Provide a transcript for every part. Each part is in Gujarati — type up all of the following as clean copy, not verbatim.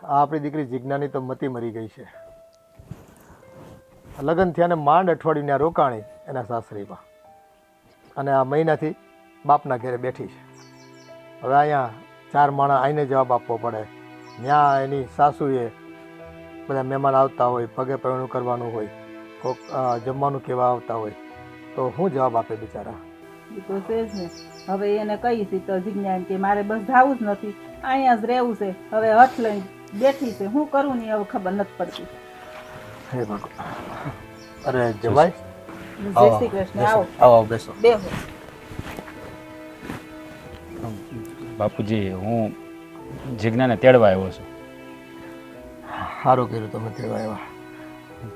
આ આપણી દીકરી જિજ્ઞાની તો મતી મરી ગઈ છે. લગ્ન થયા ને માંડ અઠવાડિયું ત્યાં રોકાણી એના સાસરીમાં, અને આ મહિનાથી બાપના ઘરે બેઠી છે. હવે અહીંયા 4 માણસ આઈને જવાબ આપવો પડે. ત્યાં એની સાસુએ બધા મહેમાન આવતા હોય, પગે પગનું કરવાનું હોય, કોક જમવાનું કહેવા આવતા હોય, તો શું જવાબ આપે બિચારા? એ તો છે જ ને. હવે એને કહીશ તો જિજ્ઞાન કે મારે બસ જાવું જ નથી, અહીંયા જ રહેવું છે. હવે હઠ લઈને બેઠી છે, શું કરું ને હવે ખબર નથી પડતી. હે ભગવાન. અરે જવાય. જય શ્રી કૃષ્ણ. આવો આવો બેસો. બેહો. બાપુજી, હું જિજ્ઞાને તેડવા આવ્યો છું. સારું કર્યું તમે તેડવા આવ્યા.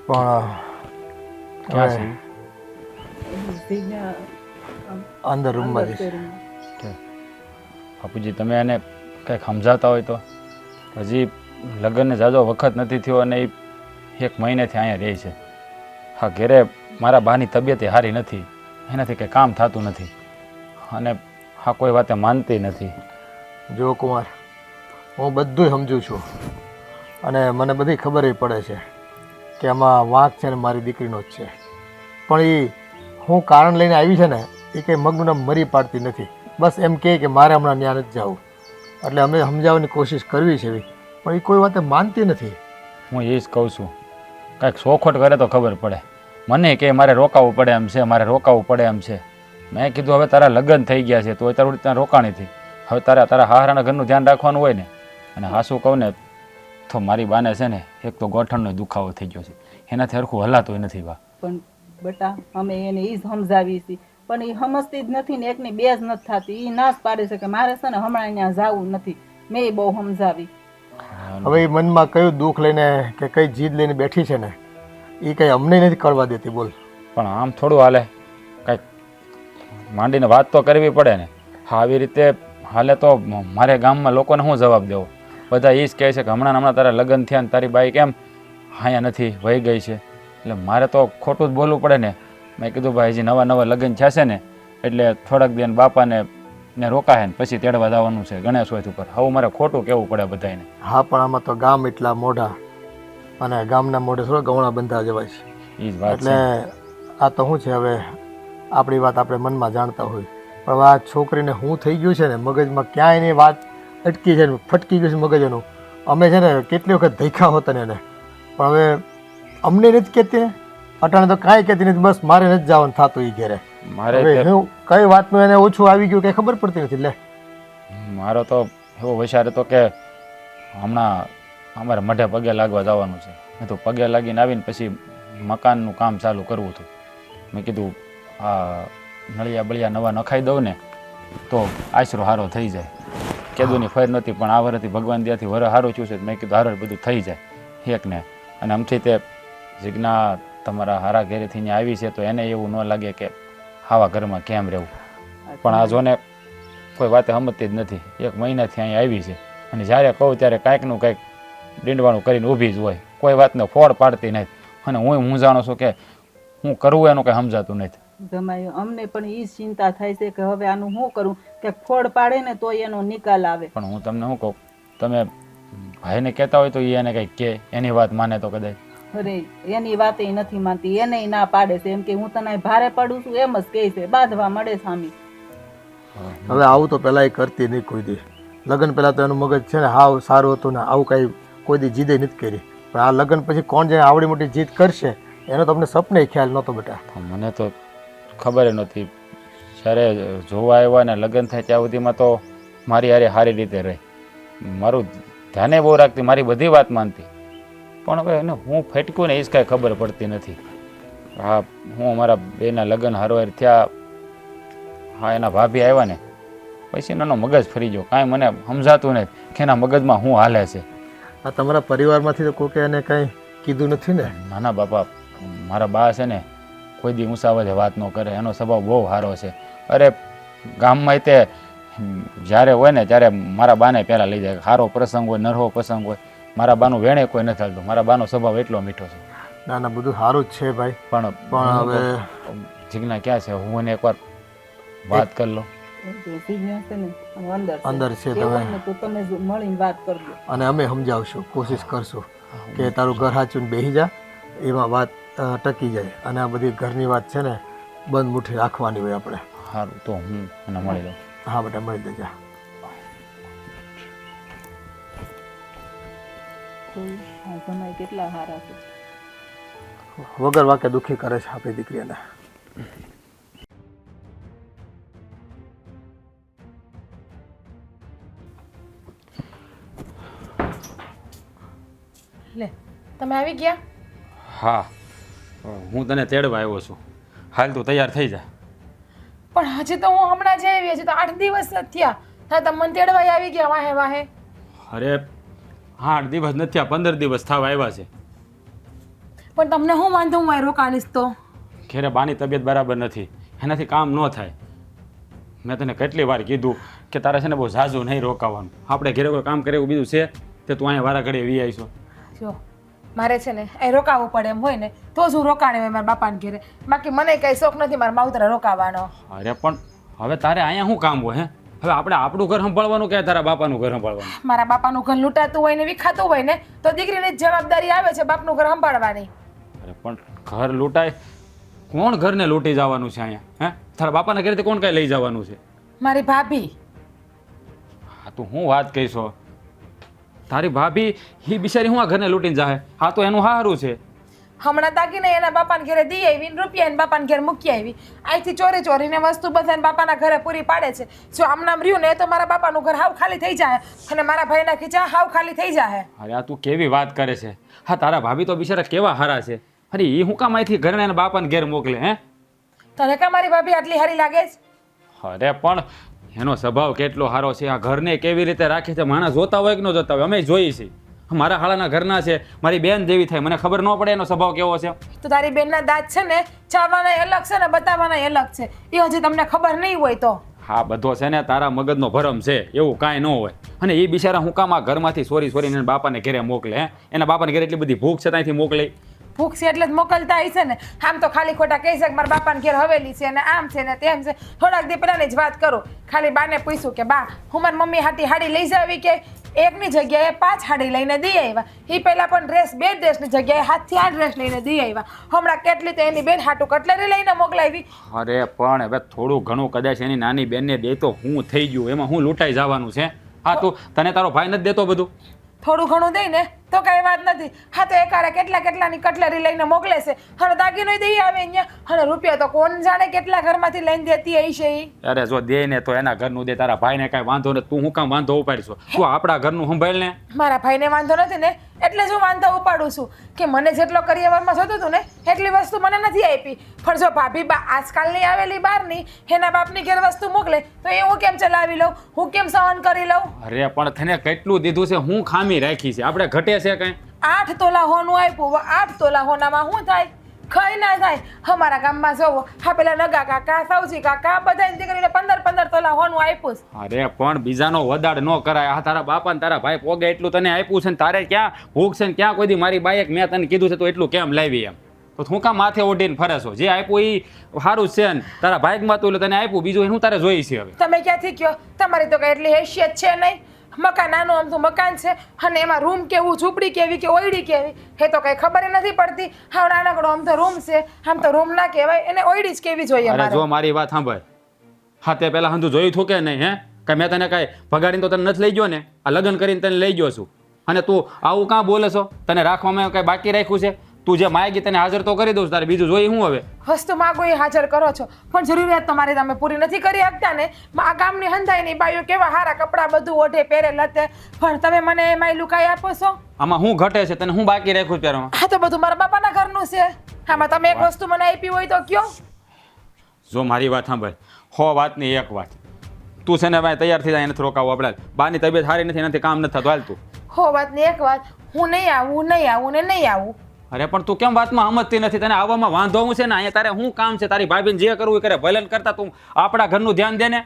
પણ ક્યાં છે? જિજ્ઞાન અંદર રૂમમાં જઈશ. બાપુજી, તમે એને કંઈક સમજાવતા હોય તો. હજી લગ્નને જાજો વખત નથી થયો અને એ 1 મહિનેથી અહીંયા રહે છે. હા, ઘેરે મારા બાની તબિયત સારી નથી, એનાથી કંઈ કામ થતું નથી, અને હા કોઈ વાતે માનતી નથી. જો કુમાર, હું બધું સમજુ છું અને મને બધી ખબર પડે છે કે આમાં વાંક છે ને મારી દીકરીનો જ છે. પણ એ હું કારણ લઈને આવી છે ને, એ કંઈ મગનું મરી પાડતી નથી. બસ એમ કહે કે મારે હમણાં ત્યાં નથી જવું. એટલે અમે સમજાવવાની કોશિશ કરવી છે એવી, પણ એ કોઈ વાતે માનતી નથી. હું એ જ કહું છું, કાંઈક સોખોટ કરે તો ખબર પડે. મને કે મારે રોકાવું પડે એમ છે, મારે રોકાવું પડે એમ છે. મેં કીધું હવે તારા લગ્ન થઈ ગયા છે, તો એ તારું ત્યાં રોકાણી હતી. હવે તારા હારાના ઘરનું ધ્યાન રાખવાનું હોય ને. અને હાસું કહું ને તો મારી બાને છે ને એક તો ગોઠણનો દુખાવો થઈ ગયો છે, એનાથી હરખું હલાતું નથી. બા પણ બેટા અમે એને એ જ સમજાવી છીએ, પણ એ સમજતી જ નથી ને. એકની બે જ નથી થતી. એ નાશ પાડે છે કે મારે છે ને હમણાં અહીંયા જવું નથી. મેં બહુ સમજાવી. હવે એ મનમાં કયું દુઃખ લઈને કે કઈ જીદ લઈને બેઠી છે ને, એ કંઈ અમને નથી કરવા દેતી. બોલ. પણ આમ થોડું હાલે, કાંઈક માંડીને વાત તો કરવી પડે ને. હા, આવી રીતે હાલે તો મારે ગામમાં લોકોને શું જવાબ દેવો? બધા એ જ કહે છે કે હમણાં તારા લગ્ન થયા ને તારી બાઈ કેમ અહીંયા નથી, વહી ગઈ છે. એટલે મારે તો ખોટું જ બોલવું પડે ને. મેં કીધું ભાઈ હજી નવા લગ્ન થશે ને, એટલે થોડાક દિન બાપાને ને રોકાય ને પછી તેડવા જવાનું છે ગણેશ હોય ઉપર. હવે મારે ખોટું કહેવું પડે બધાને. હા, પણ આમાં તો ગામ એટલા મોઢા, અને ગામના મોઢે થોડા ગવણા બંધા જવાય છે. એ જ વાત એટલે આ તો શું છે, હવે આપણી વાત આપણે મનમાં જાણતા હોય, પણ હવે આ છોકરીને શું થઈ ગયું છે ને, મગજમાં ક્યાંય એની વાત અટકી છે, ફટકી ગયું છે મગજ એનું. અમે છે ને કેટલી વખત દેખા હોતા ને એને, પણ હવે અમને નથી કહેતી ને. અટાણે તો કાંઈ કહેતી નથી. બસ મારે નથી જવાનું થતું એ ઘેરે. મારે હું કઈ વાતનું એને ઓછું આવી ગયું કંઈ ખબર પડતી નથી. લે, મારો તો એવો વિચાર હતો કે હમણાં અમારે મઢે પગે લાગવા જવાનું છે. મેં તો પગે લાગીને આવીને પછી મકાનનું કામ ચાલુ કરવું હતું. મેં કીધું આ નળિયા બળિયા નવા નખાઈ દઉં ને તો આશરો સારો થઈ જાય. કેદુની ફેર નહોતી, પણ આ વરથી ભગવાન દયાથી વર સારું થયું છે. મેં કીધું હારો બધું થઈ જાય એકને. અને આમથી તે જિજ્ઞા તમારા હારા ઘરેથી અહીંયા આવી છે, તો એને એવું ન લાગે કે આવા ઘરમાં કેમ રહેવું. પણ આ જોને કોઈ વાતે સમજતી જ નથી. 1 મહિનાથી અહીંયા આવી છે, અને જ્યારે કહું ત્યારે કાંઈકનું કાંઈક ડીંડવાનું કરીને ઊભી જ હોય. કોઈ વાતનો ફોડ પાડતી નથી. અને હું જાણું છું કે હું કરવું એનું કંઈ સમજાતું નથી. જમાઈ અમને પણ એ ચિંતા થાય છે કે હવે આનું શું કરું, કે ફોડ પાડે ને તો એનો નિકાલ આવે. પણ હું તમને શું કહું, તમે ભાઈને કહેતા હોય તો એ એને કંઈક કહે, એની વાત માને તો કદાચ. અરે એની વાત એ નથી માનતી. એને ના પાડે છે, એમ કે હું તને ભારે પડું છું એમ જ કહે છે. બાંધવા મળે સામી. હવે આવું તો પહેલાં એ કરતી નહીં કોઈ દી. લગ્ન પહેલાં તો એનું મગજ છે ને હાવ સારું હતું ને, આવું કાંઈ કોઈ દી જીદે નથી કરી. પણ આ લગ્ન પછી કોણ જે આવડી મોટી જીદ કરશે એનો તમને સપને ખ્યાલ નહોતો બેટા. મને તો ખબર નહોતી. જ્યારે જોવા આવ્યા ને લગ્ન થાય ત્યાં સુધીમાં તો મારી હારે સારી રીતે રહી, મારું ધ્યાને બહુ રાખતી, મારી બધી વાત માનતી. પણ હવે એને હું ફટકું ને એ જ કાંઈ ખબર પડતી નથી. હા, હું અમારા બેના લગ્ન હારવાર થયા, હા એના ભાભી આવ્યા ને પછી એનો મગજ ફરી ગયો. કાંઈ મને સમજાતું નથી કે એના મગજમાં શું હાલે છે. આ તમારા પરિવારમાંથી તો કોકે એને કંઈ કીધું નથી ને? નાના બાપા, મારા બા છે ને કોઈ દી ઊંચા અવાજે વાત ન કરે. એનો સ્વભાવ બહુ સારો છે. અરે ગામમાં તે જ્યારે હોય ને ત્યારે મારા બાને પહેલાં લઈ જાય. સારો પ્રસંગ હોય, નરહો પ્રસંગ હોય, મારા બાનું વેણે કોઈ નથી ચાલતું. મારા બાનો સ્વભાવ એટલો મીઠો છે. ના ના, બધું સારું જ છે ભાઈ. પણ હવે જિજ્ઞા ક્યાં છે? હું એને એકવાર વાત કરી લઉં. જીજ્ઞાસ છે ને અંદર છે. અંદર છે એવું તમે હોય ને તો તમે મળીને વાત કરજો. અને અમે સમજાવશું, કોશિશ કરશું કે તારું ઘર હાચું બેસી જા, એમાં વાત ટકી જાય. અને આ બધી ઘરની વાત છે ને બંધ મુઠ્ઠી રાખવાની હોય આપણે. સારું, તો હું એને મળી લઉં. હા બેટા, મળી દેજા. આ જમાઈ કેટલા સારા છે. વગર વાકે દુઃખી કરે છે આપણી દીકરીને. લે તમે આવી ગયા? હા, હું તને તેડવા આવ્યો છું. હાલ તું તૈયાર થઈ જા. પણ હજી તો હું હમણાં જ આવી, હજી તો 8 દિવસ જ થયા. હા તમે મને તેડવા આવી ગયા વાહે વાહે. અરે 8 દિવસ નથી થયા, 15 દિવસ થવા આવ્યા છે. પણ તમને હું વાંધો હું અહીં રોકાણીશ તો? ઘેરે બાની તબિયત બરાબર નથી, એનાથી કામ ન થાય. મેં તને કેટલી વાર કીધું કે તારે છે ને બહુ ઝાઝું નહીં રોકાવાનું. આપણે ઘેરે કોઈ કામ કરે એવું બીજું છે તે તું અહીંયા વારા ઘડીએ વી આવીશો. જો મારે છે ને અહીં રોકાવું પડે એમ હોય ને તો જ હું રોકાણે હોય મારા બાપાને ઘેરે. બાકી મને કંઈ શોખ નથી મારા માવતરે રોકાવાનો. અરે પણ હવે તારે અહીંયા શું કામ હોય? હે, હવે આપણે આપણું ઘર સંભાળવાનું કે તારા બાપાનું ઘર સંભાળવાનું? મારા બાપાનું ઘર લૂંટાતું હોય ને વિખાતું હોય ને તો દીકરીની જ જવાબદારી આવે છે બાપનું ઘર સંભાળવાની. અરે પણ ઘર લૂંટાય, કોણ ઘરને લૂંટી જવાનું છે અહીંયા? હે, તારા બાપાના ઘરેથી કોણ કાંઈ લઈ જવાનું છે? મારી ભાભી. હા, તું શું વાત કહીશો? તારી ભાભી એ બિચારી હું આ ઘરને લૂંટીને જાહે? હા તો એનું સારું છે. હમણાં તાકીને એના બાપાને ઘરે દી આવી ને રૂપિયા એને બાપાને ઘરે મૂકી આવી. અહીંથી ચોરી ચોરીને વસ્તુ બધા બાપાના ઘરે પૂરી પાડે છે. જો આમ નામ રહ્યું ને તો મારા બાપાનું ઘર હાવ ખાલી થઈ જાય અને મારા ભાઈના ખીચા હાવ ખાલી થઈ જાય. અરે આ તું કેવી વાત કરે છે? હા, તારા ભાભી તો બિચારા કેવા હારા છે. અરે એ હું કામ અહીંથી ઘરને એના બાપાને ઘેર મોકલે? હે, તને કા મારી ભાભી આટલી હારી લાગે છે? અરે પણ એનો સ્વભાવ કેટલો સારો છે. આ ઘરને કેવી રીતે રાખે છે માણસ જોતા હોય કે ન જોતા હોય, અમે જોઈએ છીએ. મારા હાળાના ઘરના છે, મારી બેન જેવી થાય, મને ખબર ન પડે એનો સ્વભાવ કેવો છે? તો તારી બેનના દાંત છે ને ચાવવાના અલગ છે ને બતાવવાના અલગ છે. એ હજી તમને ખબર નહીં હોય તો. હા, બધો છે ને તારા મગજનો ભરમ છે, એવું કાંઈ ન હોય. અને એ બિચારા હું કામ આ ઘરમાંથી સોરી સોરીને એના બાપાને ઘરે મોકલે? હે, એના બાપાને ઘરે એટલી બધી ભૂખ છે ત્યાંથી મોકલે? ભૂખ છે એટલે જ મોકલતા હશે ને. આમ તો ખાલી ખોટા કહી શકે મારા બાપાને ઘેર હવેલી છે ને આમ છે ને તેમ છે. થોડાક દી પહેલાની જ વાત કરું, ખાલી બાને પૂછ્યું કે બા હું મારી મમ્મી હાથી હાડી લઈ જાવી કે એકની જગ્યાએ 5 હાડી લઈને દઈ આવ્યા. એ પહેલા પણ ડ્રેસ 2 ડ્રેસની જગ્યાએ 7 થી 8 ડ્રેસ લઈને દઈ આવ્યા. હમણાં કેટલી તો એની બેન હાટું કટલેરી લઈને મોકલાવી. અરે પણ હવે થોડું ઘણું કદાચ એની નાની બેનને દે તો હું થઈ ગયું, એમાં હું લૂંટાઈ જવાનું છે? હા, તું તને તારો ભાઈ નથી દેતો બધું? થોડું ઘણું દઈ ને તો કાંઈ વાત નથી. હા તો એકારે કેટલાની કટલેરી લઈને મોકલે છે અને દાગીનો દઈ આવે અહીંયા. અને રૂપિયા તો કોણ જાણે કેટલા ઘરમાંથી લઈને દેતી હશે ઈ. અરે જો દે ને તો એના ઘરનું દે, તારા ભાઈને કાંઈ વાંધો નથી. તું હું કામ વાંધો ઉપાડીશો? તું આપણા ઘરનું સંભાળ ને. મારા ભાઈને વાંધો નથી ને એટલે જ હું વાંધો ઉપાડું છું કે મને જેટલો કરિયાવરમાં થતું હતું ને એટલી વસ્તુ મને નથી આપી. પણ જો ભાભી આજકાલની આવેલી બહારની એના બાપની ઘેર વસ્તુ મોકલે તો એ હું કેમ ચલાવી લઉં? હું કેમ સહન કરી લઉં? અરે પણ તને કેટલું દીધું છે? હું ખામી રાખી છે? આપણે ઘટે છે કંઈ? 8 તોલા હોનું આપ્યું. 8 તોલા હોનામાં શું થાય? કઈ ના થાય. અમારા ગામમાં જોવો, હા પેલા નગા કાકા, સાવજી કાકા બધાની દીકરીને 15 તોલા હોનું આપ્યું. અરે પણ બીજાનો વદાડ ન કરાય. આ તારા બાપા ને તારા ભાઈ પોગે એટલું તને આપ્યું છે ને તારે ક્યાં ભૂખ છે ને ક્યાં કોઈ દી મારી બાઈક મેં તને કીધું છે તો એટલું કેમ લાવી એમ? તો હું કામ માથે ઓઢીને ફરે છો? જે આપ્યું એ સારું છે ને તારા બાઈકમાં તો તને આપ્યું, બીજું હું તારે જોઈ છે? હવે તમે ક્યાંથી કયો? તમારી તો કઈ એટલી હેસિયત છે નહીં. મકાન નાનું આમ તો મકાન છે અને એમાં રૂમ કેવું, ઝૂંપડી કેવી કે ઓયડી કેવી એ તો કઈ ખબર નથી પડતી. હા નાનકડો આમ તો રૂમ છે, આમ તો રૂમ ના કહેવાય, એને ઓયડી જ કેવી જોઈએ. અરે જો મારી વાત સાંભળ. હા, તે પેલા હંધું જોયું હતું કે નહીં? હે, કે મેં તને કાંઈ ભગાડીને તો તને નથી લઈ ગયો ને? આ લગ્ન કરીને તને લઈ ગયો છું અને તું આવું કાં બોલે છો? તને રાખવામાં કાંઈ બાકી રાખ્યું છે? તું જે માગી તને હાજર તો કરી દઉં, તારે બીજું જોઈ હું હવે? વસ્તુ માગો એ હાજર કરો છો પણ જરૂરિયાત તમારી તમે પૂરી નથી કરી શકતા ને. આ ગામની હંધાઈની બાઈઓ કેવા હારા કપડાં બધું ઓઢે પહેરે લતે, પણ તમે મને એમાંય લુકાઈ આપો છો. આમાં હું ઘટે છે? તને હું બાકી રાખ્યું પહેરવામાં? હા તો બધું મારા બાપાના ઘરનું છે. આમાં તમે એક વસ્તુ મને આપી હોય તો કયો. જો મારી વાત સાંભળ, વાતની એક વાત, તું છે ને ભાઈ તૈયાર થઈ જાય, નથી રોકાવું આપણે. બાની તબિયત સારી નથી, એનાથી કામ નથી થતું. હાલ તું. વાતની એક વાત, હું નહીં આવું ને નહીં આવું. અરે પણ તું કેમ વાતમાં સમજતી નથી? તને આવવામાં વાંધો હું છે ને? અહીંયા તારે શું કામ છે? તારી ભાભીને જે કરવું એ કરે, ભલે કરતા તું આપણા ઘરનું ધ્યાન દે ને.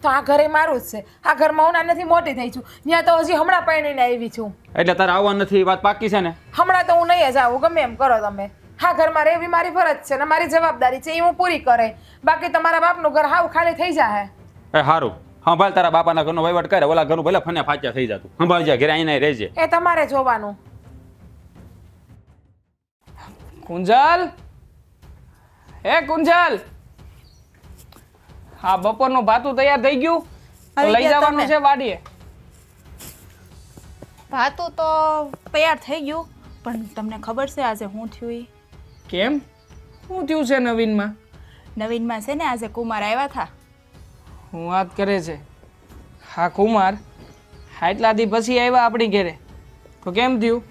તો આ ઘરે મારું જ છે. આ ઘરમાં હું નાનેથી મોટી થઈ છું, ત્યાં તો હજી હમણાં પરણીને આવી છું. એટલે તારે આવવા નથી, વાત પાકી છે ને? હમણાં તો હું નહીં જ આવું, ગમે એમ કરો તમે. હા ઘરમાં રહેવી મારી ફરજ છે ને મારી જવાબદારી છે, એ હું પૂરી કરે. બાકી તમારા બાપનું ઘર હાવ ખાલી થઈ જાય. એ સારું સંભાળ તારા બાપાના ઘરનો વહીવટ કરે, ઓલા ઘરનું ભલે ફને ફાચ્યા થઈ જતું. સંભાળ જા, ઘરે આવીને રહેજે. એ તમારે જોવાનું. કુંજલ, હે કુંજલ, હા બપોરનું ભાતું તૈયાર થઈ ગયું? તો આવી લઈ ગયા જવાનું તમે. છે વાડીએ. ભાતું તો તૈયાર થઈ ગયું, પણ તમને ખબર છે આજે શું થયું ઈ? કેમ, શું થયું છે નવીનમાં? નવીનમાં છે ને આજે કુમાર આવ્યા હતા. હું વાત કરે છે? હા કુમાર, હા એટલા દી પછી આવ્યા આપણી ઘરે, તો કેમ થયું?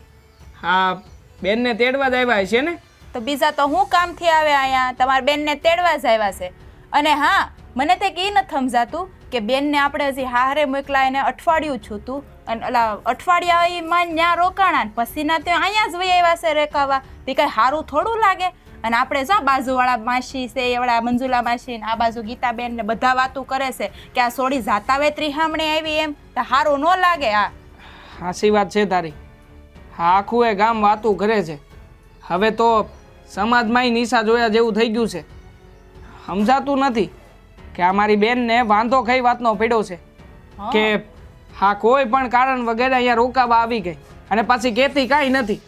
હા બેનને તેડવા જ આવ્યા છે ને? તો બીજા તો હું કામથી આવ્યા અહીંયા, તમારા બેનને તેડવા જ આવ્યા છે. અને હા, મને તે ઈ નથી સમજાતું કે બેનને આપણે હજી હારે મોકલા એને અઠવાડિયું છૂતું, અને ઓલા અઠવાડિયામાં ત્યાં રોકાણા ને પછી ના ત્યાં અહીંયા જ વહી આવ્યા છે રેકાવા. તે કંઈ સારું થોડું લાગે? અને આપણે જો બાજુવાળા માસી છે, એવડા મંજુલા માસી ને આ બાજુ ગીતાબેન ને બધા વાતું કરે છે કે આ સોડી જાતા વેતરી સામે આવી, એમ તો સારું ન લાગે. આ સાચી વાત છે તારી. હા આખું એ ગામ વાતું કરે છે. હવે તો સમાજમાંય નિશા જોયા જેવું થઈ ગયું છે. સમજાતું નથી કે આ મારી બેનને વાંધો કઈ વાતનો પડ્યો છે કે હા કોઈ પણ કારણ વગેરે અહીંયા રોકાવા આવી ગઈ અને પાછી કહેતી કાંઈ નથી.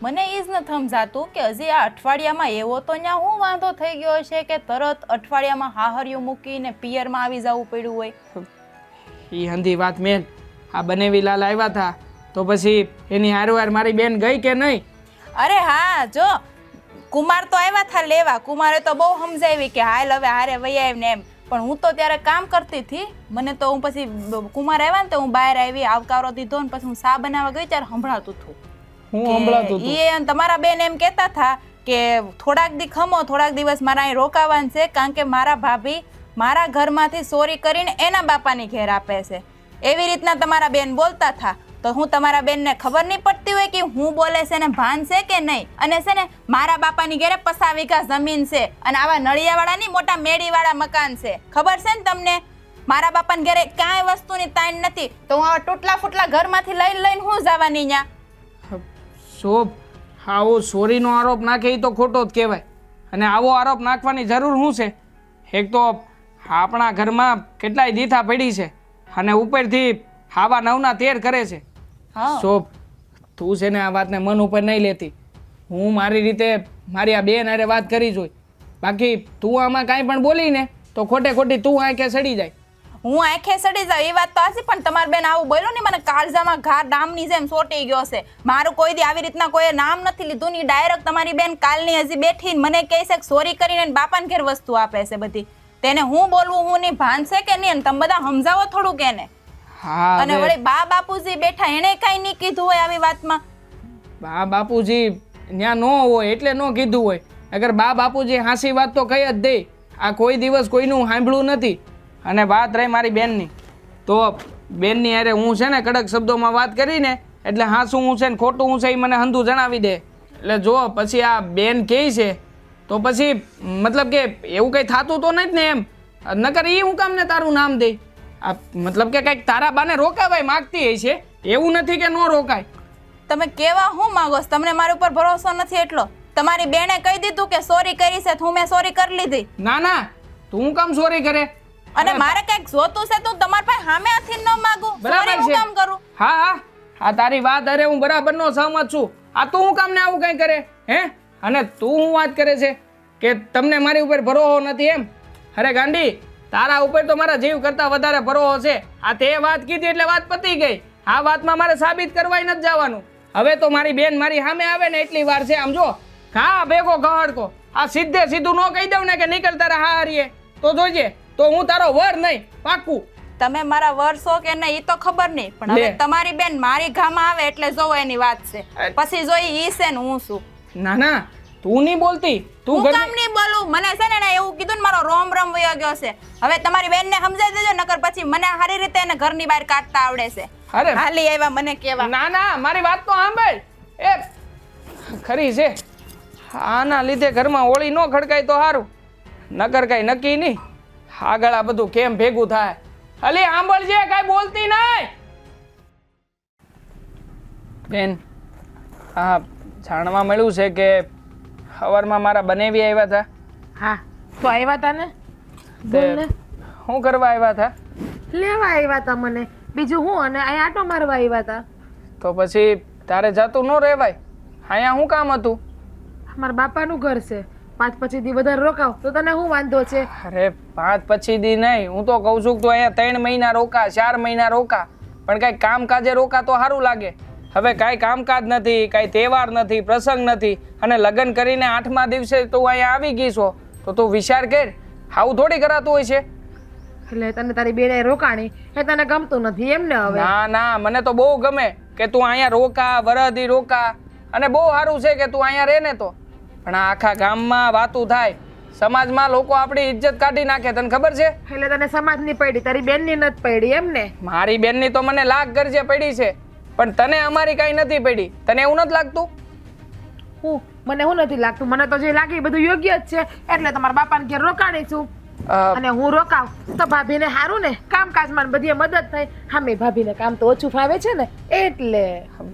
મને એ જ નથી સમજાતું કે હજી આ અઠવાડિયામાં એવો તો ત્યાં શું વાંધો થઈ ગયો છે કે તરત અઠવાડિયામાં હાહરિયું મૂકીને પિયરમાં આવી જવું પડ્યું હોય. એ હંધી વાત મેન. આ બનેવી લાલ આવ્યા હતા તો પછી એની હારવાર મારી બેન ગઈ કે નહીં? અરે હા, જો કુમાર તો આવ્યા હતા લેવા. કુમારે તો બહુ સમજાવી કે હાલ હવે હારે વહી આવ ને એમ, પણ હું તો ત્યારે કામ કરતી હતી. મને તો હું પછી કુમાર આવ્યા ને તો હું બહાર આવી, આવકારો દીધો ને પછી હું સા બનાવવા ગઈ ત્યારે સંભળાતું હતું. હું સંભળાતું હતું? એ તમારા બેન એમ કહેતા હતા કે થોડાક દી ખમો, થોડાક દિવસ મારા અહીં રોકાવાનું છે, કારણ કે મારા ભાભી મારા ઘરમાંથી ચોરી કરીને એના બાપાની ઘેર આપે છે. એવી રીતના તમારા બેન બોલતા હતા. તો હું તમારા બેનને ખબર નહીં પડતી હોય કે હું બોલે છે ને ભાન છે કે નહીં? અને છે ને મારા બાપાની ઘેરે 50 વીઘા જમીન છે અને આવા નળિયાવાળા ની મોટા મેડીવાળા મકાન છે. ખબર છે ને તમને? મારા બાપાને ઘરે કાંઈ વસ્તુની તાણ નથી, તો હું આવા તૂટલા ફૂટલા ઘરમાંથી લઈને હું જવાની ન્યા? શોભ, આવો ચોરીનો આરોપ નાખે એ તો ખોટો જ કહેવાય. અને આવો આરોપ નાખવાની જરૂર શું છે? એક તો આપણા ઘરમાં કેટલાય દીથા પડી છે અને ઉપરથી આવા નવના તેર કરે છે. હા, શોભ, તું છે ને આ વાતને મન ઉપર નહીં લેતી. હું મારી રીતે મારી આ બેન હારે વાત કરી જોઈ. બાકી તું આમાં કાંઈ પણ બોલી ને તો ખોટે ખોટી તું આંખે સડી જાય. હું આંખે સડી જાઉં એ વાત તો હશે, પણ તમારી બેન આવું બોલ્યો ને મને કાળજામાં ઘા ડામની જેમ સોટી ગયો છે. મારું કોઈ દી આવી રીતના કોઈ નામ નથી લીધું ની ડાયરેક્ટ તમારી બેન કાલની હજી બેઠી મને કહે છે કે ચોરી કરીને બાપાને ઘેર વસ્તુ આપે છે બધી. તેને હું બોલવું હું નહીં, ભાન છે કે નહીં? અને તમે બધા સમજાવો થોડુંક એને. હા, અને વળી બા બાપુજી બેઠા એને કઈ નહીં કીધું હોય આવી વાતમાં? બા બાપુજી ત્યાં ન હોય એટલે ન કીધું હોય. અગર બા બાપુજી હાસી વાત તો કહી જ દે. આ કોઈ દિવસ કોઈનું સાંભળ્યું નથી. અને વાત રહી મારી બેનની, તો બેનની અરે હું છે ને કડક શબ્દોમાં વાત કરીને એટલે હાસું હું છે ને ખોટું હું છે એ મને હંધું જણાવી દે. એટલે જો પછી આ બેન કહે છે તો પછી મતલબ કે એવું કંઈ થતું તો નથી ને એમ? નકર એ હું કામ ને તારું નામ દે? આ મતલબ કે કંઈક તારા બાને રોકાવાય માગતી હોય છે, એવું નથી કે ન રોકાય. તમે કેવા હું માંગો છો? તમને મારી ઉપર ભરોસો નથી એટલો? તમારી બેને કહી દીધું કે ચોરી કરી છે, હું મેં ચોરી કરી લીધી. ના ના, તું કામ ચોરી કરે? અને મારે કઈક જોતું છે તો તમારા પાસે સામે હાથી ન માંગુ? બરાબર ચોરી હું છે. કામ કરું? હા હા હા, તારી વાત અરે હું બરાબરનો સહમત છું. આ તું હું કામ ને આવું કંઈ કરે હે? અને તું હું વાત કરે છે કે તમને મારી ઉપર ભરોસો નથી એમ? અરે ગાંડી, તારા ઉપર તો મારા જીવ કરતા વધારે ભરોસો છે. આ તે વાત કીધી એટલે વાત પતી ગઈ. આ વાતમાં મારે સાબિત કરવાય નથી જવાનું. હવે તો મારી બેન મારી સામે આવે ને એટલી વાર છે. આમ જો હા ભેગો ગહડકો આ સીધે સીધું ન કહી દઉં ને કે નીકળ તારા હારીએ તો જોજે, તો હું તારો વર નહીં, પાક્કું. તમે મારા વર્ષો કે નહીં એ તો ખબર નહીં, પણ હવે લે. તમારી બેન મારી ગામાં આવે એટલે જોવો એની વાત છે. પછી જોઈ ઈ છે ને હું છું. ના ના, તું નહીં બોલતી. તું હું ઘરની- કામ નહીં બોલું? મને છે ને એને એવું કીધું ને મારો રોમ રોમ વયો ગયો છે. હવે તમારી બેનને સમજાવી દેજો, નકર પછી મને સારી રીતે એને ઘરની બહાર કાઢતા આવડે છે. અરે હાલી આવ્યા મને કેવા. ના ના, મારી વાત તો સાંભળ. એ ખરી છે, આના લીધે ઘરમાં હોળી ન ખડકાય તો સારું, નકર કાંઈ નક્કી નહીં. આગળ આ બધું કેમ ભેગું થાય? અલી સાંભળજે, કાંઈ બોલતી નહીં. બેન, હા જાણવા મળ્યું છે કે સવારમાં મારા બનેવી આવ્યા હતા. હા તો આવ્યા તા ને? તે બોલ ને. શું કરવા આવ્યા હતા? લેવા આવ્યા હતા મને, બીજું હું, અને અહીંયા આટો મારવા આવ્યા હતા. તો પછી તારે જતું ન રહેવાય. અહીંયા શું કામ હતું? મારા બાપાનું ઘર છે, 5-25 દી વધારે રોકાવ તો તને શું વાંધો છે? અરે 5-25 દી નહીં, હું તો કહું છું કે તું અહીંયા 3 મહિના રોકા, 4 મહિના રોકા, પણ કાંઈ કામકાજે રોકા તો સારું લાગે. હવે કાંઈ કામકાજ નથી, કાંઈ તહેવાર નથી, પ્રસંગ નથી, અને લગ્ન કરીને 8મા દિવસે તું અહીંયા આવી ગઈ છો, તો તું વિચાર કર, આવું થોડી કરાતું હોય છે? એટલે તને તારી બેને રોકાણી એ તને ગમતું નથી એમ ને? હવે ના ના, મને તો બહુ ગમે કે તું અહીંયા રોકા, વરદી રોકા, અને બહુ સારું છે કે તું અહીંયા રહે ને. તો પણ આ આખા ગામમાં વાતું થાય, સમાજમાં લોકો આપણી ઇજ્જત કાઢી નાખે, તને ખબર છે? એટલે તને સમાજની પડી, તારી બેનની નથી પડી એમ ને? મારી બેનની તો મને લાખ ગરજે પડી છે, પણ તને અમારી કાંઈ નથી પડી. તને એવું નથી લાગતું? મને હું નથી લાગતું, મને તો જે લાગે એ બધું યોગ્ય જ છે. એટલે તમારા બાપાને ઘેર રોકાણી છું, અને હું રોકાવ તો ભાભીને સારું ને, કામકાજમાં બધી મદદ થાય. હા, મેં ભાભીને કામ તો ઓછું ફાવે છે ને એટલે.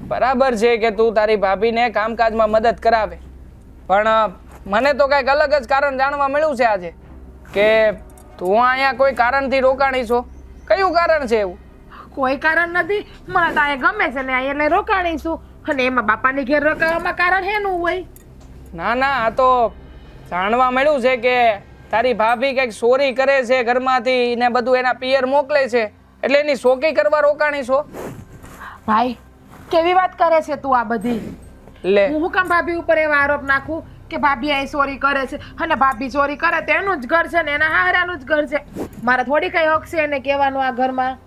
બરાબર છે કે તું તારી ભાભીને કામકાજમાં મદદ કરાવે, પણ મને તો કંઈક અલગ જ કારણ જાણવા મળ્યું છે આજે કે તું અહીંયા કોઈ કારણથી રોકાણી છો. કયું કારણ છે એવું? કોઈ કારણ નથી, મને તો અહીંયા ગમે છે ને અહીંયા એટલે રોકાણી છું. અને એમાં બાપાની ઘેર રોકાવામાં કારણ હેનું હોય? ના ના, આ તો જાણવા મળ્યું છે કે તારી ભાભી કંઈક ચોરી કરે છે ઘરમાંથી ને બધું એના પિયર મોકલે છે, એટલે એની શોકી કરવા રોકાણી છો. ભાઈ, કેવી વાત કરે છે તું આ બધી? લે, હું કામ ભાભી ઉપર એવા આરોપ નાખું કે ભાભી અહીં ચોરી કરે છે? અને ભાભી ચોરી કરે તો એનું જ ઘર છે ને, એના હારાનું જ ઘર છે. મારે થોડી કઈ હક છે એને કહેવાનું આ ઘરમાં?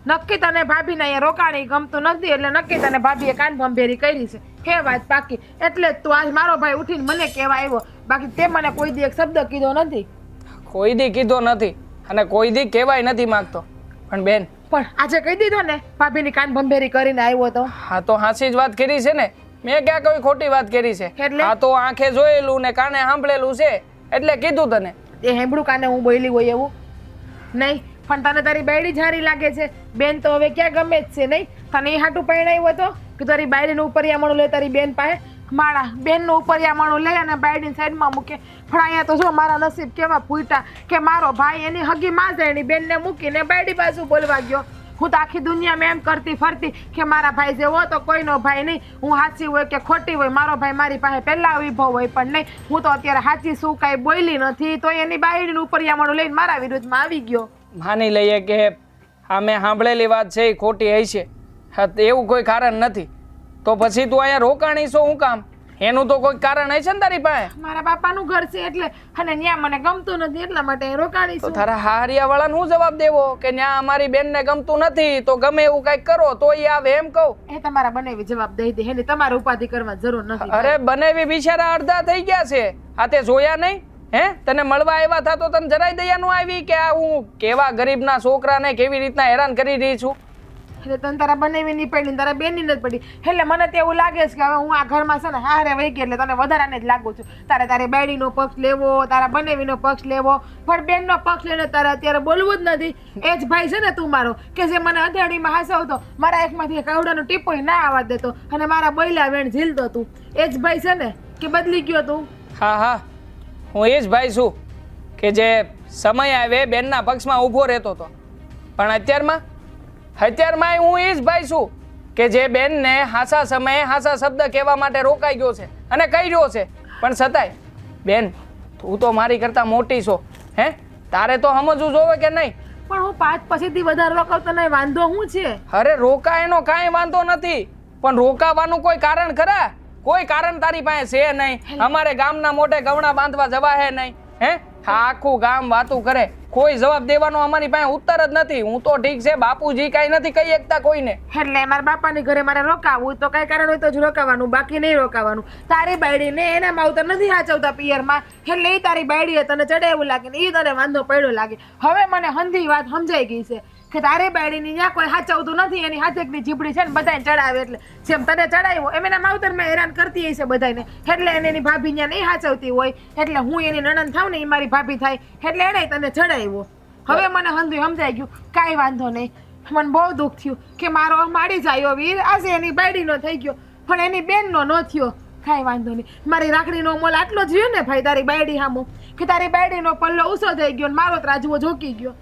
નક્કી તને ભાભીને અહીંયા રોકાણી ગમતું નથી, એટલે નક્કી તને ભાભીએ કાન ભંભેરી કરી છે, હે વાત પાકી. એટલે તું આજ મારો ભાઈ ઉઠીને મને કહેવા આવ્યો, બાકી તે મને કોઈ દી એક શબ્દ કીધો નથી. કોઈ દી કીધો નથી અને કોઈ દી કહેવાય નથી માંગતો. પણ બેન, પણ આજે કહી દીધો ને ભાભીની કાન ભંભેરી કરીને આવ્યો તો? હા, તો હાચી જ વાત કરી છે ને, મેં ક્યાં કોઈ ખોટી વાત કરી છે? એટલે? આ તો આંખે જોયેલું ને કાને સાંભળેલું છે એટલે કીધું તને. એ હેંભળું કાને હું બોલી હોય એવું નહીં, પણ તને તારી બાયડી જારી લાગે છે. બેન તો હવે ક્યાં ગમે જ છે નહીં? તને એ હાટું પરણાવ્યો હતો કે તારી બાયડીનું ઉપરિયામણું લે તારી બેન પાસે? મારા બેનનું ઉપરિયામણું લે અને બાયડીની સાઈડમાં મૂકે. પણ અહીંયા તો જો મારા નસીબ કેવા ફૂટા કે મારો ભાઈ એની હગી માજેની બેનને મૂકીને બાયડી બાજુ બોલવા ગયો. હું તો આખી દુનિયામાં એમ કરતી ફરતી કે મારા ભાઈ જેવો તો કોઈનો ભાઈ નહીં. હું સાચી હોય કે ખોટી હોય, મારો ભાઈ મારી પાસે પહેલા વિભવ હોય, પણ નહીં, હું તો અત્યારે સાચી શું કાંઈ બોલી નથી, તો એની બાયડીનું ઉપરિયામણું લઈને મારા વિરુદ્ધમાં આવી ગયો. માની લઈએ કે આ મેં સાંભળેલી વાત છે એ ખોટી હશે, હા, એવું કોઈ કારણ નથી, તો પછી તું અહીંયા રોકાણી છો શું કામ? એનું તો કોઈ કારણ હશે ને તારી પાસે? મારા બાપાનું ઘર છે એટલે, અને ન્યા મને ગમતું નથી એટલા માટે રોકાણી તો છું. તારા હારિયા વાળાને શું જવાબ દેવો કે ન્યા અમારી બેનને ગમતું નથી તો ગમે એવું કંઈક કરો તો એ આવે એમ કહું? એ તમારા બનેવી જવાબ દઈ દે, એની તમારે ઉપાધિ કરવા જરૂર નથી. અરે બનેવી બિચારા અડધા થઈ ગયા છે, આ તે જોયા નહીં? હે, તને મળવા આવ્યા થા તો તને જરાય દયાનું આવી કે આ હું કેવા ગરીબના છોકરાને કેવી રીતના હેરાન કરી રહી છું? એટલે તને તારા બનેવી નહીં પડી, તારા બેનની નથી પડી. એટલે મને તો એવું લાગે છે કે હવે હું આ ઘરમાં છે ને હારે વહી ગઈ એટલે તને વધારાને જ લાગુ છું. તારે તારી બાયડીનો પક્ષ લેવો, તારા બનેવીનો પક્ષ લેવો, પણ બેનનો પક્ષ લઈને તારે અત્યારે બોલવું જ નથી. એ જ ભાઈ છે ને તું મારો કે જે મને અધાડીમાં હસાવતો, મારા એકમાંથી કાવડાનું ટીપોય ના આવવા દેતો અને મારા બોયલા વેણ ઝીલતો તું. એ જ ભાઈ છે ને કે બદલી ગયો તું? હા હા, હું એ જ ભાઈ છું કે જે સમય આવે બેનના પક્ષમાં ઊભો રહેતો હતો, પણ અત્યારમાં હું એ જ ભાઈ છું કે જે બેનને હાસા સમયે હાસા શબ્દ કહેવા માટે રોકાઈ ગયો છે અને કહી રહ્યો છે. પણ છતાંય બેન, તું તો મારી કરતાં મોટી છો, હે, તારે તો સમજવું જોવે કે નહીં? પણ હું 5 પછીથી વધારે રોકાવતો નહીં, વાંધો શું છે? અરે રોકાયનો કાંઈ વાંધો નથી, પણ રોકાવાનું કોઈ કારણ ખરા? કોઈ કારણ તારી પાસે છે નહીં. અમારે ગામના મોઢે ગવણા બાંધવા જવા હે નહીં, હે, આખું ગામ વાતું કરે, કોઈ જવાબ દેવાનો અમારી પાસે ઉત્તર જ નથી. હું તો ઠીક છે, બાપુજી કાંઈ નથી કહી શકતા કોઈને. એટલે મારા બાપાની ઘરે મારે રોકાવું તો કઈ કારણ હોય તો જ રોકાવાનું, બાકી નહીં રોકાવાનું. તારી બાયડીને એના માવતર નથી સાચવતા પિયરમાં, એટલે એ તારી બાયડીએ તને ચડાવ્યું લાગે ને એ તને વાંધો પડ્યો લાગે. હવે મને હંધી વાત સમજાઈ ગઈ છે કે તારી બાયડીની ત્યાં કોઈ સાચવતું નથી, એની હાથેકની જીબડી છે ને બધાને ચડાવે. એટલે જેમ તને ચડાવ્યો એમ એના માવતરમાં હેરાન કરતી હશે બધાને, એટલે એને એની ભાભી ત્યાં નહીં સાચવતી હોય, એટલે હું એની નણંદ થાવ ને એ મારી ભાભી થાય, એટલે એને તને ચડાવ્યો. હવે મને હંધું સમજાઈ ગયું, કાંઈ વાંધો નહીં. મને બહુ દુઃખ થયું કે મારો માડી જાય વીર આજે એની બાયડીનો થઈ ગયો, પણ એની બેનનો ન થયો. કાંઈ વાંધો નહીં, મારી રાખડીનો મોલ આટલો જ રહ્યો ને ભાઈ તારી બાયડી સામું, કે તારી બાયડીનો પલ્લો ઊંચો થઈ ગયો ને મારો ત્રાજવો ઝોકી ગયો.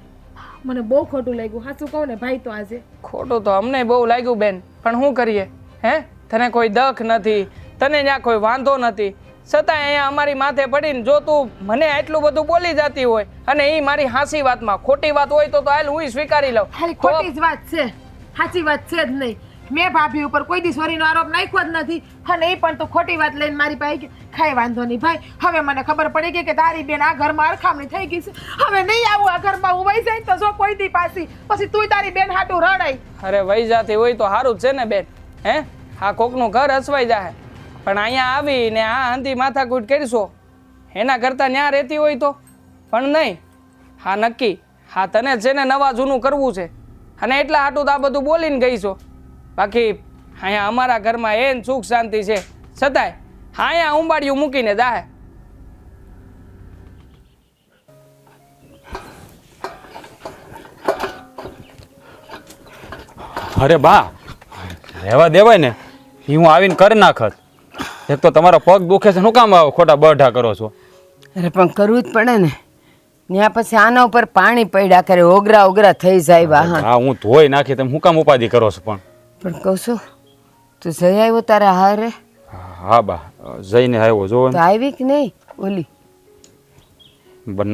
મને બહુ ખોટું લાગ્યું. સાચું કહું ને ભાઈ, તો આજે ખોટું તો અમને બહુ લાગ્યું બેન, પણ શું કરીએ? હે, તને કોઈ દખ નથી, તને ત્યાં કોઈ વાંધો નથી, છતાંય અહીંયા અમારી માથે પડીને જો તું મને આટલું બધું બોલી જતી હોય અને એ મારી હાસી વાતમાં ખોટી વાત હોય તો હાલ હું સ્વીકારી લઉં. ખાલી ખોટી જ વાત છે, સાચી વાત છે જ નહીં. મેં ભાભી ઉપર કોઈ દી ચોરીનો આરોપ નાખ્યો જ નથી, અને એ પણ તો ખોટી વાત લઈને મારી પાસે ખાઈ વાંધો નહીં ભાઈ. હવે મને ખબર પડી ગઈ કે તારી બેન આ ઘરમાં અરખામણી થઈ ગઈ છે. હવે નહીં આવું આ ઘરમાં, હું વહી જાય તો જો કોઈ દી પાછી પછી તું તારી બેન હાટું રડાય. અરે વહી જાતી હોય તો સારું જ છે ને બેન. હે, આ કોકનું ઘર હસવાઈ જાય, પણ અહીંયા આવીને આ હંધી માથાકૂટ કરશો એના કરતાં ત્યાં રહેતી હોય તો. પણ નહીં, હા નક્કી, હા તને છે ને નવા જૂનું કરવું છે અને એટલા હાટું તો આ બધું બોલીને ગઈ છો. બાકી અહીંયા અમારા ઘરમાં એને સુખ શાંતિ છે, છતાંય અહીંયા ઉંબાડિયું મૂકીને જાય. અરે બા, રહેવા દેવાય ને, એ હું આવીને કરી નાખત. એક તો તમારો પગ દુખે છે, શું કામ ખોટા બઢા કરો છો? અરે પણ કરવું જ પડે ને, ત્યાં પછી આના ઉપર પાણી પડ્યા કરે, ઓગરા ઓગરા થઈ જાય વાહન. હા, હું ધોઈ નાખી, તમે શું કામ ઉપાધિ કરો છો? પણ કહું છું, તું જઈ આવ્યો તારા હારે? હા બા, જઈને આવ્યો. જો તો આવી કે નહીં ઓલી?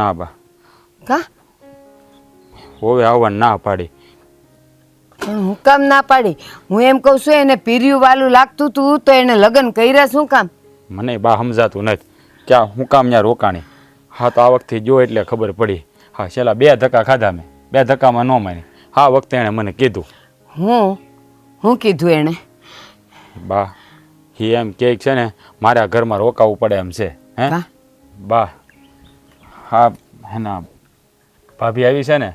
ના બા, કા હોવે આવવાનું ના પાડી. પણ હું કામ ના પાડી? હું એમ કહું છું એને પીર્યું વાલું લાગતું તું તો એને લગ્ન કર્યા શું કામ? મને બા સમજાતું નથી ક્યાં હું કામ ત્યાં રોકાણી. હા, તો આ વખતે જો એટલે ખબર પડી. હા, છેલ્લા 2 ધક્કા ખાધા મેં, 2 ધક્કામાં ન માની. હા, વખતે એણે મને કીધું. હું કીધું એણે? બા, એ એમ કે છે ને મારે આ ઘરમાં રોકાવું પડે એમ છે. હે બા? હા, એના ભાભી આવી છે ને,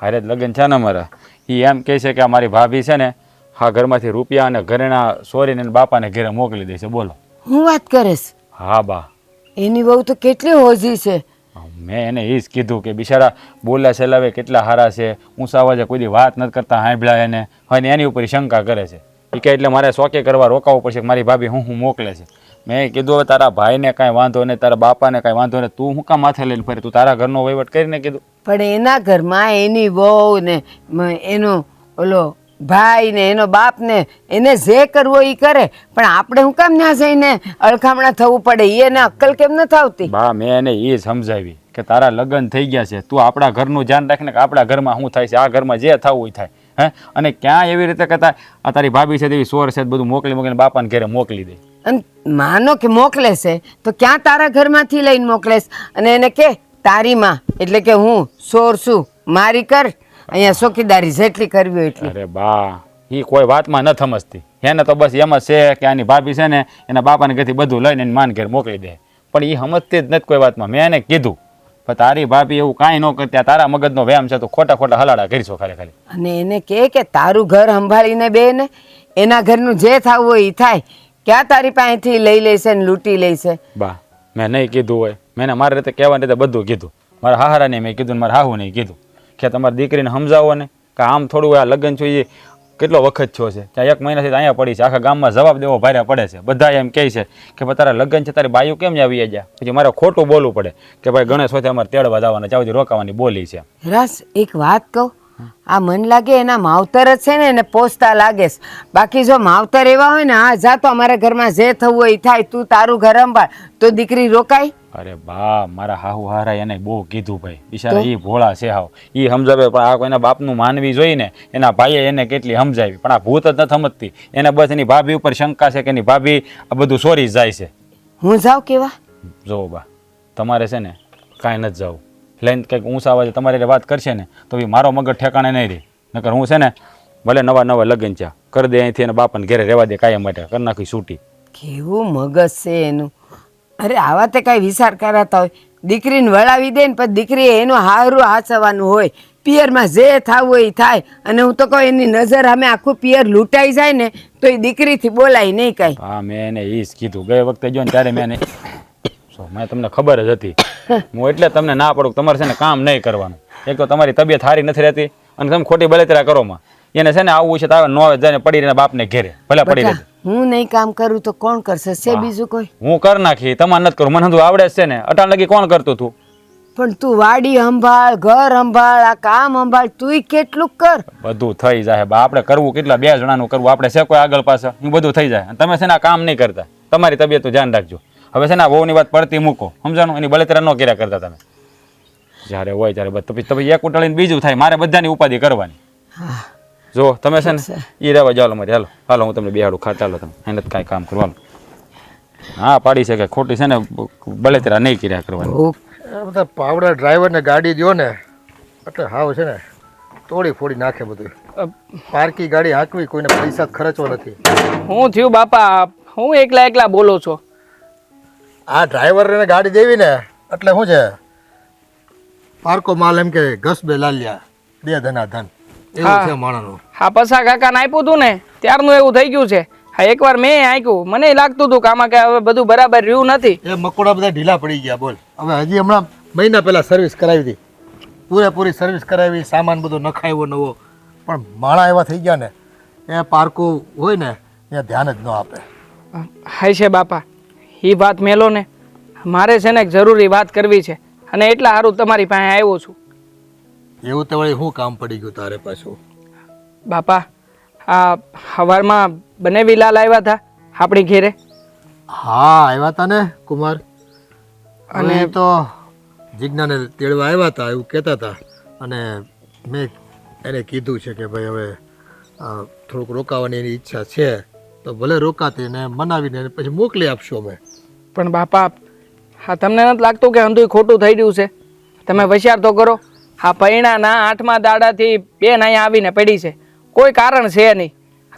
હારે જ લગ્ન છે ને અમારા. એ એમ કહે છે કે અમારી ભાભી છે ને હા ઘરમાંથી રૂપિયા અને ઘરેણા સોરીને બાપાને ઘરે મોકલી દે છે. બોલો, હું વાત કરીશ? હા બા, એની બહુ તો કેટલી હોજી છે. મેં એને એ જ કીધું કે બિચારા બોલ્યા ચલાવે કેટલા સારા છે, ઊંચા અવાજે કોઈ દી વાત નથી કરતા, સાંભળ્યા એને, અને એની ઉપર શંકા કરે છે. એ કે એટલે મારે શોકે કરવા રોકાવું પડશે કે મારી ભાભી હું મોકલે છે. મેં કીધું હવે તારા ભાઈને કાંઈ વાંધો નહીં, તારા બાપાને કાંઈ વાંધો નહીં, તું શું કામ માથે લઈને ફરે? તું તારા ઘરનો વહીવટ કરીને કીધું. પણ એના ઘરમાં એની વહુ ને એનો ઓલો ભાઈ ને એનો બાપ ને એને જે કરવો એ કરે, પણ આપણે શું કામ ત્યાં જઈને અળખામણા થવું પડે? એને અક્કલ કેમ નથી આવતી? બા, મેં એને એ સમજાવી કે તારા લગ્ન થઈ ગયા છે, તું આપણા ઘરનું ધ્યાન રાખને કે આપણા ઘરમાં શું થાય છે, આ ઘરમાં જે થવું એ થાય. હે, અને ક્યાં એવી રીતે કહેતા આ તારી ભાભી છે તેવી સોર છે બધું મોકલીને બાપાને ઘરે મોકલી દે. અને માનો કે મોકલે છે તો ક્યાં તારા ઘરમાંથી લઈને મોકલેશ? અને એને કે તારી માં એટલે કે હું સોર છું, મારી કર, અહીંયા ચોકીદારી જેટલી કરવી હોય એટલી. અરે બા, એ કોઈ વાતમાં ન સમજતી. એને તો બસ એમ જ છે કે આની ભાભી છે ને એના બાપાને ઘરેથી બધું લઈને એને માન ઘેર મોકલી દે. પણ એ સમજતી જ નથી કોઈ વાતમાં. મેં એને કીધું પણ તારી ભાભી એવું કાંઈ ન કરતી, આ તારા મગજનો વ્યાયામ છે, તો ખોટા ખોટા હલાડા કરીશો ખાલી ખાલી. અને એને કે તારું ઘર સંભાળીને બે ને એના ઘરનું જે થવું હોય એ થાય, ક્યાં તારી પાસેથી લઈ લેશે ને લૂંટી લેશે? બા, મેં નહીં કીધું હોય, મેં મારી રીતે કહેવાની રીતે બધું કીધું. મારા હાહારાને મેં કીધું, મારા હાહુ નહીં કીધું કે તમારી દીકરીને સમજાવો ને કે આમ થોડું આ લગ્ન જોઈએ કેટલો વખત થયો છે, ત્યાં 1 મહિનાથી અહીંયા પડી છે, આખા ગામમાં જવાબ દેવો ભારે પડે છે. બધા એમ કહે છે કે ભાઈ તારા લગ્ન છે, તારી બાયું કેમ આવી ગયા? પછી મારે ખોટું બોલવું પડે કે ભાઈ ગણેશ હોય અમારે તેડવા જવાના, ચાવથી રોકાવાની બોલી છે. રસ એક વાત કહું, આ મન લાગે એના માવતર જ છે ને એને પોસતા લાગે છે. બાકી જો માવતર એવા હોય ને, હા જા તો અમારા ઘરમાં જે થવું હોય એ થાય, તું તારું ઘર સંભાળ, તો દીકરી રોકાય? અરે બા, મારા હાહુ હારા એને બહુ કીધું ભાઈ, બિચારા એ ભોળા છે હાવ, એ સમજાવે. પણ આ કોઈના બાપનું માનવી જોઈ ને, એના ભાઈએ એને કેટલી સમજાવી, પણ આ ભૂત જ નથી સમજતી. એને બસ એની ભાભી ઉપર શંકા છે કે એની ભાભી આ બધું સોરી જાય છે. હું જાઉં કેવા? જો બા, તમારે છે ને કાંઈ નથી જવું. લઈને કંઈક ઊંચા અવાજે તમારી વાત કરશે ને તો બી મારો મગજ ઠેકાણે નહીં રહે. નકર હું છે ને ભલે નવા લગ્ન છે કરી દે અહીંથી, એને બાપાને ઘરે રહેવા દે કાયમ માટે, કરી નાખી છૂટી. કેવું મગજ છે એનું! અરે આવા તે કાંઈ વિચાર કરાતા હોય, દીકરીને વળાવી દે ને પછી દીકરી એનું હારું હાચવાનું હોય, પિયરમાં જે થવું હોય એ થાય. અને હું તો કહું એની નજર અમે આખું પિયર લૂંટાઈ જાય ને તો એ દીકરીથી બોલાય નહીં કાંઈ. હા, મેં એને એ જ કીધું ગઈ વખતે જો ને ત્યારે મેં એને મેં તમને ખબર જ હતી. હું એટલે તમને ના પડું તમારે છે ને કામ નહીં કરવાનું. એક તો તમારી તબિયત સારી નથી રહેતી અને તમે ખોટી બળતરા કરો માં. એને છે ને આવું છે તો આવે, ન આવે જઈને પડી રહીને બાપને ઘેરે ભલે પડી રહે. હું નહીં કામ કરું તો કોણ કરશે? છે બીજું કોઈ? હું કર નાખી, તમારે નથી કરું. મને બધું આવડે છે ને, અટાણ લગી કોણ કરતું તું? પણ તું વાડી સંભાળ, ઘર સંભાળ, આ કામ સંભાળ, તુંય કેટલું કર. બધું થઈ જાય બા. આપણે કરવું કેટલા 2 જણાનું કરવું, આપણે છે કોઈ આગળ પાછળ, એ બધું થઈ જાય. અને તમે છે ને આ કામ નહીં કરતા, તમારી તબિયતનું ધ્યાન રાખજો. હવે છે ને આ વહુની વાત પડતી મૂકો, સમજાણું? એની બળતરા ન કર્યા કરતા તમે. જ્યારે હોય ત્યારે તમે એક ઉટાળીને બીજું થાય, મારે બધાની ઉપાધિ કરવાની. જો તમે છે ને એ રહેવા જાઓ મારી. હાલો હાલો, હું તમને બેહાડું ખાતા. હાલો તમે એને કાંઈ કામ કરવાનું. હા પાડી છે કે ખોટી છે ને બળતરા નહીં કર્યા કરવાની. બધા પાવડા ડ્રાઈવરને ગાડી દો ને એટલે હાવ છે ને તોડી ફોડી નાખે બધું. પાર્કી ગાડી હાંકવી, કોઈને પૈસા ખર્ચવો નથી. હું થયું બાપા, હું એકલા બોલો છો? આ ડ્રાઈવરને ગાડી દેવી ને એટલે શું છે, પાર્કો માલ એમ કે ઘસ બે લાલ્યા 2 ધના ધન એવું છે માણાનું. હા પસા કાકાને આપ્યું હતું ને ત્યારનું એવું થઈ ગયું છે. હા એકવાર મેં આપ્યું, મને લાગતું હતું કે આમાં કે હવે બધું બરાબર રહ્યું નથી. એ મકોડા બધા ઢીલા પડી ગયા બોલ. હવે હજી હમણાં મહિના પહેલા સર્વિસ કરાવી હતી, પૂરેપૂરી સર્વિસ કરાવી, સામાન બધો નખાવ્યો નવો, પણ માણા એવા થઈ ગયા ને એ પાર્કું હોય ને ત્યાં ધ્યાન જ ન આપે. હાય છે બાપા, એ વાત મેલો ને. મારે છે ને એક જરૂરી વાત કરવી છે અને એટલા સારું તમારી પાસે આવ્યો છું. એવું તો વળી શું કામ પડી ગયું તારે પાછું? બાપા આ સવારમાં બનેવીલાલ આવ્યા હતા આપણી ઘેરે. હા આવ્યા હતા ને કુમાર. અને તો જિજ્ઞાને તેડવા આવ્યા હતા એવું કહેતા હતા. અને મેં એને કીધું છે કે ભાઈ હવે થોડુંક રોકાવાની એની ઈચ્છા છે તો ભલે રોકાતી ને મનાવીને પછી મોકલી આપશો અમે. પણ બાપા હા તમને નથી લાગતું કે અંધુય ખોટું થઈ રહ્યું છે? તમે વિચાર તો કરો. હા પૈણાના 8મા દાડાથી બેન અહીંયા આવીને પડી છે, કોઈ કારણ છે નહીં,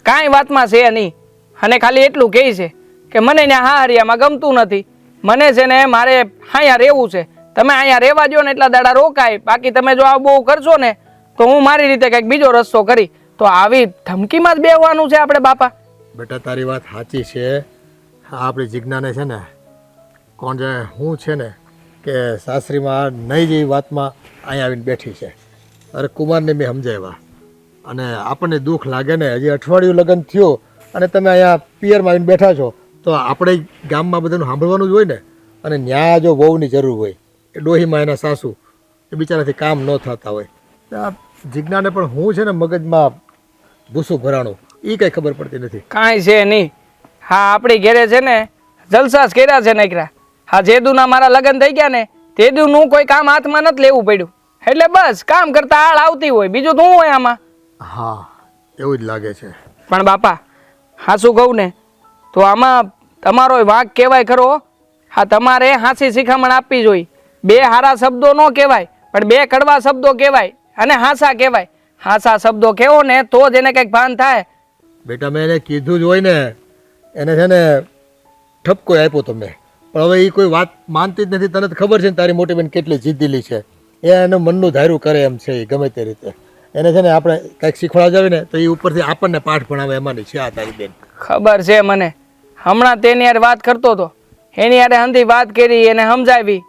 કાંઈ વાતમાં છે નહીં. અને ખાલી એટલું કહે છે કે મને ત્યાં હાહરિયામાં ગમતું નથી, મને છે ને મારે અહીંયા રહેવું છે. તમે અહીંયા રહેવા દો ને એટલા દાડા રોકાય, બાકી તમે જો આવું બહુ કરશો ને તો હું મારી રીતે કંઈક બીજો રસ્તો કરી. તો આવી ધમકીમાં જ બેહવાનું છે આપણે બાપા? બેટા તારી વાત સાચી છે. આપણી જિજ્ઞાને છે ને કોણ જાણે હું છે ને કે સાસરીમાં નહીં જેવી વાતમાં અહીંયા આવીને બેઠી છે. અરે કુમારને મેં સમજાવ્યા અને આપણને દુઃખ લાગે ને, હજી અઠવાડિયું લગ્ન થયો અને તમે અહીંયા પિયરમાં આવીને બેઠા છો તો આપણે ગામમાં બધાનું સાંભળવાનું જ હોય ને. અને ન્યા જો વહુની જરૂર હોય, એ ડોહીમાં એના સાસુ એ બિચારાથી કામ ન થતા હોય. આ જિજ્ઞાને પણ હું છે ને મગજમાં ભૂસું ભરાણું, એ કંઈ ખબર પડતી નથી. કાંઈ છે નહીં. હા આપણી ઘેરે છે ને જલસા જ કર્યા છે નકરા. હા જેદુના મારા લગ્ન થઈ ગયા ને તેદુનું કોઈ કામ હાથમાં નથી લેવું પડ્યું, એટલે બસ કામ કરતા આળ આવતી હોય, બીજું તો શું હોય આમાં? હા એવું જ લાગે છે. પણ બાપા હાસું કહું ને તો આમાં તમારો વાંક કહેવાય ખરો. હા તમારે હાસી શિખામણ આપવી જોઈએ. 2 સારા શબ્દો ન કહેવાય પણ 2 કડવા શબ્દો કહેવાય અને હાસા કહેવાય. હાસા શબ્દો કહેવો ને તો જ એને કંઈક ભાન થાય. બેટા મેં એને કીધું જ હોય ને, એને છે ને ઠપકો આપ્યો તમે, પણ હવે એ કોઈ વાત માનતી જ નથી. તને તો ખબર છે ને તારી મોટી બેન કેટલી જીદ્દીલી છે, એ એનું મનનું ધાર્યું કરે એમ છે. એ ગમે તે રીતે એને છે ને આપણે કંઈક શીખવાડવા ને તો એ ઉપરથી આપણને પાઠ ભણાવે એમાંની છે આ તારી બેન. ખબર છે મને. હમણાં તેની યાર વાત કરતો હતો, એની યારે હંધી વાત કરી, એને સમજાવી,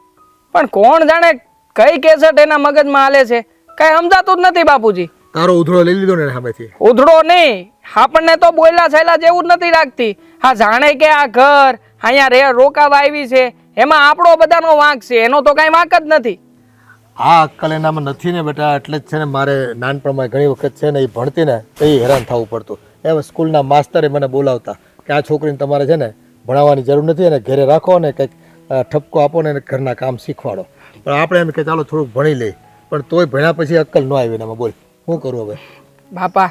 પણ કોણ જાણે કઈ કેસટ એના મગજમાં હાલે છે કઈ સમજાતું જ નથી બાપુજી. તારો ઉધડો લઈ લીધો ને સામેથી? ઉધડો નહીં, આપણને તો બોયલા છેલા જેવું જ નથી લાગતી. હા જાણે કે આ ઘર અહીંયા રોકાવા આવી છે એમાં આપણો બધાનો વાંક છે, એનો તો કઈ વાંક જ નથી. આ અક્કલ એનામાં નથી ને બેટા, એટલે જ છે ને મારે નાનપણમાં ઘણી વખત છે ને એ ભણતી ને તો એ હેરાન થવું પડતું. એ સ્કૂલના માસ્તરે મને બોલાવતા કે આ છોકરીને તમારે છે ને ભણાવવાની જરૂર નથી, એને ઘરે રાખો ને કંઈક ઠપકો આપો ને ઘરના કામ શીખવાડો. પણ આપણે એમ કે ચાલો થોડુંક ભણી લઈ, પણ તોય ભણ્યા પછી અક્કલ ન આવી એનામાં. બોલ શું કરું હવે? બાપા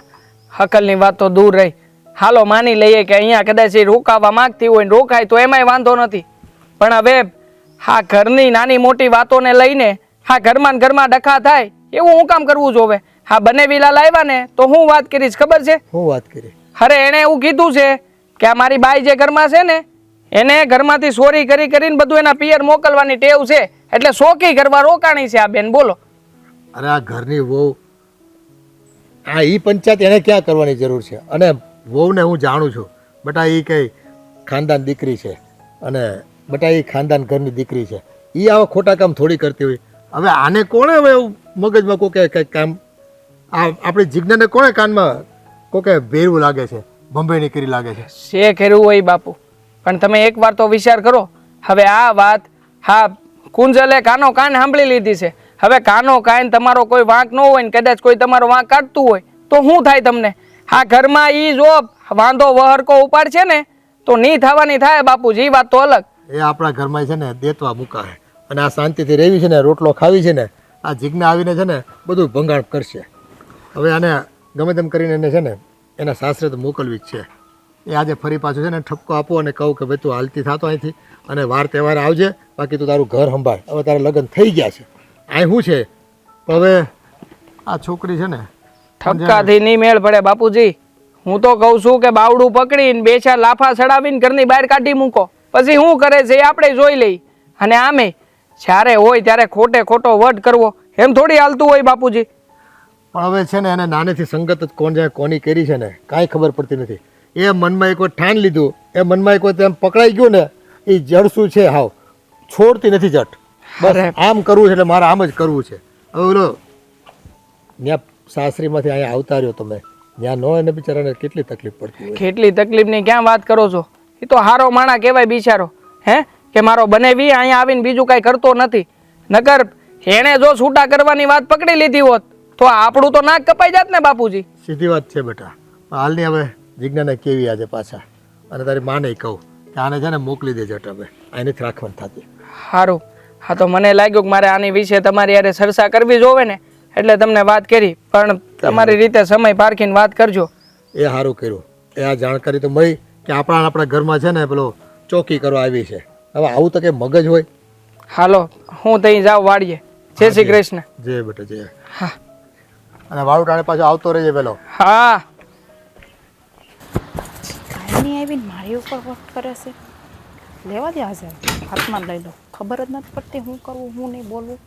અક્કલની વાત તો દૂર રહી. હાલો માની લઈએ કે અહીંયા કદાચ એ રોકાવા માંગતી હોય ને રોકાય તો એમાંય વાંધો નથી, પણ હવે હા ઘરની નાની મોટી વાતોને લઈને હા ઘરમાં ડખા થાય એવું હું કામ કરવું જોવે? હા બનેવીલાલ આવ્યા ને તો હું વાત કરીશ ખબર છે? હું વાત કરી? અરે એને એવું કીધું છે કે આ મારી બાઈ જે ઘરમાં છે ને એને ઘરમાંથી ચોરી કરીને બધું એના પિયર મોકલવાની ટેવ છે, એટલે શોકી કરવા રોકાણી છે આ બેન. બોલો. અરે આ ઘરની વહુ, આ ઈ પંચાયત એને ક્યાં કરવાની જરૂર છે? અને વહુને હું જાણું છું બેટા, એ કઈ ખાનદાન દીકરી છે અને બેટા એ ખાનદાન ઘરની દીકરી છે. એ આવા ખોટા કામ થોડી કરતી હોય. હવે આને કોણે હવે મગજમાં કોકે કંઈક કામ, આપણી જિજ્ઞાને કોણે કાનમાં કોકે ભેરવું લાગે છે, ભંભેણી કરી લાગે છે? છે ખેરવું હોય બાપુ, પણ તમે એકવાર તો વિચાર કરો. હવે આ વાત હા કુંજલે કાનો કાન સાંભળી લીધી છે. હવે કાનો કાન તમારો કોઈ વાંક ન હોય ને કદાચ કોઈ તમારો વાંક કાઢતું હોય તો શું થાય તમને? આ ઘરમાં ઈ જો વાંધો વહરકો ઉપાડ છે ને તો નહીં થવાની થાય બાપુજી, વાત તો અલગ. એ આપણા ઘરમાં છે ને દેતવા મુકાય અને આ શાંતિથી રહેવી છે ને, રોટલો ખાવી છે ને, આ જીજ્ઞા આવીને છે ને બધું ભંગાણ કરશે. હવે આને ગમે તેમ કરીને એને છે ને એના સાસરે તો મોકલવી જ છે. એ આજે ફરી પાછું છે ને ઠપકો આપો અને કહું કે ભાઈ તું હાલતી થતો અહીંથી અને વાર તહેવાર આવજે, બાકી તું તારું ઘર સંભાળ. હવે તારા લગ્ન થઈ ગયા છે, અહીં શું છે? પણ હવે આ છોકરી છે ને ઠપકાથી નહીં મેળ પડે બાપુજી. હું તો કહું છું કે બાવડું પકડીને બે ચાર લાફા ચડાવીને ઘરની બહાર કાઢી મૂકો, પછી શું કરે છે એ આપણે જોઈ લઈ. અને આમે જ્યારે હોય ત્યારે ખોટે ખોટો વટ કરવો એમ થોડી હાલતું હોય બાપુજી. પણ હવે છે ને એને નાનેથી સંગત જ કોણ જાય કોની કરી છે ને કાંઈ ખબર પડતી નથી. એ મનમાં એક વાર ઠાન લીધું, એ મનમાં એક વાર તેમ પકડાઈ ગયું ને, એ જડશું છે, હાવ છોડતી નથી જટ. બસ આમ કરવું છે એટલે મારે આમ જ કરવું છે. હવે બોલો ત્યાં સાસરીમાંથી અહીંયા આવતા રહ્યો તમે, ત્યાં ન એને બિચારાને કેટલી તકલીફ પડતી હોય. કેટલી તકલીફની ક્યાં વાત કરો છો? એ તો હારો માણા કહેવાય બિચારો, હે કે મારો બનેવી અહીંયા આવીને બીજું કાંઈ કરતો નથી. નકર એણે જો છૂટા કરવાની વાત પકડી લીધી હોત તો આપણું તો નાક કપાઈ જાત ને બાપુજી. સીધી વાત છે બેટા. હાલની હવે જીજ્ઞાને કેવી આજે પાછા, અને તારી માને કહું કે આને છે ને મોકલી દે જટ. હવે આનેથી રાખવાની થતી. સારું. હા તો મને લાગ્યું કે મારે આની વિશે તમારી યારે ચર્ચા કરવી જોવે ને એટલે તમને વાત કરી, પણ તમારી રીતે સમય પારખીને વાત કરજો. એ સારું કર્યું. એ આ જાણકારી તો મળી કે આપણા ઘરમાં છે ને પેલો ચોકી કરવા આવી છે. હવે આવું તો કે મગજ હોય. હાલો હું ત્યાં જાઉં વાડીએ. જય શ્રી કૃષ્ણ. જય બેટા જય. હા અને વાળું ટાણે પાછો આવતો રહેજે પેલો. હા. કાંઈ આવીને મારી ઉપર વખત કરે છે. લેવા દે આજે હાથમાં લઈ લો, ખબર જ નથી પડતી હું કરવું હું નહીં બોલવું.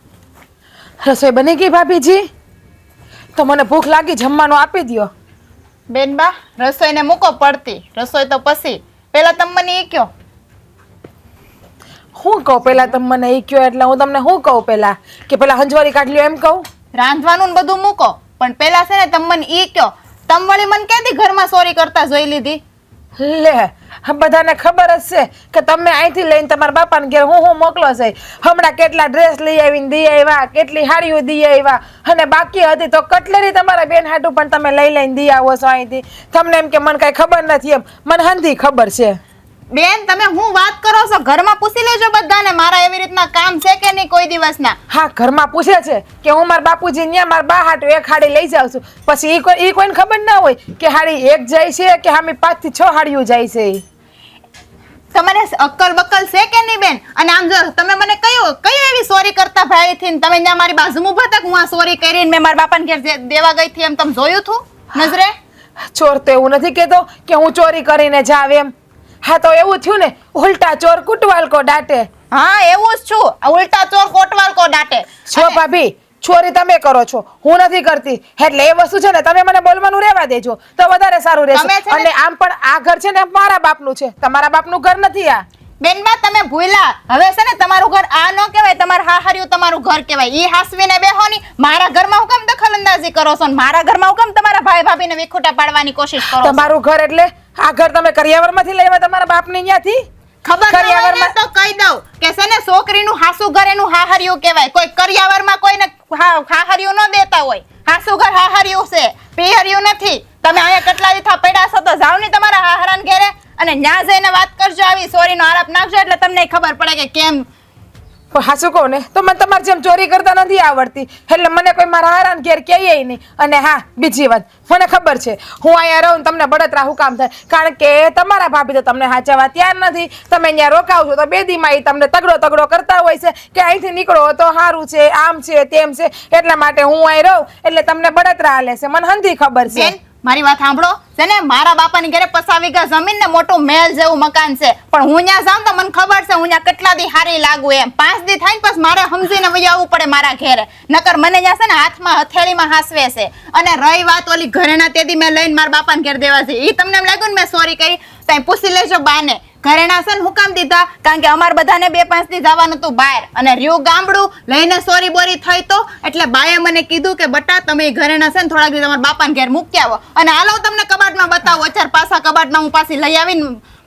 રસોઈ બની ગઈ ભાભીજી? તો મને ભૂખ લાગી, જમવાનું આપી દ્યો. બેનબા રસોઈને મૂકો પડતી, રસોઈ તો પછી પેલા તમે મને એ કયો. હું કહું પેલા તમે મને એ કયો એટલે હું તમને શું કહું પેલા કે પેલા હંજવારી કાઢ લ્યો એમ કહું? રાંધવાનું ને બધું મૂકો પણ પેલા છે ને તમે મને એ કયો, તમે વળી મને ક્યાંથી ઘરમાં ચોરી કરતા જોઈ લીધી? લે બધાને ખબર જ છે કે તમે અહીંથી લઈને તમારા બાપાને ઘેર હું મોકલો છે. હમણાં કેટલા ડ્રેસ લઈ આવીને દઈ આવ્યા, કેટલી હાડીઓ દઈ આવ્યા, અને બાકી હતી તો કટલેરી તમારા બેન હાટું પણ તમે લઈ લઈને દઈ આવો છો અહીંથી. તમને એમ કે મને કાંઈ ખબર નથી એમ, મને હંધી ખબર છે. બેન તમે હું વાત કરો છો? ઘરમાં પૂછી લેજો બધાને મારા એવી રીતના કામ છે કે નહીં કોઈ દિવસના. હા ઘરમાં પૂછે છે કે હું મારા બાપુજી ત્યાં મારા બા હાટું એક હાડી લઈ જાઉં છું, પછી ઈ કોઈને ખબર ના હોય કે હાડી એક જાય છે કે હામી 5 થી 6 હાડીઓ જાય છે. તમને અક્કલ બક્કલ છે કે નહીં બેન? અને આમ જો તમે મને કયું એવી ચોરી કરતા ભાઈ થી તમે ત્યાં મારી બાજુમાં ઉભા હતા હું આ ચોરી કરીને મેં મારા બાપાને ઘેર દેવા ગઈ હતી એમ તમે જોયું હતું નજરે? ચોર તો એવું નથી કેતો કે હું ચોરી કરીને જાવ એમ. હા તો એવું થયું ને, ઉલટા ચોર કુટવાલ કો ડાટે. હા એવું જ છું, ઉલટા ચોર કોટવાલ કો ડાટે. છો ભાભી ચોરી તમે કરો છો, હું નથી કરતી. એટલે એ વસ્તુ છે ને તમે મને બોલવાનું રહેવા દેજો તો વધારે સારું રહેશે. અને આમ પણ આ ઘર છે ને મારા બાપનું છે, તમારા બાપનું ઘર નથી આ. બેનબા તમે ભૂલા, હવે છે ને તમારું ઘર આ નો કહેવાય, તમારું હાહરિયું તમારું ઘર કહેવાય. ઈ હાસવીને બેહો ની મારા ઘરમાં હું કેમ દખલ અંદાજી કરો છો? મારા ઘરમાં હું કેમ તમારા ભાઈ ભાભીને વિખૂટા પાડવાની કોશિશ કરો છો? તમારું ઘર એટલે આ ઘર તમે કરિયાવરમાંથી લઈ આવ્યા તમારા બાપને અહીંયાથી? ખબર કરિયાવરમાં તો કહી દઉં કે છે ને છોકરીનું હાસુ ઘર એનું હાહરિયું કહેવાય. કોઈ કરિયાવરમાં કોઈને હાહરિયું ન દેતા હોય. હાસુ ઘર હાહરિયું છે, પિહરિયું નથી. તમે અહીંયા કેટલા દીથા પડ્યા છો તો જાવ ને તમારા હાહરાન ઘરે અને ન્યા જઈને વાત કરજો, આવી સોરીનો આરોપ નાખજો એટલે તમને ખબર પડે કે કેમ. હાસુ કહો ને તો મને તમારી જેમ ચોરી કરતા નથી આવડતી, એટલે મને કોઈ મારા હારાન ઘેર કહેય નહીં. અને હા બીજી વાત, મને ખબર છે હું અહીંયા રહું તમને બળતરા હું કામ થાય, કારણ કે તમારા ભાભી તો તમને હાચવવા તૈયાર નથી. તમે અહીંયા રોકાવ છો તો બે દીમાં એ તમને તગડો કરતા હોય છે કે અહીંથી નીકળો તો સારું છે, આમ છે તેમ છે, એટલા માટે હું અહીં રહું એટલે તમને બળતરા હાલે છે, મને હંધી ખબર છે. મારી વાત સાંભળો, છે ને મારા બાપાની ઘરે 50 વીઘા જમીન ને મોટું મહેલ જેવું મકાન છે, પણ હું ત્યાં જાઉં તો મને ખબર છે હું ત્યાં કેટલા દી હારી લાગુ એમ. 5 દી થાય ને પછી મારે સમજીને વહી આવવું પડે મારા ઘરે, નકર મને ત્યાં છે ને હાથમાં હથેળીમાં હાસવે છે. અને રહી વાત ઓલી ઘરેણા તેદી મેં લઈને મારા બાપાને ઘેર દેવા છે, એ તમને એમ લાગ્યું ને મેં ચોરી કરી? ત્યાં પૂછી લેજો બાને. ઘરેણા છે ને હું કામ દીધા? કારણ કે અમારે બધાને 2-5 દી જવાનું હતું બહાર અને રહ્યું ગામડું લઈને સોરી બોરી થઈ તો એટલે બાએ મને કીધું કે બટા તમે ઘરેણા છે ને થોડાક દી તમારા બાપાને ઘેર મૂકી આવો. અને હાલો તમને કબાટમાં બતાવો, અત્યારે પાછા કબાટમાં હું પાછી લઈ આવીને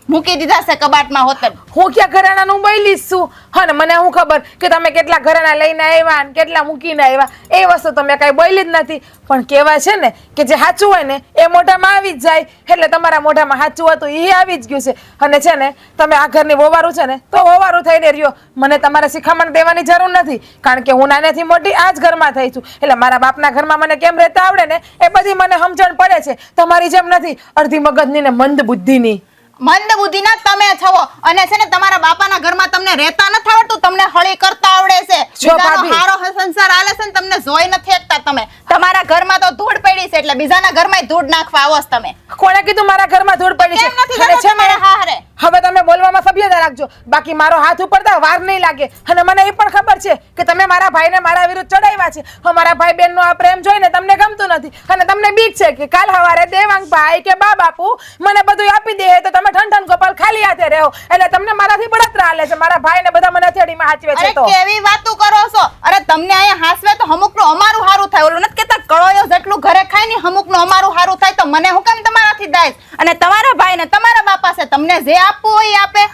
મૂકી દીધા છે કબાટમાં હોતન. હું ક્યાં ઘરેણાનું બોલી છું? હા ને મને હું ખબર કે તમે કેટલા ઘરેણા લઈને આવ્યા ને કેટલા મૂકીને આવ્યા, એ વસ્તુ તમે કાંઈ બોલી જ નથી. પણ કહેવાય છે ને કે જે સાચું હોય ને એ મોઢામાં આવી જ જાય, એટલે તમારા મોઢામાં સાચું હતું એ આવી જ ગયું છે. અને છે ને તમે આ ઘરની વોવારું છે ને તો વોવારું થઈને રહ્યો. મને તમારે શિખામણ દેવાની જરૂર નથી, કારણ કે હું નાનેથી મોટી આ જ ઘરમાં થઈ છું. એટલે મારા બાપના ઘરમાં મને કેમ રહેતા આવડે ને એ બધી મને સમજણ પડે છે. તમારી જેમ નથી અડધી મગજની ને મંદ બુદ્ધિની. મંદ બુદ્ધિના તમે છો અને છે ને તમારા બાપાના ઘરમાં તમને રહેતા નથી આવડતું, તમને હળી કરતા આવડે છે. બીજાનો હારો સંસાર હાલે છે ને તમને જોઈ નથી શકતા તમે. તમારા ઘરમાં તો ધૂળ પડી છે એટલે બીજાના ઘરમાં ધૂળ નાખવા આવો છો તમે. કોણે કીધું મારા ઘરમાં ધૂળ પડી છે? કેમ નથી જતો તમારા હારે? હવે તમે બોલવામાં સભ્યતા રાખજો, બાકી મારો હાથ ઉપરતા વાર નહીં લાગે. અને મને એ પણ ખબર છે કે તમે મારા ભાઈને મારા વિરુદ્ધ ચડાવ્યા છે. મારા ભાઈ બહેનનો આ પ્રેમ જોઈને તમને ગમતું નથી અને તમને બીક છે કે કાલ સવારે દેવાંગ ભાઈ કે બા બાપુ મને બધું આપી દે તો તમે ઠંઠન ગોપાલ ખાલી હાથે રહો. એટલે તમને મારાથી બળતરા હાલે છે. મારા ભાઈ ને બધા મને હથેળીમાં હાચવે છે. તો કેવી વાતો કરો છો? અરે તમને અહીંયા હાસવે તો અમુકનું અમારું હારું થાય. ઓલું નથી કેતા કળોયો જેટલું ઘરે ખાય ને અમુકનું અમારું હારું થાય. તો મને હું કેમ તમારાથી દાઈશ? અને તમારા ભાઈ ને તમારા બાપા છે, તમને જે આપવું હોય આપે.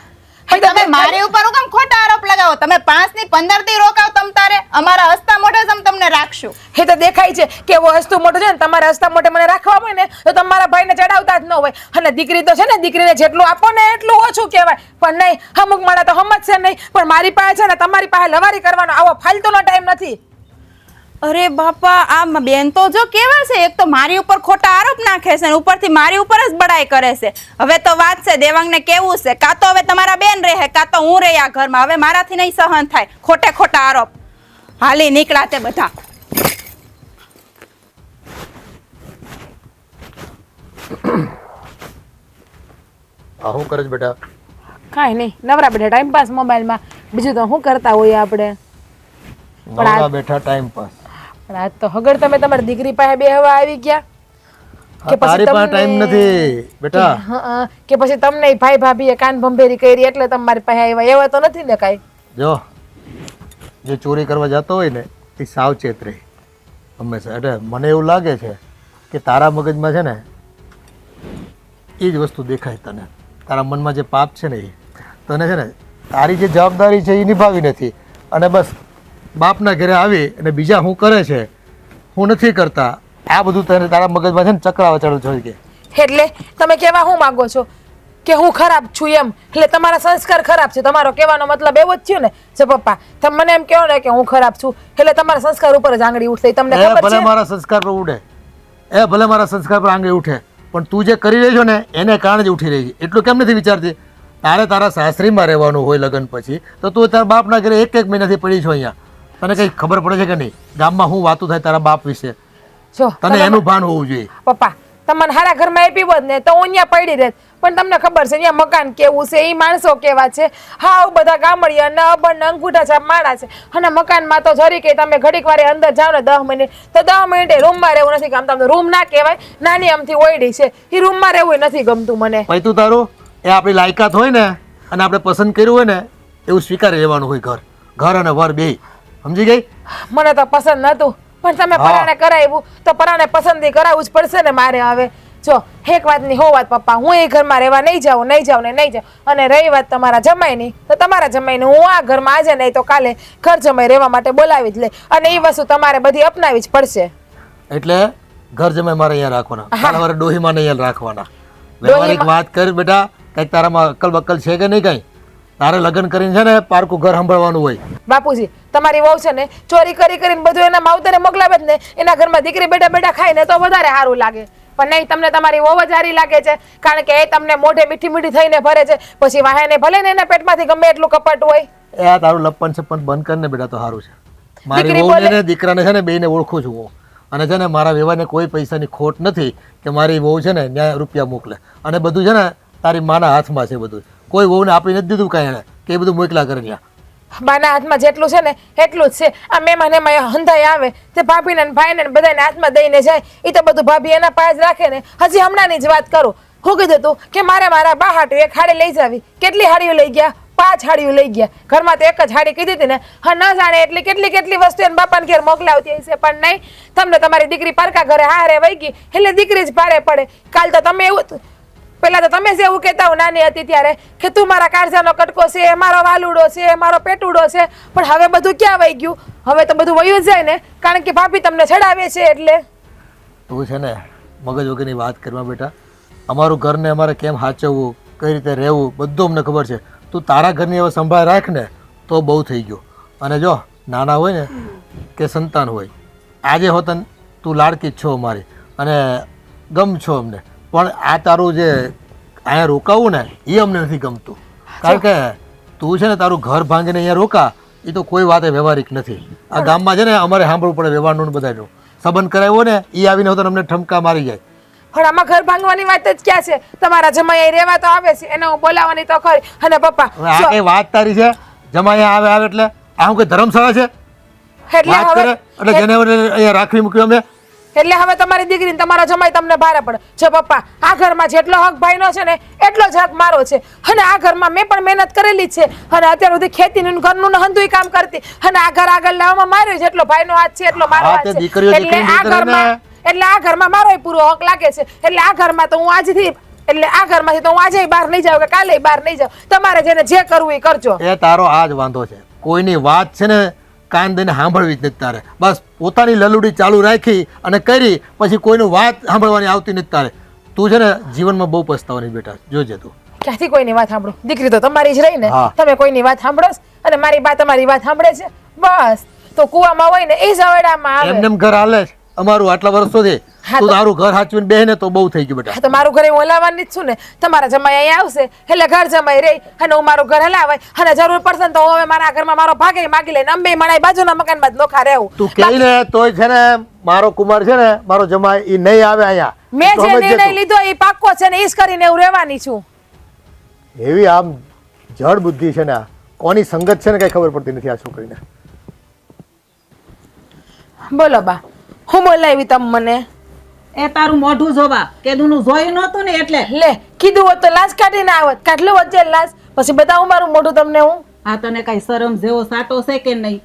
તમે મારી ઉપર હું કેમ ખોટા આરોપ લગાવો? તમે 5 ની 15 દી રોકાવ તમ તારે અમારા હસતા મોઢે જ તમને રાખશું. એ તો દેખાય છે કે એવો હસતું મોઢું છે ને તમારા હસતા મોઢે મને રાખવા હોય ને તો તમારા ભાઈને ચડાવતા જ ન હોય. અને દીકરી તો છે ને દીકરીને જેટલું આપો ને એટલું ઓછું કહેવાય. પણ નહીં, અમુક માણા તો સમજશે નહીં. પણ મારી પાસે છે ને તમારી પાસે લવારી કરવાનો આવો ફાલતુનો ટાઈમ નથી. અરે બાપા, આ બેન તો જો કેવા છે, એક તો મારી ઉપર ખોટા આરોપ નાખે છે અને ઉપરથી મારી ઉપર જ બડાઈ કરે છે. હવે તો વાત છે દેવાંગને કેવું છે, કાં તો હવે તમારા બેન રહે કાં તો હું રહી આ ઘરમાં. હવે મારાથી નહીં સહન થાય ખોટે ખોટા આરોપ. હાલી નીકળ્યા તે બધા. શું કરે છે બેટા? કાંઈ નહીં, નવરા બેઠા ટાઈમ પાસ મોબાઈલમાં. બીજું તો શું કરતા હોઈએ આપણે? નવરા બેઠા ટાઈમ પાસ. પણ આજ તો હગર તમે તમારી દીકરી પાસે બેહવા આવી ગયા કે તારી પાસે ટાઈમ નથી બેટા? કે પછી તમને ભાઈ ભાભીએ કાન ભંભેરી કરી એટલે તમારી પાસે આવ્યા? એવા તો નથી ને કાંઈ? જો જે ચોરી કરવા જતો હોય ને એ સાવચેત રહે હંમેશા. એટલે મને એવું લાગે છે કે તારા મગજમાં છે ને એ જ વસ્તુ દેખાય તને. તારા મનમાં જે પાપ છે ને એ તને છે ને તારી જે જવાબદારી છે એ નિભાવી નથી. અને બસ બાપના ઘરે આવી અને બીજા શું કરે છે હું નથી કરતા આ બધું તને તારા મગજમાં છે ને ચક્રાવા ચડવું જોઈએ કે. એટલે તમે કહેવા શું માંગો છો કે હું ખરાબ છું એમ? એટલે તમારા સંસ્કાર ખરાબ છે, તમારો કહેવાનો મતલબ એવો જ થયો ને? જે પપ્પા તમે મને એમ કહો ને કે હું ખરાબ છું એટલે તમારા સંસ્કાર ઉપર જ આંગળી ઉઠે. તમને ખબર છે? ભલે મારા સંસ્કાર પર ઉડે, ભલે મારા સંસ્કાર પર આંગળી ઉઠે, પણ તું જે કરી રહી છો ને એને કારણે જ ઉઠી રહી છે. એટલું કેમ નથી વિચારતી? તારે તારા સાસરીમાં રહેવાનું હોય લગ્ન પછી તો તું તારા બાપના ઘરે એક મહિનાથી પડી છો અહીંયા. તને કઈ ખબર પડે છે કે નહીં ગામમાં શું વાતું થાય તારા બાપ વિશે? જો તને એનું ભાન હોવું જોઈએ. પપ્પા તમને હારા ઘરમાં આપી હોત ને તો હું અહીંયા પડી રહેત. પણ તમને ખબર છે અહીંયા મકાન કેવું છે, એ માણસો કેવા છે, હા બધા ગામડિયા ને અબણ ને અંગૂઠા છાપ માણા છે. અને મકાનમાં તો જરી કે તમે ઘડીક વારે અંદર જાઓ ને 10 મિનિટ તો 10 મિનિટે રૂમમાં રહેવું નથી ગમતું. તમને રૂમ ના કહેવાય, નાની આમથી ઓયડી છે, એ રૂમમાં રહેવું નથી ગમતું મને. ભાઈ તું તારું એ આપણી લાયકાત હોય ને અને આપણે પસંદ કર્યું હોય ને એવું સ્વીકારી લેવાનું હોય. ઘર અને વર બે. સમજી ગઈ? મને તો પસંદ નતું પણ તમે પરાણે કરાવ્યું તો પરાણે પસંદગી કરાવવું જ પડશે ને મારે. હવે જો એક વાતની હો વાત પપ્પા, હું એ ઘરમાં રહેવા નહીં જાઉં ને નહીં જાઉં. અને રહી વાત તમારા જમાઈની તો તમારા જમાઈને હું આ ઘરમાં આજે નહીં તો કાલે ઘર જમાઈ રહેવા માટે બોલાવી જ લે. અને એ વસ્તુ તમારે બધી અપનાવી જ પડશે. એટલે ઘર જમાઈ મારે અહીંયા રાખવાના, મારે ડોહીમાં અહીંયા રાખવાના. વ્યવહારિક વાત કર બેટા. કઈક તારામાં અક્કલ બક્કલ છે કે નહીં? કઈ તારે લગ્ન કરીને છે ને પારકું ઘર સંભાળવાનું હોય. બાપુજી તમારી વહુ છે ને ચોરી કરીને બધું એના માવતરે મોકલાવે જ ને, એના ઘરમાં દીકરી બેઠા ખાય ને તો વધારે સારું લાગે. પણ નહીં, તમને તમારી વહુ જ સારી લાગે છે, કારણ કે એ તમને મોઢે મીઠી થઈને ભરે છે. પછી વાહેને ભલે ને એના પેટમાંથી ગમે એટલું કપટ હોય. એ આ તારું લપન છે પણ બંધ કરીને બેટા તો સારું છે. મારી વહુ ને દીકરાને છે ને બેને ઓળખું છું હું. અને છે ને મારા વ્યવહારને કોઈ પૈસાની ખોટ નથી કે મારી વહુ છે ને ન્યાય રૂપિયા મોકલે. અને બધું છે ને તારી માના હાથમાં છે બધું. કોઈ વહુને આપી નથી દીધું કાંઈ એને કે એ બધું મોકલા કરે ત્યાં. બાના હાથમાં જેટલું છે ને એટલું જ છે. આ મહેમાન એમાં હંધાઈ આવે તે ભાભીને ભાઈને બધાને હાથમાં દઈને જાય. એ તો બધું ભાભી એના પાસે જ રાખે ને. હજી હમણાંની જ વાત કરું, હું કીધું તું કે મારા બા હાટું એક હાડી લઈ જાવી. કેટલી હાડીઓ લઈ ગયા? 5 હાડીઓ લઈ ગયા. ઘરમાં તો એક જ હાડી કીધી હતી ને. હા ન જાણે એટલી કેટલી વસ્તુ એને બાપાને ઘેર મોકલાવતી હશે. પણ નહીં, તમને તમારી દીકરી પારકા ઘરે હારે વહી ગઈ એટલે દીકરી જ ભારે પડે. કાલ તો તમે એવું પેલા તો તમે જ એવું કહેતા હો નાની હતી ત્યારે કે તું મારા કાળજાનો કટકો છે, મારો વાલુડો છે, મારો પેટુડો છે, પણ હવે બધું ક્યાં વહી ગયું? હવે તો બધું વયું જ જાય ને, કારણ કે ભાભી તમને ચડાવે છે એટલે. તું છે ને મગજ વગરની વાત કરવા બેટા. અમારું ઘરને અમારે કેમ સાચવવું, કઈ રીતે રહેવું બધું અમને ખબર છે. તું તારા ઘરની હવે સંભાળ રાખ ને તો બહુ થઈ ગયું. અને જો નાના હોય ને કે સંતાન હોય, આજે હોતન તું લાડકી જ છો અમારી અને ગમ છો અમને, પણ આ તારું જે અહીંયા રોકાવું ને એ અમને નથી ગમતું. કારણ કે તું છે ને તારું ઘર ભાંગીને અહીંયા રોકા એ તો કોઈ વાતે વ્યવહારિક નથી. આ ગામમાં છે ને અમારે સાંભળવું પડે વ્યવહારનું બધાનું. સંબંધ કરાવ્યો ને એ આવીને હોતન અમને ઠમકા મારી જાય. પણ આમાં ઘર ભાંગવાની વાત જ ક્યાં છે? તમારા જમાઈ અહીં રહેવા તો આવે છે, એને હું બોલાવવાની તો ખરી. અને પપ્પા હવે આ કઈ વાત તારી છે? જમાઈ આવે એટલે આ હું કઈ ધર્મશાળા છે? એટલે વાત કરે હવે એટલે જેને અહીંયા રાખવી મૂક્યો અમે. એટલે હવે તમારી દીકરીને તમારો જમાઈ તમને ભારે પડે. જો પપ્પા, આ ઘરમાં જેટલો હક ભાઈનો છે ને એટલો જ હક મારો છે. અને આ ઘરમાં મેં પણ મહેનત કરેલી જ છે અને અત્યાર સુધી ખેતીનું ઘરનું હંધુય કામ કરતી અને આ ઘર આગળ લાવવામાં માર્યો જેટલો ભાઈનો હાથ છે એટલો મારો હા, હાથ તે છે. દીકરીઓ એટલે દીકરીને આ દીકરાને- ઘરમાં એટલે આ ઘરમાં મારોય પૂરો હક લાગે છે. એટલે આ ઘરમાં તો હું આજથી એટલે આ ઘરમાંથી તો હું આજે બહાર નહીં જાઉં કે કાલે બહાર નહીં જાઉં. તમારે જેને જે કરવું એ કરજો. એ તારો આ જ વાંધો છે. કોઈની વાત છે ને કાન દઈને સાંભળવી જ નથી તારે. બસ પોતાની લલુડી ચાલુ રાખી અને કરી પછી કોઈનું વાત સાંભળવાની આવતી નથી તારે. તું છે ને જીવનમાં બહુ પસ્તાવાની બેટા, જોજે તું. ક્યાંથી કોઈની વાત સાંભળો? દીકરી તો તમારી જ રહી ને. હા. તમે કોઈની વાત સાંભળો છો? અને મારી બા તમારી વાત સાંભળે છે? બસ તો કુવામાં હોય ને એ જવેડામાં આવે. એમને એમ ઘર હાલે છે અમારું આટલા વર્ષોથી. હા તું તો- તારું ઘર હાચવીને બેહે ને તો બહુ થઈ ગયું બેટા. હા તો મારું ઘરે હું હલાવવાની જ છું ને. તમારા જમાઈ અહીંયા આવશે એટલે ઘર જમાઈ રહી અને હું મારું ઘર હલાવાય અને જરૂર પડશે ને તો હું હવે મારા ઘરમાં મારો ભાગે માગી લઈને અંબે મણાઈ બાજુના મકાનમાં જ નોખા રહેવું. તું કહી ને તોય છે ને મારો કુમાર છે ને મારો જમાઈ ઈ નહીં આવે અહીંયા. મેં તો જે સમજજે નિર્ણય તું. લીધો એ પાક્કો છે ને એ જ કરીને હું રહેવાની છું. એવી આમ જડ બુદ્ધિ છે ને આ. કોની સંગત છે ને કઈ ખબર પડતી નથી આ છોકરીને. બોલો બા, હું બોલાવી તમ મને? એ તારું મોઢું જોવા કેદુનું જોયું નહોતું ને એટલે. લે કીધું હોત તો લાશ કાઢીને આવત. કાઢલો વચ્ચે લાશ પછી બતાવું મારું મોઢું તમને હું. આ તને કઈ શરમ જેવો સાટો છે કે નહીં?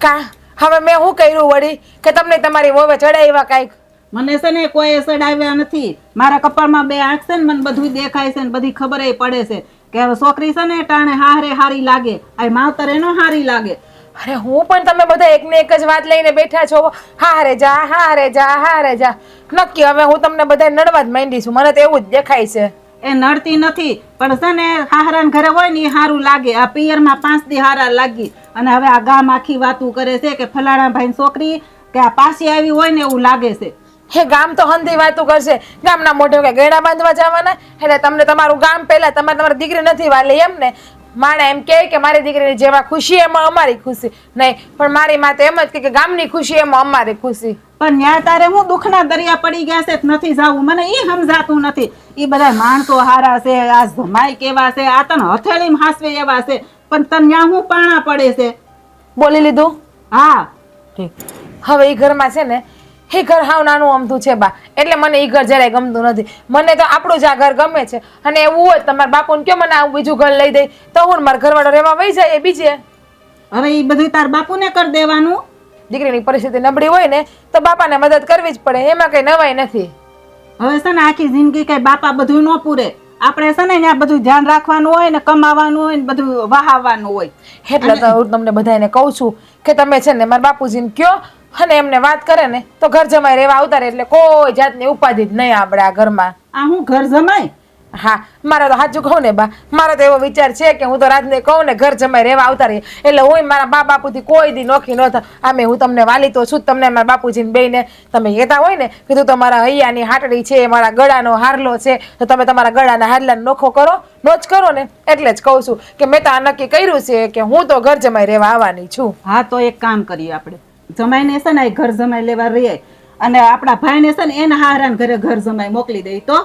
કા હવે મેં શું કર્યું વળી કે તમને તમારી વોવે ચડાવ્યા કાંઈક? મને છે ને કોઈ સડાવ્યા નથી. મારા કપાળમાં બે આંખ છે ને મને બધું દેખાય છે ને બધી ખબર પડે છે કે હવે છોકરી છે ને ટાણે હારે હારી લાગે, આ માવતર એનો હારી લાગે. અરે હું પણ તમે બધા એકને એક જ વાત લઈને બેઠા છો. હારે જા હારે જા હારે જા. નક્કી હવે હું તમને બધા નડવા જ માંડી છું. મને તો એવું જ દેખાય છે. એ નડતી નથી પણ છે ને હાહરાન ઘરે હોય ને એ સારું લાગે. આ પિયરમાં 5 દી હારા લાગી અને હવે આ ગામ આખી વાતું કરે છે કે ફલાણા ભાઈ છોકરી કે આ પાછી આવી હોય ને એવું લાગે છે. હે ગામ તો હંધી વાતું કરશે. ગામના મોઢે કે ગયડા બાંધવા જવાના એટલે તમને તમારું ગામ પહેલા તમારી દીકરી નથી વાલી એમ ને. માણે એમ કહે કે મારી દીકરીની જેમાં ખુશી એમાં અમારી ખુશી નહીં, પણ મારી માતે એમ જ કહે કે ગામની ખુશી એમાં અમારી ખુશી. પણ ન્યા તારે હું દુઃખના દરિયા પડી ગયા છે નથી જાવું, મને એ સમજાતું નથી. એ બધા માણસો હારા છે, આ જમાઈ કેવા છે, આ તને હથેળીમાં હાસવે એવા છે, પણ તને ન્યા હું પાણા પડે છે. બોલી લીધું? હા ઠીક. હવે એ ઘરમાં છે ને એ ઘર હાવ નાનું અમથું છે બા, એટલે મને એ ઘર જરાય ગમતું નથી. મને તો આપણું જ આ ઘર ગમે છે. અને એવું હોય તમારા બાપુને કયો મને આવું બીજું ઘર લઈ દે તો હું મારા ઘરવાળો રહેવા વહી જાય એ બીજે. હવે એ બધું તાર બાપુને કરી દેવાનું. દીકરીની પરિસ્થિતિ નબળી હોય ને તો બાપાને મદદ કરવી જ પડે, એમાં કઈ નવાઈ નથી. હવે છે ને આખી જિંદગી કઈ બાપા બધું ન પૂરે. આપણે છે ને ત્યાં બધું ધ્યાન રાખવાનું હોય ને કમાવાનું હોય ને બધું વહાવવાનું હોય. એટલે તો હું તમને બધાને કહું છું કે તમે છે ને મારા બાપુજીને કયો અને એમને વાત કરે ને તો ઘર જમાઈ રહેવા આવતા રહે એટલે કોઈ જાતની ઉપાધિ જ નહીં આપણે આ ઘરમાં. આ હું ઘર જમાય? હા મારે તો સાચું કહું ને બા, મારો તો એવો વિચાર છે કે હું તો રાતને કહું ને ઘર જમાઈ રહેવા આવતા રહીએ એટલે હું મારા બા બાપુથી કોઈ દી નોખી ન થાય. આમે હું તમને વાલી તો છું, તમને મારા બાપુજીને બેને તમે કહેતા હોય ને કે તું તમારા હૈયાની હાટડી છે, મારા ગળાનો હારલો છે, તો તમે તમારા ગળાના હારલાને નોખો કરો, નોચ કરો ને. એટલે જ કહું છું કે મેં તો આ નક્કી કર્યું છે કે હું તો ઘર જમાઈ રહેવા આવવાની છું. હા તો એક કામ કરીએ આપણે, જમાઈને છે ને ઘર જમાઈ લેવા રહીએ અને આપણા ભાઈને છે ને એના હારાને ઘરે ઘર જમાઈ મોકલી દઈ તો.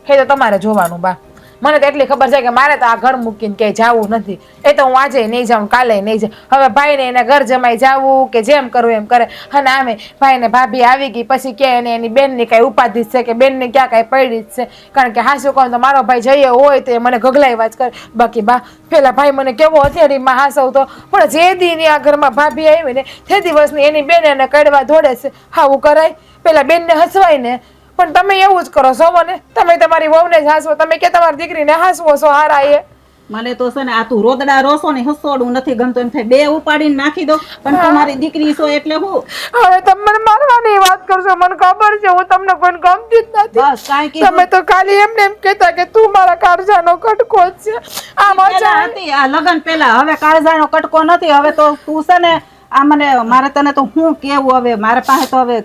એ તો તમારે જોવાનું બા. મને તો એટલી ખબર છે કે મારે તો આ ઘર મૂકીને ક્યાંય જવું નથી. એ તો હું આજે નહીં જાઉં, કાલે નહીં જાઉં. હવે ભાઈને એને ઘર જમાઈ જવું કે જેમ કરવું એમ કરે. અને આમે ભાઈને ભાભી આવી ગઈ પછી કે એને એની બેનની કાંઈ ઉપાધિ છે કે બેનને ક્યાં કાંઈ પડી જ છે. કારણ કે હાસું કહું તો મારો ભાઈ જઈએ હોય તો એ મને ગગલાઈ જ કરે. બાકી બા પેલા ભાઈ મને કેવો હથિયારીમાં હાસવતો, પણ જે દીની આ ઘરમાં ભાભી આવી ને તે દિવસની એની બેન એને કડવા દોડે છે. હાવું કરાય? પેલા બેનને હસવાય ને પણ તમે એવું જ કરો છો ને, તમે તમારી વહુને જ હાંસવો, તમે કે તમારી દીકરીને હાંસવો છો હારા એ. મને તો છે ને આ તું રોદડા રોસો ને હસોડું નથી ગમતું, એમ થાય બે ઉપાડીને નાખી દો, પણ તમારી દીકરી છો એટલે હું હવે તમે મને મારવાની વાત કરશો, મને ખબર છે હું તમને કોઈ ગમતી જ નથી. બસ કાંઈ કીધું તમે તો ખાલી એમને એમ કહેતા કે તું મારા કાળજાનો કટકો જ છે. આમ પહેલા અચાનક હતી આ લગન પહેલા, હવે કાળજાનો કટકો નથી. હવે તો તું છે ને આ મને મારે તને તો હું કેવું, હવે મારા પાસે તો હવે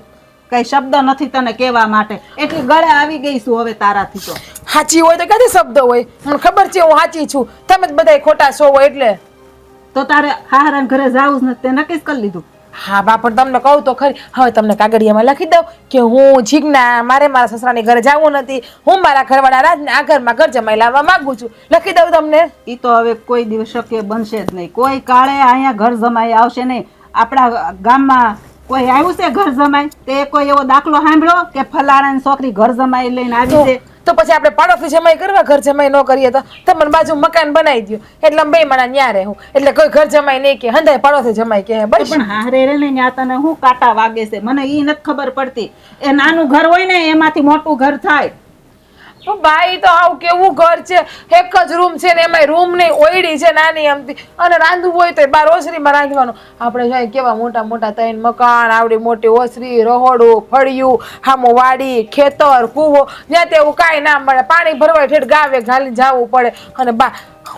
કઈ શબ્દ નથી તને કહેવા માટે, એટલી ગળે આવી ગઈ છું હવે તારાથી. તો સાચી હોય તો ક્યાંથી શબ્દ હોય, મને ખબર છે હું સાચી છું, તમે જ બધાય ખોટા છો એટલે. તો તારે હારાન ઘરે જાવું જ નથી, તે નક્કી જ કરી લીધું. હા બા, પણ તમને કહું તો ખરી, હવે તમને કાગળિયામાં લખી દઉં કે હું જીજ્ઞા, મારે મારા સસરાની ઘરે જવું નથી, હું મારા ઘરવાળા રાજને આ ઘરમાં ઘર જમાઈ લાવવા માંગુ છું. લખી દઉં તમને? ઈ તો હવે કોઈ દિવસ શક્ય બનશે જ નહીં. કોઈ કાળે અહીંયા ઘર જમાઈ આવશે નહીં. આપણા ગામમાં કોઈ આવ્યું છે ઘર જમાઈ? તે કોઈ એવો દાખલો સાંભળ્યો કે ફલાણાની છોકરી ઘર જમાઈ લઈને આવી છે? તો પછી આપણે પાડોશી જમાઈ કરવા, ઘર જમાઈ ન કરીએ તો તમને બાજુ મકાન બનાવી દો એટલે બે માણા ન્યા રહે હું, એટલે કોઈ ઘર જમાઈ નહીં કે હંધાય પાડોશી જમાઈ કે બસ. પણ હારે રે ને ન્યા તને હું કાંટા વાગે છે, મને ઈ નથી ખબર પડતી. એ નાનું ઘર હોય ને એમાંથી મોટું ઘર થાય. ભાઈ તો આવું કેવું ઘર છે, એક જ રૂમ છે ને એમાં રૂમ નહીં, ઓયડી છે નાની અમથી, અને રાંધવું હોય તો બાર ઓસરીમાં રાંધવાનું. આપણે જાય કેવા મોટા મોટા ત્રણ મકાન, આવડી મોટી ઓસરી, રહોડું, ફળિયું, હામું વાડી, ખેતર, કૂવો, જ્યાં તેવું કાંઈ ના મળે. પાણી ભરવાય ઠેઠ ગાવે હાલીને જવું પડે. અને બા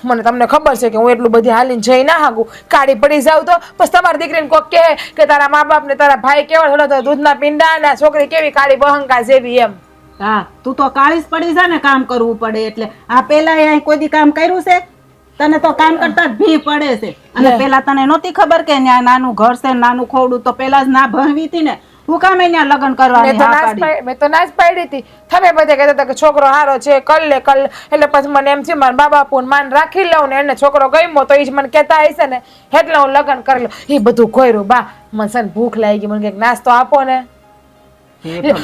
મને તમને ખબર છે કે હું એટલું બધી હાલીને જઈ ના હાગું, કાળી પડી જાવ તો બસ તમારી દીકરીને કોક કહે કે તારા મા બાપ ને તારા ભાઈ કેવા થોડા દૂધના પીંડા ને છોકરી કેવી કાળી બહંકા જેવી એમ. હા, તું તો કાળી જ પડી જા ને કામ કરવું પડે એટલે. આ પેલા અહીં કોઈ દી કામ કર્યું છે? તને તો કામ કરતા જ ભી પડે છે. અને પેલા તને નહોતી ખબર કે ન્યા નાનું ઘર છે, નાનું ખોડું, તો પેલા જ ના ભણવી હતી ને? હું કામે ન્યા લગ્ન કરવાની હા પાડી? મેં તો ના જ પાડી હતી. તમે બધે કહેતા હતા કે છોકરો હારો છે, કર લે. એટલે પછી મને એમ છે મારા બા બાપુ માન રાખી લઉં ને એને છોકરો ગમ્યો તો એ જ મને કહેતા હશે ને એટલે હું લગ્ન કરી લઉં. એ બધું ખોયરું બા. મને છે ને ભૂખ લાગી ગઈ, મને કંઈક નાસ્તો આપો ને.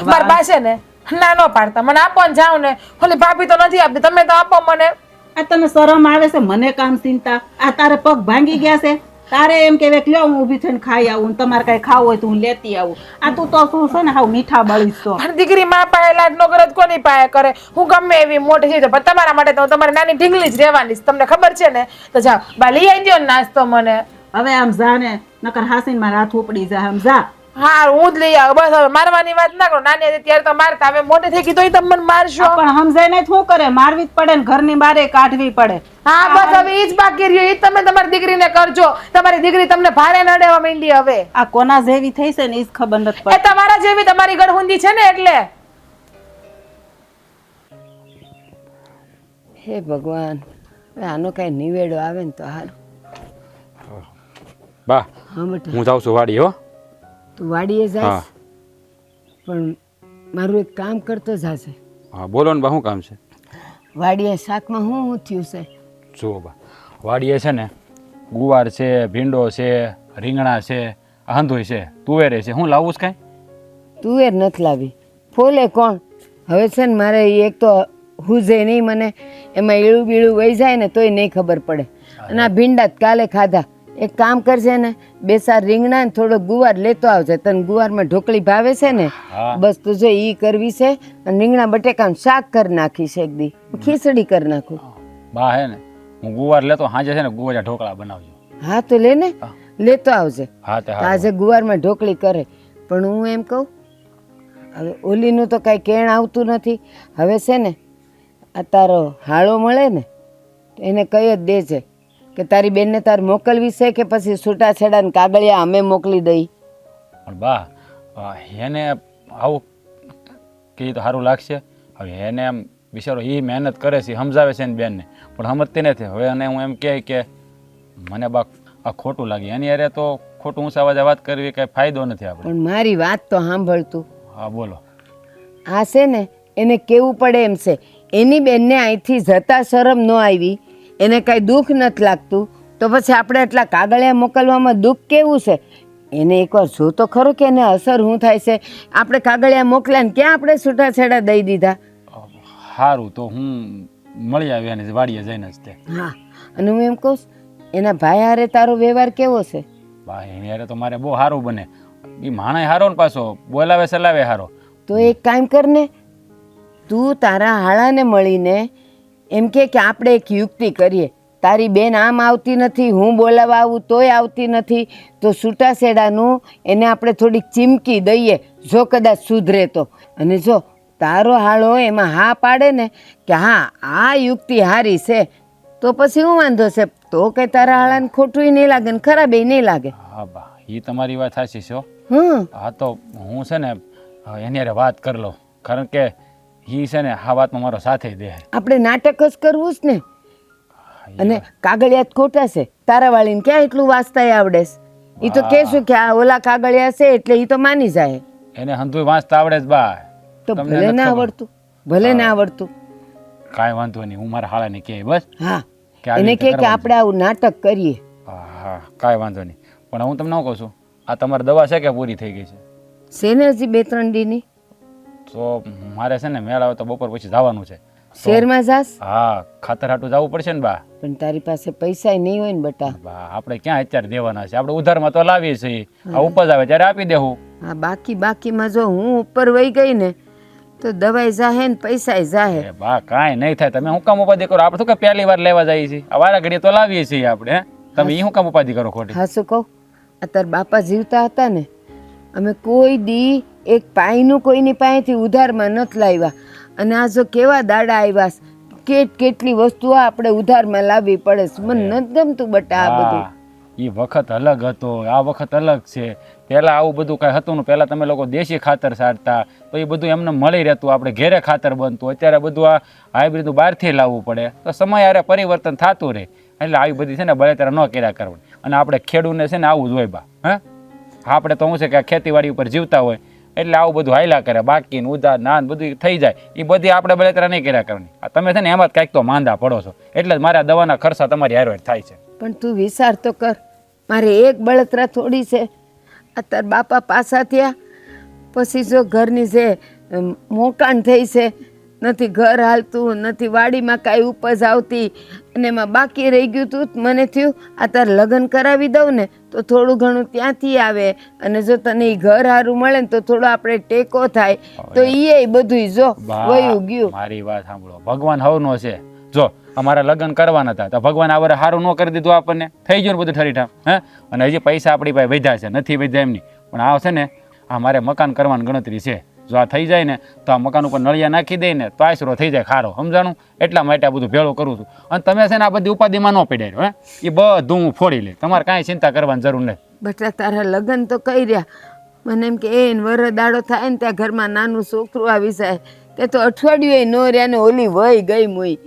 મારા બા છે ને ના નો પાડતા, મને આપો ને જાવ ને. ઓલી ભાભી તો નથી આપતી, તમે તો આપો મને. આ તને શરમ આવે છે? મને કામ ચિંતા. આ તારે પગ ભાંગી ગયા છે, તારે એમ કે લ્યો હું ઊભી થઈને ખાઈ આવું, તમારે કઈ ખાવું હોય તો હું લેતી આવું. આ તું તો શું છે ને હાવ મીઠા બળીશ તો. પણ દીકરી માં પાસે લાડ નો કરે તો કોની પાસે કરે? હું ગમે એવી મોટી છે પણ તમારા માટે તો તમારી નાની ઢીંગલી જ રહેવાની છે, તમને ખબર છે ને. તો જાઓ બા લઈ આવી દો નાસ્તો મને. હવે આમ જા ને, નકર હાસીન માં હાથ ઉપડી જાય. આમ જા. હા હું જ લઈ આવું. બસ હવે મારવાની વાત ના કરો, નાની હતી ત્યારે તો મારતા, હવે મોટી થઈ ગઈ તો તમે મને મારશો. પણ સમજાય નહીં શું કરે? મારવી જ પડે ને, ઘરની બારે કાઢવી પડે. હા બસ હવે ઈ જ બાકી રહ્યું, ઈ તમે તમારી દીકરીને કરજો. તમારી દીકરી તમને ભારે નડેવા માંડી હવે. આ કોના જેવી થઈ છે ને ઈ જ ખબર નથી એ પડતી. તમારા જેવી તમારી ગળહુંદી છે ને એટલે. હે ભગવાન, હવે આનો કઈ નિવેડો આવે ને તો હારું. બા હા બેટા, હું જાઉં છું વાડી હો. તું વાડીએ હા જાય પણ મારું એક કામ કરતો જશે. હા બોલો ને બા, શું કામ છે? વાડીએ શાકમાં શું થયું છે? જુઓ બા, વાડીએ છે ને ગુવાર છે, ભીંડો છે, રીંગણા છે, આંધોઈ છે, તુવેરે છે. હું લાવું છું કાંઈ? તુવેર નથી લાવી, ફોલે કોણ? હવે છે ને મારે ઈ એક તો હુજે નહીં, મને એમાં ઈળું બીળું વહી જાય ને તોય નહીં ખબર પડે. અને આ ભીંડા જ કાલે ખાધા. એક કામ કરશે ને, 2-4 રીંગણા ને થોડો ગુવાર લેતો આવજે. તને ગુવારમાં ઢોકળી ભાવે છે ને? હા. બસ તું જો ઈ કરવી છે. અને રીંગણા બટેકાનું શાક કરી નાખીશ, એક દી ખીચડી કરી નાખું. બા હે ને હું ગુવાર લેતો, સાંજે છે ને ગુવારના ઢોકળા બનાવજો. હા તો લે ને, લેતો આવજે. હા તે હા. આજે ગુવારમાં ઢોકળી કરે. પણ હું એમ કહું, હવે ઓલીનું તો કાંઈ કેણ આવતું નથી. હવે છે ને આ તારો હાળો મળે ને તો એને કહી જ દેજે કે તારી બેનને તાર મોકલવી છે કે પછી છૂટાછેડાને કાગળિયા અમે મોકલી દઈ. પણ બા એને આવું કે તો સારું લાગશે? હવે એને એમ બિચારો એ મહેનત કરે છે, સમજાવે છે ને બેનને, પણ સમજતી નથી. હવે અને હું એમ કહે કે મને બા આ ખોટું લાગે, એની અરે તો ખોટું ઊંચા અવાજે વાત કરવી કાંઈ ફાયદો નથી આપણે. પણ મારી વાત તો સાંભળતું. હા બોલો. આ છે ને એને કેવું પડે એમ છે. એની બેનને અહીંથી જતા શરમ ન આવી, એને કાંઈ દુઃખ નથી લાગતું, તો પછી આપણે એટલા કાગળિયા મોકલવામાં દુઃખ કેવું છે? એને એકવાર જો તો ખરું કે એને અસર શું થાય છે. આપણે કાગળિયા મોકલ્યા ને ક્યાં આપણે છૂટાછેડા દઈ દીધા? સારું તો હું મળી આવી અને વાડીએ જઈને જ તે. હા, અને હું એમ કહું એના ભાઈ હારે તારો વ્યવહાર કેવો છે? બા એની હારે તો મારે બહુ સારું બને. એ માણસ સારો ને પાછો બોલાવે ચલાવે સારો. તો એક કામ કર ને, તું તારા હાળાને મળીને એમ કે આપણે એક યુક્તિ કરીએ. તારી બેન આમ આવતી નથી, હું બોલાવવા આવું તોય આવતી નથી, તો છૂટાછેડાનું એને આપણે થોડીક ચીમકી દઈએ, જો કદાચ સુધરે તો. અને જો તારો હાળો એમાં હા પાડે ને કે હા આ યુક્તિ હારી છે, તો પછી શું વાંધો છે? તો કે તારા હાળાને ખોટું નહીં લાગે ને ખરાબ નહીં લાગે. હા બા, એ તમારી વાત સાચી છે હો. હા તો હું છે ને એની હારે વાત કરી લઉં, કારણ કે એ છે ને આ વાતમાં મારો સાથે દે. આપણે નાટક જ કરવું જ ને. અને કાગળિયા ખોટા છે, તારા વાળીને ક્યાં એટલું વાંચતા આવડે છે? એ તો કહેશું કે આ ઓલા કાગળિયા છે એટલે એ તો માની જાય. એને હંધુય વાંચતા આવડે જ બા. તો ભલે ના આવડતું, ભલે ના આવડતું, કાંઈ વાંધો નહીં, હું મારા હાળાને કહે બસ. હા, એને કે આપણે આવું નાટક કરીએ. હા કાંઈ વાંધો નહીં. પણ હું તમને શું કહું છું, આ તમારી દવા છે કે પૂરી થઈ ગઈ છે? છે ને હજી 2-3 દીની. તો મારે છે ને મેળ આવે તો બપોર પછી જવાનું છે. શહેરમાં જાસ? હા, ખાતર હાટું જવું પડશે ને બા. પણ તારી પાસે પૈસા નહીં હોય ને બટા. બા આપણે ક્યાં અત્યારે દેવાના છે? આપણે ઉધારમાં તો લાવીએ છીએ, આ ઉપજ આવે ત્યારે આપી દેવું. હા, બાકીમાં જો હું ઉપર વહી ગઈ ને તો દવાઈ જાહે ને પૈસા જાહે. બા કાંઈ નહીં થાય, તમે હું કામ ઉપાધિ કરો? આપણે શું કે પહેલી વાર લેવા જઈએ છીએ, આ વારા ઘડીએ તો લાવીએ છીએ આપણે. તમે એ શું કામ ઉપાધિ કરો ખોટી? હા, શું કહું, અત્યારે બાપા જીવતા હતા ને, અમે કોઈ દી એક પાઈનું કોઈની પાસેથી ઉધારમાં નથી લાવ્યા. અને આ જો કેવા દાડા આવ્યા, કેટલી વસ્તુઓ આપણે ઉધારમાં લાવવી પડે છે. મને નથી ગમતું બટા આ બધું. એ વખત અલગ હતો, આ વખત અલગ છે. પહેલા આવું બધું કાંઈ હતું ને, પહેલા તમે લોકો દેશી ખાતર સારતા તો એ બધું એમને મળી રહેતું, આપણે ઘેરે ખાતર બનતું. અત્યારે બધું આ હાઇબ્રિડનું બહારથી લાવવું પડે, તો સમય હારે પરિવર્તન થતું રહે. એટલે આવી બધી છે ને બળતરા ન કર્યા કરવાની. અને આપણે ખેડૂતને છે ને આવું જ હોય બા. હા, આપણે તો શું છે કે ખેતીવાડી ઉપર જીવતા હોય એટલે આવું બધું હાયલા કરે, બાકી ઉધાર નાન બધું થઈ જાય, એ બધી આપણે બળતરા નહીં કર્યા કરવાની. તમે છે ને એમાં જ કાંઈક તો માંદા પડો છો, એટલે જ મારા દવાના ખર્ચા તમારી હારવાર થાય છે. પણ તું વિચાર તો કર, મારે એક બળતરા થોડી છે. અત્યારે બાપા પાછા થયા પછી જો ઘરની જે મોકાણ થઈ છે, નથી ઘર હાલતું, નથી વાડીમાં કાંઈ ઉપજ આવતી, અને એમાં બાકી રહી ગયું તું. મને થયું આ તારે લગ્ન કરાવી દઉં ને તો થોડું ઘણું ત્યાંથી આવે, અને જો તને એ ઘર સારું મળે ને તો થોડો આપણે ટેકો થાય. તો એ બધું જો વયું ગયું. મારી વાત સાંભળો, ભગવાન હવનો છે. જો અમારા લગ્ન કરવાના હતા તો ભગવાન આ વર્ષે સારું ન કરી દીધું, આપણને થઈ ગયું ને બધું ઠરીઠામ. હે, અને હજી પૈસા આપણી પાસે વધ્યા છે, નથી વધ્યા એમની. પણ આ છે ને આ મારે મકાન કરવાની ગણતરી છે. જો આ થઈ જાય ને તો આ મકાન ઉપર નળિયા નાખી દે ને તો આશરો થઈ જાય ખારો, સમજાણું? એટલા માટે આ બધું ભેળું કરું છું. અને તમે છે ને આ બધી ઉપાધિમાં ન પડાયો, હે, એ બધું હું ફોડી લે, તમારે કાંઈ ચિંતા કરવાની જરૂર નથી. બટા તારા લગ્ન તો કરી રહ્યા, મને એમ કે એ વર દાડો થાય ને ત્યાં ઘરમાં નાનું છોકરું આવી જાય, તે તો અઠવાડિયું ન રહ્યા ને ઓલી વહી ગઈ મોઈ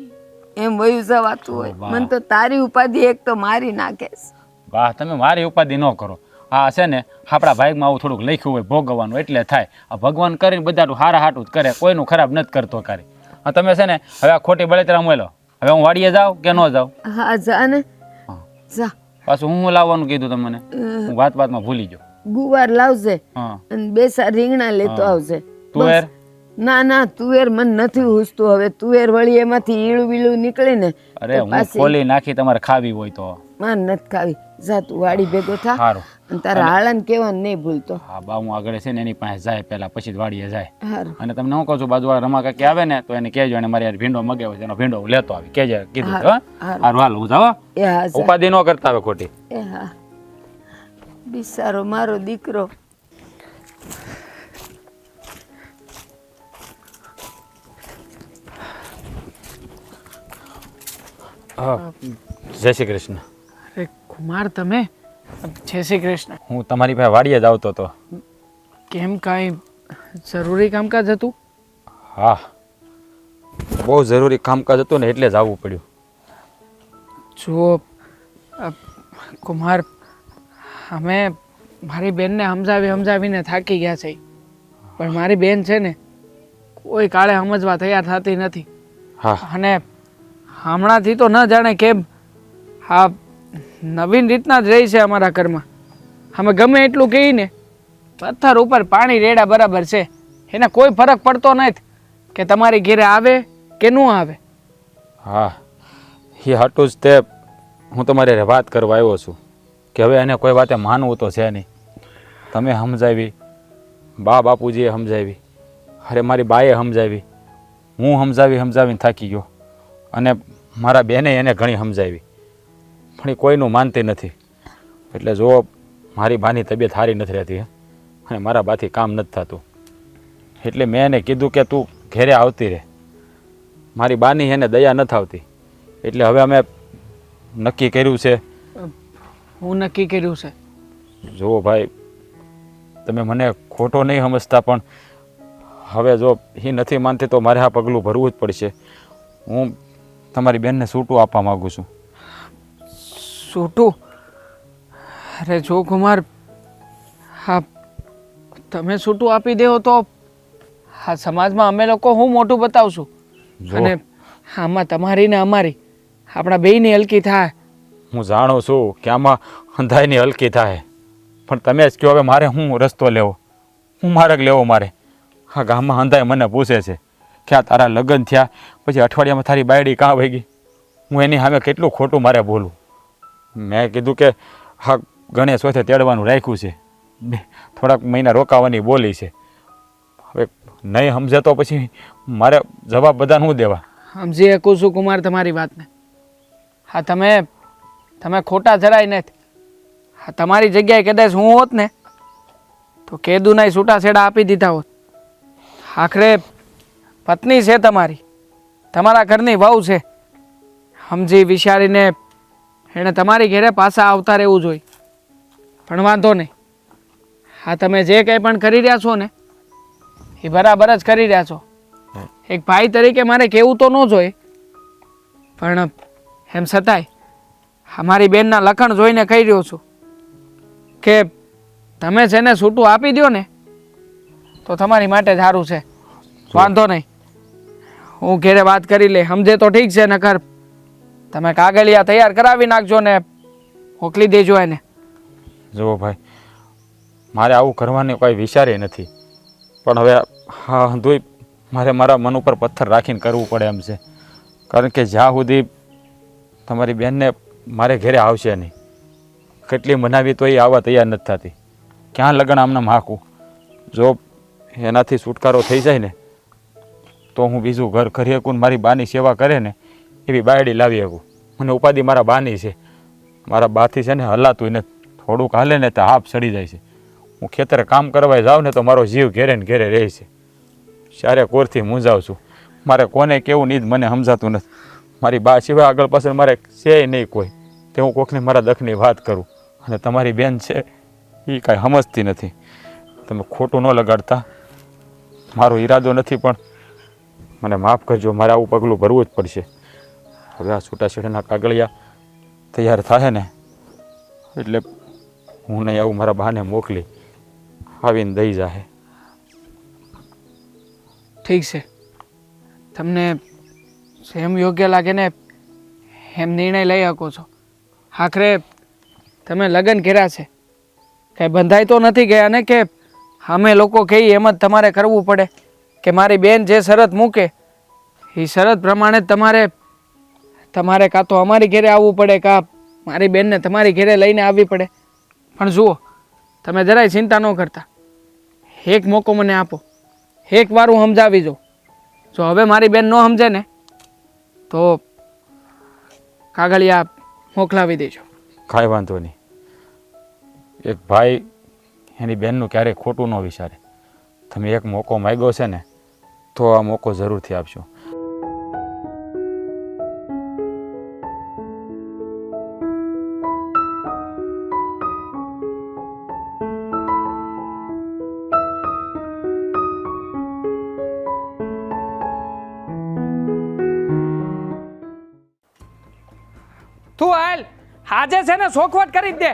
એમ વયું જવાતું હોય. મને તો તારી ઉપાધિ એક તો મારી નાખે. વાહ, તમે મારી ઉપાધિ ન કરો. હા છે ને આપણા ભાગમાં આવું થોડુંક લખ્યું હોય ભોગવવાનું, એટલે થાય. આ ભગવાન કરીને બધાનું હારા હાટું જ કરે, કોઈનું ખરાબ નથી કરતો કરે. હા, તમે છે ને હવે આ ખોટી બળતરા મોલો, હવે હું વાડીએ જાઉં કે ન જાઉં? હા, જા ને જા. પાછું હું લાવવાનું કીધું તમને? હું વાતમાં ભૂલી ગયો. ગુવાર લાવજે હા, અને 2 રીંગણા લેતો આવજે. તુવેર? ના તુવેર મને નથી હુસતું. હવે તુવેર વળી એમાંથી ઈળું બીળું નીકળે ને. અરે હું ખોલી નાખી, તમારે ખાવી હોય તો. માર નથી ખાવી, જા તું વાડી ભેગો થા. સારું. અને તારા હાળાને કહેવાનું નહીં ભૂલતો. હા બા, હું આગળ છે ને એની પાસે જાય પહેલા, પછી જ વાડીએ જાય. સારું. અને તમને હું કહું છું, બાજુવાળા રમા કાકી આવે ને તો એને કહેજો, અને મારે યાર ભીંડો મગાવ્યો છે, એનો ભીંડો હું લેતો આવી કહેજે, કીધું તો. સારું હાલ, હું જાવ. એ હા, ઉપાધિ ન કરતા આવે ખોટી. એ હા, બિચારો મારો દીકરો. જય શ્રી કૃષ્ણ. અરે કુમાર, તમે? જય શ્રી કૃષ્ણ. હું તમારી પાસે વાડીએ જ આવતો હતો. કેમ, કાંઈ જરૂરી કામકાજ હતું? હા, બહુ જરૂરી કામકાજ હતું ને એટલે જ આવવું પડ્યું. જુઓ કુમાર, અમે મારી બેનને સમજાવીને થાકી ગયા છે, પણ મારી બેન છે ને કોઈ કાળે સમજવા તૈયાર થતી નથી. હા, અને હમણાંથી તો ન જાણે કેમ હા નવીન રીતના જ રહી છે અમારા ઘરમાં. અમે ગમે એટલું કહીએ ને, પથ્થર ઉપર પાણી રેડા બરાબર છે, એને કોઈ ફરક પડતો નથી કે તમારી ઘેરે આવે કે ન આવે. હા, એ હાટું જ તે હું તમારી હારે વાત કરવા આવ્યો છું કે હવે એને કોઈ વાતે માનવું તો છે નહીં. તમે સમજાવી, બાપુજીએ સમજાવી, અરે મારી બાએ સમજાવી, હું સમજાવીને થાકી ગયો અને મારા બેને એને ઘણી સમજાવી, પણ એ કોઈનું માનતી નથી. એટલે જો મારી બાની તબિયત સારી નથી રહેતી અને મારા બાથી કામ નથી થતું, એટલે મેં એને કીધું કે તું ઘેરે આવતી રહે. મારી બાની એને દયા નથી આવતી, એટલે હવે અમે નક્કી કર્યું છે. હું નક્કી કર્યું છે? જુઓ ભાઈ, તમે મને ખોટો નહીં સમજતા, પણ હવે જો એ નથી માનતી તો મારે આ પગલું ભરવું જ પડશે. હું તમારી બેનને છૂટું આપવા માગું છું. છૂટું? અરે જો કુમાર, હા તમે છૂટું આપી દેવો તો હા સમાજમાં અમે લોકો હું મોટું બતાવશું, જો અને આમાં તમારી ને અમારી આપણા બેયની હલકી થાય. હું જાણું છું કે આમાં અંધાઈની હલકી થાય, પણ તમે જ કહો હવે મારે હું રસ્તો લેવો, હું માર્ગ લેવો મારે? હા ગામમાં અંધાઈ મને પૂછે છે કે આ તારા લગ્ન થયા પછી અઠવાડિયામાં તારી બાયડી કાં વહી ગઈ? હું એની સામે કેટલું ખોટું મારે બોલું? મેં કીધું કે હા ગણેશ વખતે તેડવાનું રાખ્યું છે, થોડાક મહિના રોકાવાની બોલી છે. હવે નહીં સમજે તો પછી મારે જવાબ બધાને શું દેવા? સમજી શકું છું કુમાર તમારી વાતને. હા તમે ખોટા જરાય નથી. હા તમારી જગ્યાએ કદાચ હું હોત ને તો કેદુના છૂટાછેડા આપી દીધા હોત. આખરે પત્ની છે તમારી, તમારા ઘરની વહુ છે, સમજી વિચારીને એણે તમારી ઘરે પાછા આવતા રહેવું જોઈએ. પણ વાંધો નહીં, હા તમે જે કંઈ પણ કરી રહ્યા છો ને એ બરાબર જ કરી રહ્યા છો. એક ભાઈ તરીકે મારે કહેવું તો ન જોઈએ, પણ એમ છતાંય અમારી બેનના લખણ જોઈને કહી રહ્યો છું કે તમે જેને છૂટું આપી દો ને તો તમારી માટે સારું છે. વાંધો નહીં, હું ઘેરે વાત કરી લે, સમજે તો ઠીક છે, નકર તમે કાગળિયા તૈયાર કરાવી નાખજો ને મોકલી દેજો એને. જુઓ ભાઈ, મારે આવું કરવાની કોઈ વિચારે નથી, પણ હવે હા હંધુય મારે મારા મન ઉપર પથ્થર રાખીને કરવું પડે એમ છે. કારણ કે જ્યાં સુધી તમારી બેનને મારે ઘરે આવશે નહીં, કેટલી મનાવી તો એ આવવા તૈયાર નથી થતી. ક્યાં લગ્ન આમને હાંકું? જો એનાથી છુટકારો થઈ જાય ને તો હું બીજું ઘર કરી શકું, મારી બાની સેવા કરે ને એવી બાયડી લાવી શકું. મને ઉપાધિ મારા બાની છે, મારા બાથી છે ને હલાતું ને થોડુંક હાલે ને તો હાફ ચડી જાય છે. હું ખેતરે કામ કરવા જાઉં ને તો મારો જીવ ઘેરે ને ઘેરે રહે છે. ચારે કોરથી મૂંઝાવું છું, મારે કોને કેવું નહીં મને સમજાતું નથી. મારી બા સિવાય આગળ પાછળ મારે છે નહીં કોઈ, તે હું કોકને મારા દખની વાત કરું, અને તમારી બેન છે એ કાંઈ સમજતી નથી. તમે ખોટું ન લગાડતા, મારો ઈરાદો નથી, પણ મને માફ કરજો, મારે આવું પગલું ભરવું જ પડશે. હવે આ છૂટાછેડાના કાગળિયા તૈયાર થાય ને એટલે હું નહીં આવું, મારા બાને મોકલી આવીને દઈ જાહે. ઠીક છે, તમને જેમ યોગ્ય લાગે ને એમ નિર્ણય લઈ શકો છો. આખરે તમે લગ્ન કર્યા છે, કંઈ બંધાઈ તો નથી ગયા ને કે અમે લોકો કહીએ એમ જ તમારે કરવું પડે? કે મારી બેન જે શરત મૂકે એ શરત પ્રમાણે તમારે કાં તો અમારી ઘરે આવવું પડે કાં મારી બેનને તમારી ઘરે લઈને આવવી પડે. પણ જુઓ, તમે જરાય ચિંતા ન કરતા, એક મોકો મને આપો, એક વાર હું સમજાવી જાઉં. જો હવે મારી બેન ન સમજે ને તો કાગળિયા મોકલાવી દેજો. કાંઈ વાંધો નહીં. એક ભાઈ એની બેનનું ક્યારેય ખોટું ન વિચારે. તમે એક મોકો માગ્યો છે ને તો આ મોકો જરૂરથી આપશો. તું હાલ, આજે છે ને શોખવટ કરી જ દે,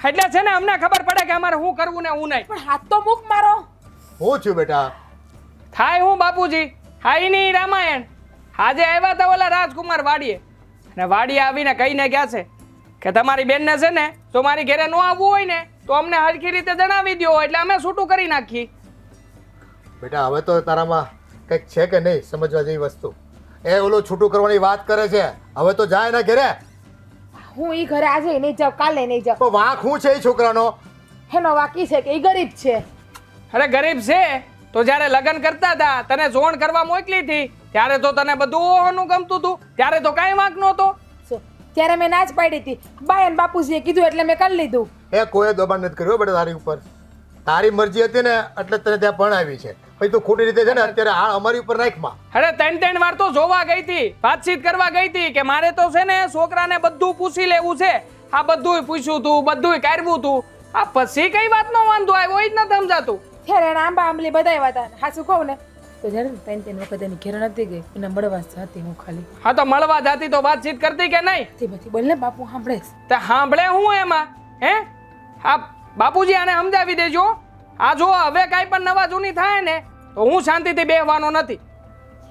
એટલે છે ને અમને ખબર પડે કે અમારે શું કરવું ને શું નહીં. પણ હાથ તો મુક મારો. હું છું બેટા? થાય હું બાપુજી, હાઈ ની રામાયણ. આજે આવ્યા હતા ઓલા રાજકુમાર વાડીએ, અને વાડીએ આવીને કહીને ગયા છે કે તમારી બેનને છે ને જો મારી ઘરે ન આવવું હોય ને તો અમને હરખી રીતે જણાવી દો, એટલે અમે છૂટું કરી નાખી. બેટા હવે તો તારામાં કંઈક છે કે નહીં સમજવા જેવી વસ્તુ? એ ઓલો છૂટું કરવાની વાત કરે છે, હવે તો જાય ને ઘરે. હું ઈ ઘરે આજે નહીં જાઉં, કાલે નહીં જાઉં. તો વાંક શું છે એ છોકરાનો? એનો વાકી છે કે ઈ ગરીબ છે. અરે ગરીબ છે તો જ્યારે લગ્ન કરતા હતા તને જોણ કરવા મોકલી હતી ત્યારે તો તને બધું ઓહોનું ગમતું હતું, ત્યારે તો કાંઈ વાંક નહોતો. સો, ત્યારે મેં ના જ પાડી હતી. બાય અને બાપુજીએ કીધું એટલે મેં કરી લીધું. એ કોઈ દબાણ નથી કર્યું બેટા તારી ઉપર. તારી મરજી હતી ને એટલે તને ત્યાં ભણાવી છે. પછી તું ખોટી રીતે છે ને અત્યારે આ અમારી ઉપર નાખમાં. અરે 3 વાર તો જોવા ગઈ હતી, વાતચીત કરવા ગઈ હતી કે મારે તો છે ને છોકરાને બધું પૂછી લેવું છે. આ બધુંય પૂછ્યું તું, બધુંય કાઢવું તું. આ પછી કઈ વાતનો વાંધો આવ્યો એ જ નથી સમજાતું. ત્યારે એને આંબા આંબલી બધાય હતા. હાચું કહું ને તો જ્યારે 3 વખત એની ઘેર નથી ગઈ, એને મળવા જતી હું ખાલી. હા તો મળવા જાતી તો વાતચીત કરતી કે નહીં? તે બધી બોલ ને બાપુ સાંભળે છે. તે સાંભળે હું એમાં? હે હા બાપુજી આને સમજાવી દેજો. આ જો હવે કાંઈ પણ નવા જૂની થાય ને તો હું શાંતિથી બેહવાનો નથી.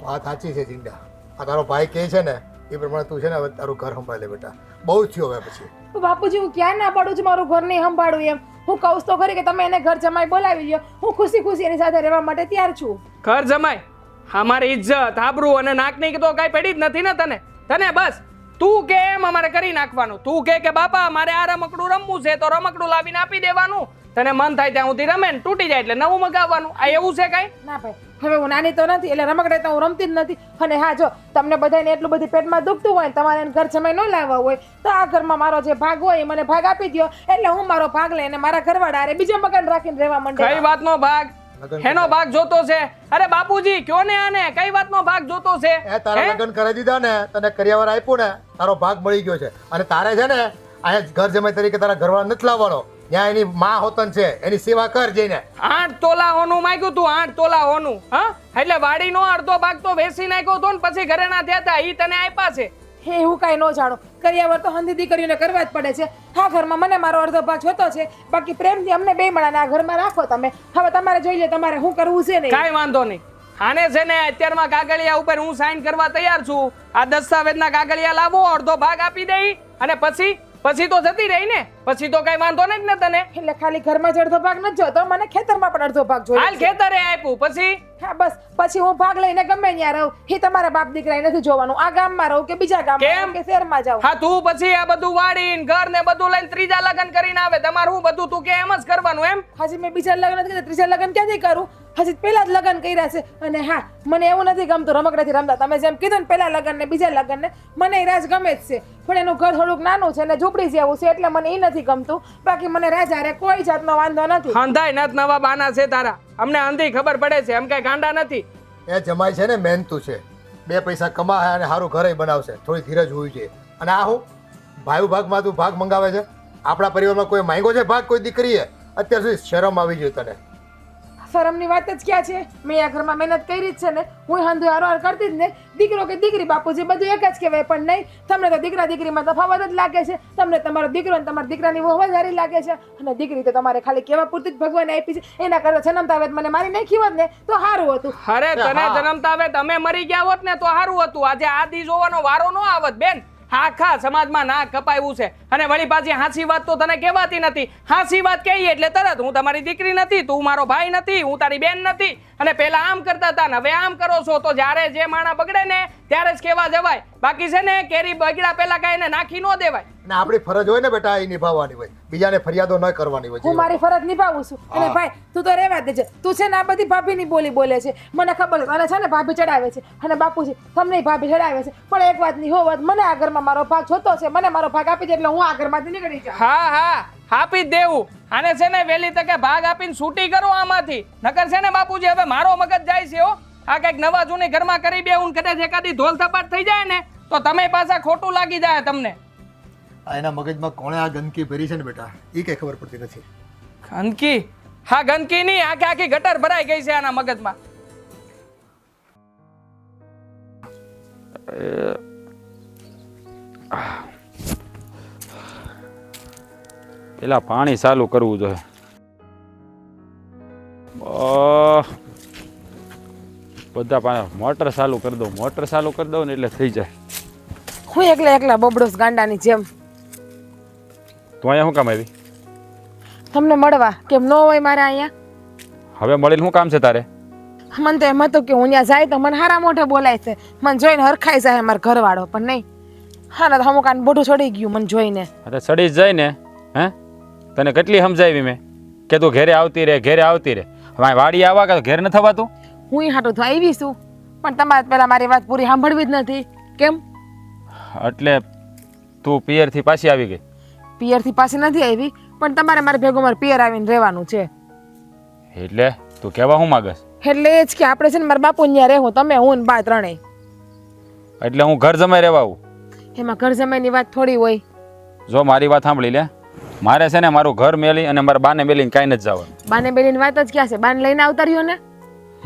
વાત સાચી છે ચિંતા. આ તારો ભાઈ કહે છે ને એ પ્રમાણે તું છે ને હવે તારું ઘર સંભાળી લે બેટા. બહુ થયો હવે પછી. તો બાપુજી હું ક્યાં ના પાડું છું મારું ઘર નહીં સંભાળું એમ. હું કહું તો ખરી કે તમે એને ઘર જમાઈ બોલાવી લ્યો. હું ખુશી ખુશી એની સાથે રહેવા માટે તૈયાર છું. ઘર જમાય અમારી ઇજ્જત આબરૂ અને નાકની તો કાંઈ પડી જ નથી ને તને બસ તું કે એમ અમારે કરી નાખવાનું. તું કે બાપા મારે આ રમકડું રમવું છે તો રમકડું લાવીને આપી દેવાનું. તને મન થાય ત્યાં સુધી રમે ને તૂટી જાય એટલે નવું મગાવવાનું. આ એવું છે કાંઈ? ના ભાઈ હવે હું નાની તો નથી એટલે રમકડે તો હું રમતી જ નથી. અને હા જો તમને બધાને એટલું બધી પેટમાં દુખતું હોય ને તમારે એને ઘર જમાઈ ન લાવવા હોય તો આ ઘરમાં મારો જે ભાગ હોય એ મને ભાગ આપી દો એટલે હું મારો ભાગ લઈને મારા ઘરવાળા અરે બીજા મકાન રાખીને રહેવા માંડે. કઈ વાતનો ભાગ? એનો ભાગ જોતો છે? અરે બાપુજી કયો ને આને કઈ વાતનો ભાગ જોતો છે? એ તારા લગ્ન કરાવી દીધા ને તને કરિયાવર આપ્યું ને તારો ભાગ મળી ગયો છે. અને તારે છે ને અહીંયા ઘર જમાઈ તરીકે તારા ઘરવાળા નથી લાવવાનો. ત્યાં એની માં હોતન છે એની સેવા કર જઈને. 8 તોલા હોનું માંગ્યું તું, 8 તોલા હોનું. હા એટલે વાડીનો અડધો ભાગ તો વેચી નાખ્યો તો ને પછી ઘરે ના થયા હતા ઈ તને આપ્યા છે. હે હું કાંઈ ન જાણો. કરિયાવર તો હંધી દીકરીઓને કરવા જ પડે છે. આ ઘરમાં મને મારો અડધો ભાગ જોતો છે બાકી પ્રેમથી અમને બે મળાને આ ઘરમાં રાખો તમે. હવે તમારે જોઈ લે તમારે શું કરવું છે ને. કાંઈ વાંધો નહીં. આને છે ને અત્યારમાં કાગળિયા ઉપર હું સાઈન કરવા તૈયાર છું. આ દસ્તાવેજના કાગળિયા લાવો, અડધો ભાગ આપી દઈ અને પછી તો જતી રહી ને. પછી તો કઈ વાંધો નહીં ને તને. એટલે ખાલી ઘરમાં જ અડધો ભાગ નથી જોતો મને ખેતરમાં પણ અડધો ભાગ જોઈએ. હાલ ખેતરે આપ્યું પછી હા બસ પછી હું ભાગ લઈને ગમે ત્યાં રહું. એ તમારા બાપ દીકરા નથી જોવાનું. આ ગામમાં રહું કે બીજા ગામમાં કે શહેરમાં જાઉં. હા તું પછી આ બધું વાડીને ઘર ને બધું લઈને ત્રીજા લગ્ન કરીને આવે તમારું હું બધું તું કે એમ જ કરવાનું એમ? હજી મેં બીજા લગ્ન નથી કર્યા, ત્રીજા લગ્ન ક્યાંથી કરું? હજી પહેલા જ લગ્ન કર્યા છે. અને હા મને એવું નથી ગમતું રમકડાથી રમતા. તમે જેમ કીધું ને પહેલા લગ્ન ને બીજા લગ્ન ને મને એ રાજ ગમે જ છે પણ એનું ઘર થોડુંક નાનું છે અને ઝૂંપડી જેવું છે એટલે મને એ નથી ગમતું. બાકી મને રાજારે કોઈ જાતનો વાંધો નથી. હંધાય નત નવા બાના છે તારા. અમને અંધી ખબર પડે છે એમ કઈ ગાંડા નથી. એ જમાઈ છે ને મહેનતું છે. 2 પૈસા કમાય અને સારું ઘરે બનાવશે. થોડી ધીરજ હોવી જોઈએ. અને આ હું ભાઈ ભાગમાં તું ભાગ મંગાવે છે? આપણા પરિવારમાં કોઈ માંગ્યો છે ભાગ કોઈ દીકરીએ? અત્યાર સુધી શરમ આવી જોઈએ તને. શરમની વાત જ ક્યાં છે? મેં આ ઘરમાં મહેનત કરી જ છે ને. હું હંધુ હારો કરતી જ ને. દીકરો કે દીકરી બાપુજી બધું એક જ કહેવાય પણ નહીં. તમને તો દીકરા દીકરીમાં તફાવત જ લાગે છે. તમને તમારો દીકરો અને તમારા દીકરાની વહુ વધારે લાગે છે અને દીકરી તો તમારે ખાલી કેવા પૂરતી જ ભગવાને આપી છે. એના કરતા જન્મતા આવે મને મારી નાખી હોત ને તો સારું હતું. અરે તને જન્મતા આવે તમે મરી ગયા હોત ને તો સારું હતું. આજે આ દી જોવાનો વારો ન આવત બેન. આખા સમાજમાં નાક કપાયું છે અને વળી પાછી હાસી વાત તો તને કહેવાતી નથી. હાસી વાત કહીએ એટલે તરત હું તમારી દીકરી નથી, તું મારો ભાઈ નથી, હું તારી બેન નથી. અને પેલા આમ કરતા હતા ને હવે આમ કરો છો તો જ્યારે જે માણા બગડે ને ત્યારે જ કહેવા જવાય. બાકી છે ને કેરી બગડ્યા પેલા કઈ એને નાખી ન દેવાય. અને આપણી ફરજ હોય ને બેટા એ નિભાવવાની હોય. બીજાને ફરિયાદો ન કરવાની હોય. હું મારી ફરજ નિભાવું છું. અને ભાઈ તું તો રહેવા દેજે. તું છે ને આ બધી ભાભીની બોલી બોલે છે મને ખબર છે. અને છે ને ભાભી ચડાવે છે અને બાપુજી તમને ભાભી ચડાવે છે પણ એક વાતની હોવત મને આ ઘરમાં મારો ભાગ જોતો છે. મને મારો ભાગ આપી દે એટલે હું આ ઘરમાંથી નીકળી જાઉં. હા આપી જ દેવું. આને છે ને વહેલી તકે ભાગ આપીને છૂટી કરો આમાંથી. નકર છે ને બાપુજી હવે મારો મગજ જાય છે હો. આ કઈક નવા જૂની ઘરમાં કરી બે હું કદાચ એકાદી ધોલ થપાટ થઈ જાય ને તો તમે પાછા ખોટું લાગી જાય તમને. એના મગજમાં કોણે આ ગંદકી ભરી છે ને બેટા એ કઈ ખબર પડતી નથી. ગંદકી? હા ગંદકી નહીં, આખી ગટર ભરાઈ ગઈ છે આના મગજમાં. પેલા પાણી ચાલુ કરવું જોઈએ. બધા પાણી મોટર ચાલુ કરી દઉં. મોટર ચાલુ કરી દઉં ને એટલે થઈ જાય. હું એકલા બબડોસ ગાંડાની જેમ. તું અહીંયા શું કામ આવી? તમને મળવા. કેમ ન હોય મારે અહીંયા? હવે મળીને શું કામ છે તારે? મને તો એમ હતું કે હું ત્યાં જાય તો મને હારા મોઢે બોલાય છે. મને જોઈને હરખાઈ જાય મારો ઘરવાળો પણ નહીં. હા ને અમુક આને બોઢું ચડી ગયું મને જોઈને. અરે ચડી જ જાય ને. હે તને કેટલી સમજાવી મેં કે તું ઘેરે આવતી રહે ઘેરે આવતી રહે. વાડી આવવા કે ઘેર ન થવાતું? હું હાટું તો આવી છું પણ તમારે પહેલાં મારી વાત પૂરી સાંભળવી જ નથી. કેમ? એટલે તું પિયરથી પાછી આવી ગઈ? પિયરથી પાછી નથી આવી, પણ તમારે મારે ભેગું મારે પિયર આવીને રહેવાનું છે. એટલે તું કહેવા હું માગસ? એટલે એ જ કે આપણે છે ને મારા બાપુ ત્યાં રહેવું, તમે હું ને બા ત્રણેય. એટલે હું ઘર જમાઈ રહેવા આવું? એમાં ઘર જમાઈની વાત થોડી હોય. જો મારી વાત સાંભળી લે, મારે છે ને મારું ઘર મેલી અને મારા બાને મેલીને કાંઈ નથી જવાનું. બાને બેલીની વાત જ ક્યાં છે? બાને લઈને આવતા રહ્યો ને.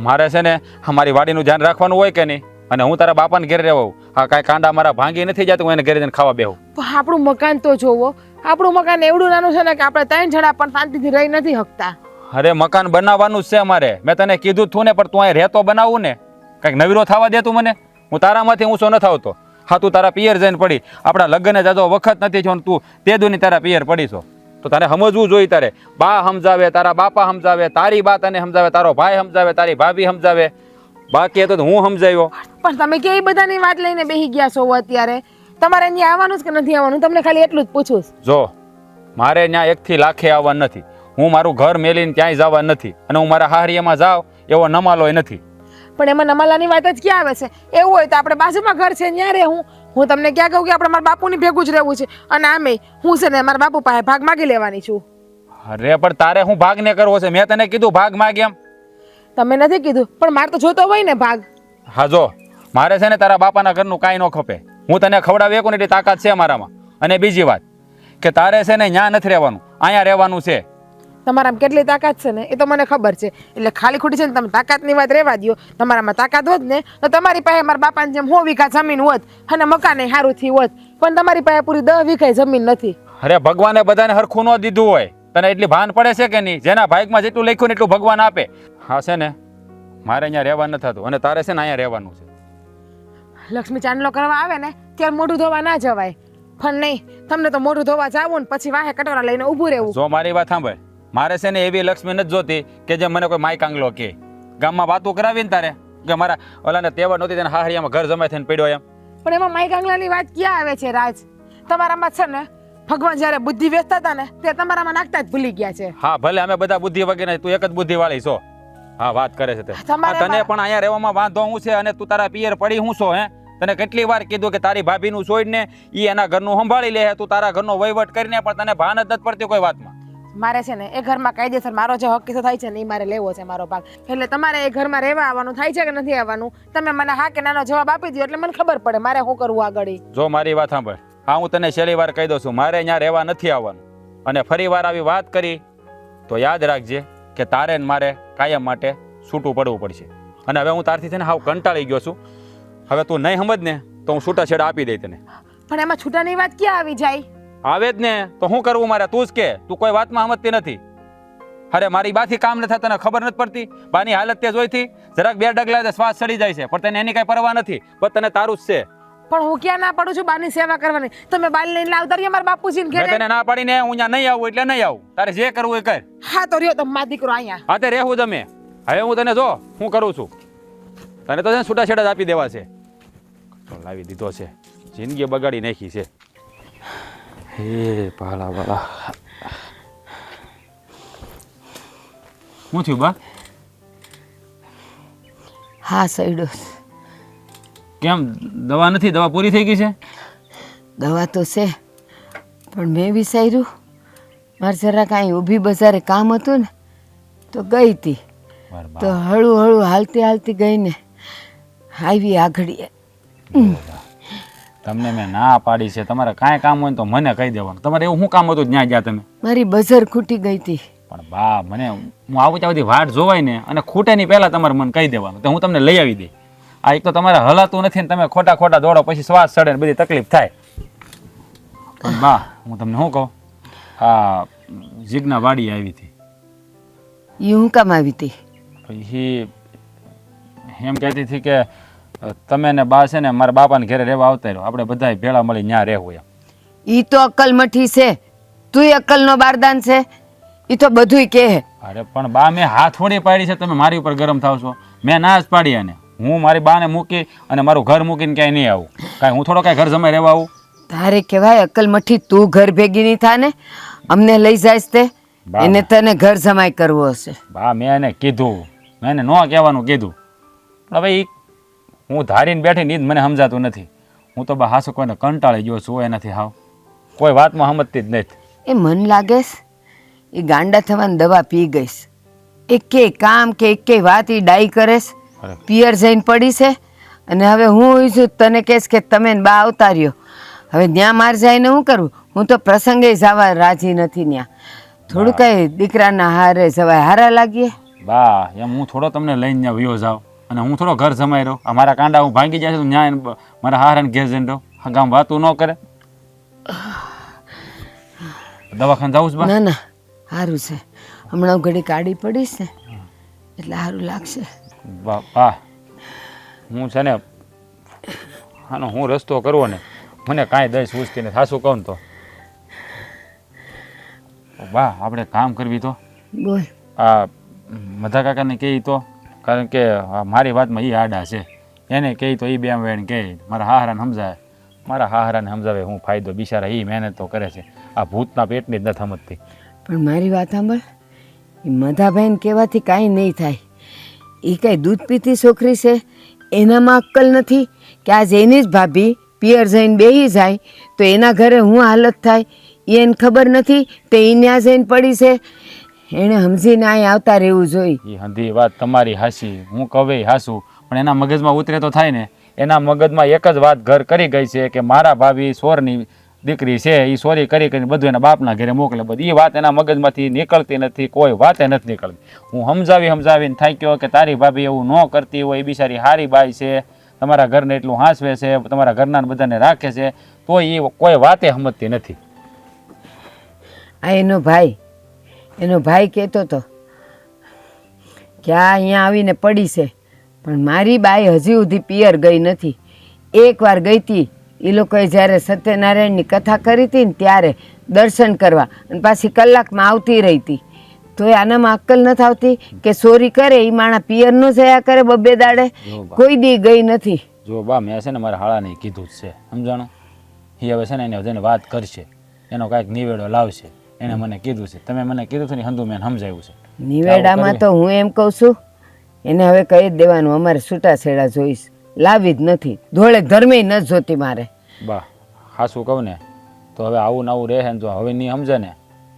મારે છે ને મારી વાડીનું ધ્યાન રાખવાનું હોય કે નહીં, અને હું તારા બાપાને ઘેર રહેવા આવું. હા, કાંઈ કાંડા મારા ભાંગી નથી જતું, હું એને ઘરે જઈને ખાવા બેહું. પણ આપણું મકાન તો જોવો. આપણું મકાન એવડું નાનું છે ને કે આપણે 3 જણા પણ શાંતિથી રહી નથી શકતા. અરે મકાન બનાવવાનું જ છે અમારે. મેં તને કીધું જ તું ને, પણ તું અહીં રહેતો બનાવું ને. કંઈક નવીરો થવા દે તું મને. હું તારામાંથી ઊંચો નથી આવતો. હા, તું તારા પિયર જઈને પડી. આપણા લગ્નને જાજો વખત નથી થયો, તું તે દુની તારા પિયર પડી છો. તો તારે સમજવું જોઈએ. તારે બા સમજાવે, તારા બાપા સમજાવે, તારી બા તને સમજાવે, તારો ભાઈ સમજાવે, તારી ભાભી સમજાવે. બાકી તો હું સમજાવ્યો. પણ તમે કે બધાની વાત લઈને બેસી ગયા છો અત્યારે. તમારે અહીંયા આવવાનું જ કે નથી આવવાનું? તમને ખાલી એટલું જ પૂછું. જો મારે ત્યાં 1 થી લાખે આવવાનું નથી. હું મારું ઘર મેલીને ક્યાંય જવા નથી, અને હું મારા હાહરીયામાં જાઉં એવો નમાલોય નથી. પણ એમાં નમાલાની વાત જ ક્યાં આવે છે? એવું હોય તો આપણે બાજુમાં ઘર છે ત્યાં રહે. હું તમને ક્યાં કહું કે આપણે મારા બાપુની ભેગું જ રહેવું છે. અને આમે હું છે ને મારા બાપુ પાસે ભાગ માગી લેવાની છું. અરે પણ તારે હું ભાગ ને કરવો છે? મેં તને કીધું ભાગ માગ એમ. તમે નથી કીધું, પણ મારે તો જોતો હોય ને ભાગ. હા, જો મારે છે ને તારા બાપાના ઘરનું કાંઈ ન ખપે. હું તને ખવડાવી એકું ને એટલી તાકાત છે મારામાં. અને બીજી વાત કે તારે છે ને ત્યાં નથી રહેવાનું, અહીંયા રહેવાનું છે. તમારામાં કેટલી તાકાત છે ને એ તો મને ખબર છે. એટલે ખાલી ખોટી છે ને તમે તાકાતની વાત રહેવા દો. તમારામાં તાકાત હોત ને તો તમારી પાસે મારા બાપાની જેમ 100 વીઘા જમીન હોત અને મકાને સારું થી હોત. પણ તમારી પાસે પૂરી 10 વીઘા જમીન નથી. અરે ભગવાને બધાને હરખું ન દીધું હોય. તને એટલી ભાન પડે છે કે નહીં? જેના ભાગમાં જેટલું લખ્યું ને એટલું ભગવાન આપે. હા, છે ને મારે અહીંયા રહેવા નથી થતું, અને તારે છે ને અહીંયા રહેવાનું છે. લક્ષ્મી ચાંદલો કરવા આવે ને ત્યારે મોઢું ધોવા ના જવાય. પણ નહીં, તમને તો મોઢું ધોવા જાવું ને પછી વાહે કટોરા લઈને ઊભું રહેવું. જો મારી વાત સાંભળ, મારે છે ને એવી લક્ષ્મી નથી જોતી કે જે મને કોઈ માય કાંગલો કે. ગામમાં વાતું કરાવી ને તારે કે મારા ઓલાને તહેવાર નહોતી તેને હાહરિયામાં ઘર જમાઈ થઈને પડ્યો એમ. પણ એમાં માઈ કાંગલાની વાત ક્યાં આવે છે રાજ? તમારામાં છે ને ભગવાન જ્યારે બુદ્ધિ વેચતા હતા ને તે તમારામાં નાખતા જ ભૂલી ગયા છે. હા, ભલે અમે બધા બુદ્ધિ વગેરે, તું એક જ બુદ્ધિ વાળી છો. હા, વાત કરે છે તે. તમારે તને પણ અહીંયા રહેવામાં વાંધો હું છે, અને તું તારા પિયર પડી હું છો? હે, તને કેટલી વાર કીધું કે તારી ભાભીનું છોડીને ઈ એના ઘરનું સંભાળી લે. તું તારા ઘરનો વહીવટ કરીને પણ તને ભાન જ નથી પડતી કોઈ વાતમાં. મારે છે ને એ ઘરમાં કાયદેસર મારો જે હક થાય છે ને એ મારે લેવો છે, મારો ભાગ. એટલે તમારે એ ઘરમાં રહેવા આવવાનું થાય છે કે નથી આવવાનું? તમે મને હા કે નાનો જવાબ આપી દો એટલે મને ખબર પડે મારે શું કરવું આગળ. જો મારી વાત સાંભળ, હા હું તને છેલ્લી વાર કહી દઉં છું, મારે અહીંયા રહેવા નથી આવવાનું. અને ફરી વાર આવી વાત કરી તો યાદ રાખજે કે તારે ને મારે કાયમ માટે છૂટું પડવું પડશે. અને હવે હું તારથી છે ને હાવ કંટાળી ગયો છું. હવે તું નહીં સમજ ને તો હું છૂટાછેડા આપી દઈ તને. પણ એમાં છૂટાની વાત ક્યાં આવી જાય? આવે જ ને, તો શું કરવું મારે? તું જ કે. તું કોઈ વાતમાં સમજતી નથી. અરે મારી બાથી કામ નથી, તને ખબર નથી પડતી? બાની હાલત તે જોઈતી, જરાક 2 ડગલા શ્વાસ ચડી જાય છે, પણ તને એની કઈ પરવા નથી. બસ તને તારું જ છે. પણ હું ક્યાં ના પાડું છું બાની સેવા કરવાની? તમે બાલ લઈને લાવતા રહ્યો મારા બાપુજીને મેં ઘરે. તને ના પાડીને હું અહીંયા નહીં આવું એટલે નહીં આવું. તારે જે કરવું એ કર. હા તો રહ્યો તો મારો દીકરો અહીંયા. હા તે રહેવું તમે. હવે હું તને જો હું કરું છું, તને તો છે ને છૂટાછેડા જ આપી દેવા છે. લાવી દીધો છે, જિંદગી બગાડી નાખી છે. હે પાલા વાલા, શું થયું બા? હા સૈડો. કેમ દવા નથી? દવા પૂરી થઈ ગઈ છે? દવા તો છે, પણ મેં વિચાર્યું મારે જરા કાંઈ ઊભી બજારે કામ હતું ને તો ગઈ હતી. તો હળું હળું હાલતી હાલતી ગઈ ને આવી આગળ. તમને મેં ના પાડી છે, તમારે કાંઈ કામ હોય ને તો મને કહી દેવાનું. તમારે એવું શું કામ હતું ત્યાં ગયા તમે? મારી બજાર ખૂટી ગઈ હતી. પણ બા મને હું આવું ત્યાં બધી વાટ જોવાય ને, અને ખૂટે ની પહેલા તમારે મને કહી દેવાનું, તો હું તમને લઈ આવી દઈ. આ એક તો તમારે હલાતું નથી ને તમે ખોટા ખોટા દોડો, પછી શ્વાસ ચડે ને બધી તકલીફ થાય. પણ બા હું તમને શું કહું, હા જીજ્ઞા વાડી આવી હતી. એ હું કામ આવી હતી? પછી એમ કહેતી હતી કે તમે ને બા છે ને મારા બાપાને ઘરે રહેવા આવતા રહ્યો, આપણે બધા ભેળા મળી ત્યાં રહેવું એમ. ઈ તો અક્કલ મઠી છે, તુંય અક્કલનો બારદાન છે, ઈ તો બધુંય કહે. અરે પણ બા મેં હાથ થોડી પાડી છે, તમે મારી ઉપર ગરમ થાવ છો? મેં ના જ પાડી. અને હું મારી બાને મૂકી અને મારું ઘર મૂકીને ક્યાંય નહીં આવું. કાંઈ હું થોડો કાંઈ ઘર જમાઈ રહેવા આવું? તારે કહેવાય અક્કલ મઠી, તું ઘર ભેગી નહીં થા ને અમને લઈ જાય તે એને તને ઘર જમાઈ કરવો હશે. બા મેં એને કીધું, મેં એને ન કહેવાનું કીધું, પણ હવે હું ધારીને બેઠી ની જ મને સમજાતું નથી. હું તો બા હાસુ કોઈને કંટાળી ગયો છું એનાથી હાવ કોઈ વાતમાં સમજતી જ નથી. એ મન લાગેશ એ ગાંડા થવાની દવા પી ગઈશ. એકે કામ કે એકે વાત એ ડાઈ કરેશ. અરે. પિયર જઈને પડી છે અને હવે હું છું તને કહેશ કે તમે ને બા આવતા રહ્યો. હવે ત્યાં માર જઈને શું કરવું? હું તો પ્રસંગે જવા રાજી નથી ત્યાં. થોડું કઈ દીકરાના હારે જવાય હારા લાગીએ. બા એમ હું થોડો તમને લઈને ત્યાં વયો જાઉં અને હું થોડો ઘર જમાઈ રહું. આ મારા કાંડા હું ભાંગી જાય તો ન્યાય મારા હારાને ઘેર જઈને રહું. આ ગામ વાતું ન કરે. દવાખાને જવું છે બા? ના ના સારું છે. હમણાં ઘડી કાઢી પડીશ ને એટલે સારું લાગશે. બા હું છે ને આનો હું રસ્તો કરવો ને મને કાંઈ દઈ સૂચતી નથી. સાસું કહું ને તો બા આપણે કામ કરવી તો બોલ. આ મધા કાકાને કહે તો કારણ કે મારી વાતમાં એ આડા છે. એને કહે તો એ બે વેણ કહે મારા હાહરાને સમજાવે. મારા હાહરાને સમજાવે હું ફાયદો? બિચારા એ મહેનત તો કરે છે. આ ભૂતના પેટની જ નથી સમજતી. પણ મારી વાત સાંભળ. એ મધાભાઈને કહેવાથી કાંઈ નહીં થાય. એ કાંઈ દૂધ પીતી છોકરી છે એનામાં અક્કલ નથી કે આજ એની જ ભાભી પિયર જઈને બેસી જાય તો એના ઘરે હું હાલત થાય એને ખબર નથી તો એ ત્યાં જઈને પડી છે. એણે સમજીને અહીં આવતા રહેવું જોઈએ. એ હંધી વાત તમારી હાસી, હું કવે હાસું, પણ એના મગજમાં ઉતરે તો થાય ને. એના મગજમાં એક જ વાત ઘર કરી ગઈ છે કે મારા ભાભી સોરની દીકરી છે, એ સોરી કરી કરીને બધું એના બાપના ઘરે મોકલે. બધી એ વાત એના મગજમાંથી નીકળતી નથી, કોઈ વાતે નથી નીકળતી. હું સમજાવીને થાક્યો કે તારી ભાભી એવું ન કરતી હોય, એ બિચારી હારી બાઈ છે, તમારા ઘરને એટલું હાંસવે છે, તમારા ઘરના બધાને રાખે છે, તો એ કોઈ વાતે સમજતી નથી. આ એનો ભાઈ કહેતો હતો કે આ અહીંયા આવીને પડી છે, પણ મારી બાઈ હજી સુધી પિયર ગઈ નથી. એકવાર ગઈ હતી એ લોકોએ જ્યારે સત્યનારાયણની કથા કરી હતી ને ત્યારે દર્શન કરવા, અને પાછી કલાકમાં આવતી રહી હતી. તો એ આનામાં અક્કલ નથી આવતી કે ચોરી કરે એ માણા પિયર નો જયા કરે બબ્બે દાડે. કોઈ દી ગઈ નથી. જો બા મેં છે ને મારા હાળાને કીધું જ છે, સમજાણું? એ હવે છે ને એને જઈને વાત કરશે, એનો કાંઈક નિવેડો લાવશે. એને મને કીધું છે, તમે મને કીધું હતું ને હંધુ મેં સમજાવ્યું છે. નિવેડામાં તો હું એમ કહું છું એને હવે કહી જ દેવાનું અમારે છૂટાછેડા જોઈશ, લાવી જ નથી. ધોળે ધર્મે નથી જોતી મારે. બા હાસું કહું ને તો હવે આવું ને આવું રહે ને જો હવે નહીં સમજે ને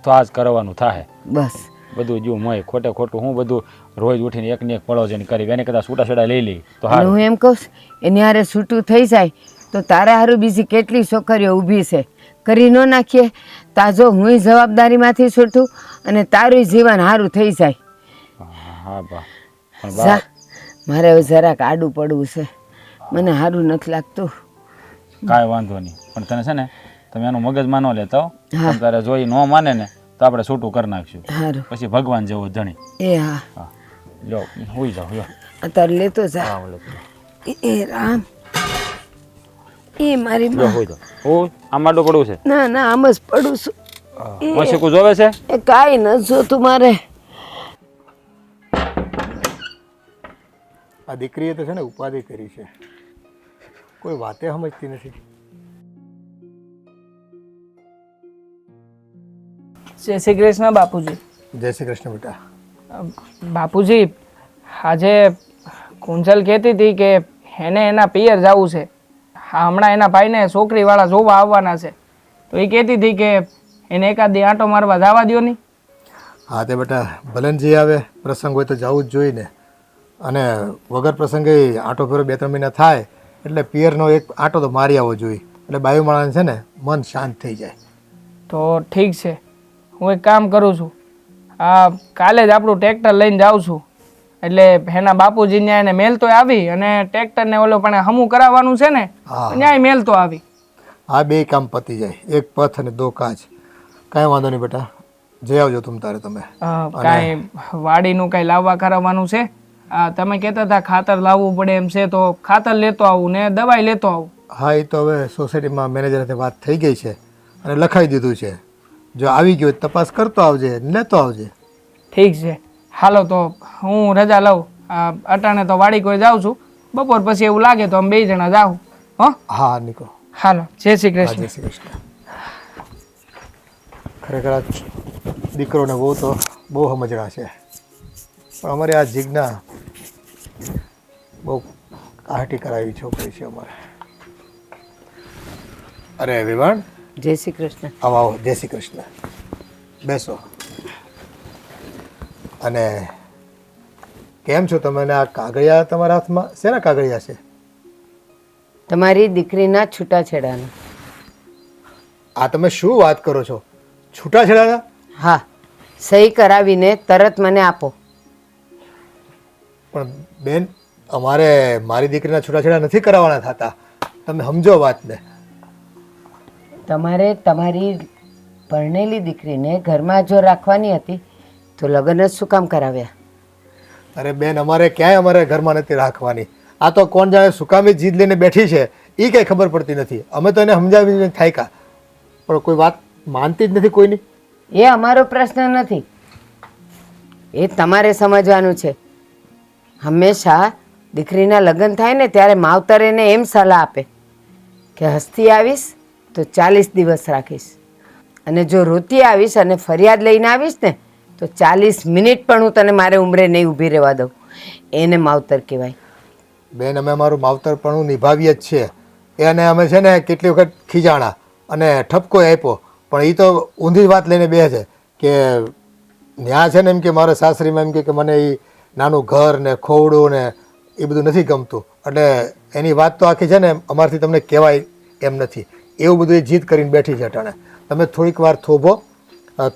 તો આ જ કરવાનું થાય. બસ બધું જો મોય ખોટું હું બધું રોજ ઉઠીને એકને એક પડોજન કરી એને કદાચ છૂટાછેડા લઈ લઈ તો અને હું એમ કહું એની હારે છૂટું થઈ જાય તો તારા હારું બીજી કેટલી છોકરીઓ ઊભી છે, કરી ન નાખીએ તાજો હું જવાબદારીમાંથી છૂટું અને તારું જીવન સારું થઈ જાય. હા બા પણ જા મારે હવે જરાક આડું પડવું છે, મને સારું નથી લાગતું. કાંઈ વાંધો નહીં, પણ તને છે ને તમે એનું મગજમાં ન લેતા હો. હા. તારે જોઈ ન માને ને તો આપણે છૂટું કરી નાખશું, સારું. પછી ભગવાન જેવો ધણી. એ હા હા લો હોઈ જાઓ લો. અત્યારે લેતો જા. હા લો એ રામ એ મારી લો હોઈ જાઓ. હું આમ આડું પડવું છે? ના ના આમ જ પડું છું. પછી કોઈ જોવે છે? એ કાંઈ ન જોતું મારે. આ દીકરીએ તો છે ને ઉપાધિ કરી છે, કોઈ વાતે સમજતી નથી. જય શ્રી કૃષ્ણ બાપુજી. જય શ્રી કૃષ્ણ બેટા. બાપુજી આજે કુંજલ કહેતી હતી કે એને એના પિયર જવું છે. હા હમણાં એના ભાઈને છોકરીવાળા જોવા આવવાના છે, તો એ કહેતી હતી કે એને એકાદ દી આંટો મારવા જવા દો નહીં. હા તે બેટા ભલે જે આવે પ્રસંગ હોય તો જવું જ જોઈએ ને. અને વગર પ્રસંગે આંટો ફેરો 2-3 મહિના થાય એટલે પિયરનો એક આંટો તો મારી આવવો જોઈએ, એટલે બાયુ માણસ છે ને મન શાંત થઈ જાય. તો ઠીક છે, હું એક કામ કરું છું, કાલે જ આપણું ટ્રેક્ટર લઈને જાઉં છું, એટલે એના બાપુજી ત્યાં એને મેલતો આવી અને ટ્રેક્ટરને ઓલો પણ હમું કરાવવાનું છે ને ત્યાં મેલતો આવી. આ બે કામ પતી જાય, એક પથ અને 2 કાજ. કાંઈ વાંધો નહીં બેટા, જઈ આવજો તમે. કાંઈ વાડીનું કાંઈ લાવવા કરાવવાનું છે? તમે કહેતા હતા ખાતર લાવવું પડે એમ છે, તો ખાતર લેતો આવું ને દવાઈ લેતો આવું. હા એ તો હવે સોસાયટીમાં મેનેજર સાથે વાત થઈ ગઈ છે અને લખાઈ દીધું છે. જો આવી ગયો તપાસ કરતો આવજે, લેતો આવજે. ઠીક છે, હાલો તો હું રજા લઉં. અટાણે તો વાડી કોઈ જાઉં છું, બપોર પછી એવું લાગે તો અમે 2 જણા જાઉં. હા નીકળો. હાલો, જય શ્રી હા, કૃષ્ણ. જય શ્રી કૃષ્ણ. ખરેખર આ દીકરોને બહુ તો બહુ સમજણા છે, પણ અમારી આ જીજ્ઞા બહુ આહટી કરાવી છોકરી છે અમારે. અરે વિવાન, જય શ્રી કૃષ્ણ. આવો આવો, જય શ્રી કૃષ્ણ. બેસો. અને કેમ છો તમે? આ કાગળિયા તમારા હાથમાં શેના કાગળિયા છે? તમારી દીકરીના છૂટાછેડાના. આ તમે શું વાત કરો છો? છૂટાછેડાના? હા, સહી કરાવીને તરત મને આપો. પણ બેન, અમારે મારી દીકરીના છૂટાછેડા નથી કરાવવાના થતા. તમે સમજો વાતને. તમારે તમારી પરણેલી દીકરીને ઘરમાં જો રાખવાની હતી તો લગ્ન જ શું કામ કરાવ્યા? અરે બેન, અમારે ક્યાંય અમારે ઘરમાં નથી રાખવાની. આ તો કોણ જાણે સુકામી જીદ લઈને બેઠી છે, એ કંઈ ખબર પડતી નથી. અમે તો એને સમજાવીને થાયકા, પણ કોઈ વાત માનતી જ નથી કોઈની. એ અમારો પ્રશ્ન નથી, એ તમારે સમજવાનું છે. હંમેશા દીકરીના લગ્ન થાય ને ત્યારે માવતર એને એમ સલાહ આપે કે હસતી આવીશ તો 40 દિવસ રાખીશ, અને જો રોતી આવીશ અને ફરિયાદ લઈને આવીશ ને તો 40 મિનિટ પણ હું તને મારે ઉંમરે નહીં ઊભી રહેવા દઉં. એને માવતર કહેવાય. બેન, અમે અમારું માવતરપણું નિભાવીએ જ છીએ. એને અમે છે ને કેટલી વખત ખીજાણા અને ઠપકો આપ્યો, પણ એ તો ઊંધી વાત લઈને બે છે કે ન્યા છે ને એમ કે મારા સાસરીમાં એમ કે મને એ નાનું ઘર ને ખોવડું ને એ બધું નથી ગમતું. એટલે એની વાત તો આખી છે ને અમારથી તમને કહેવાય એમ નથી. એવું બધું એ જીદ કરીને બેઠી છે અટાણે. તમે થોડીક વાર થોભો,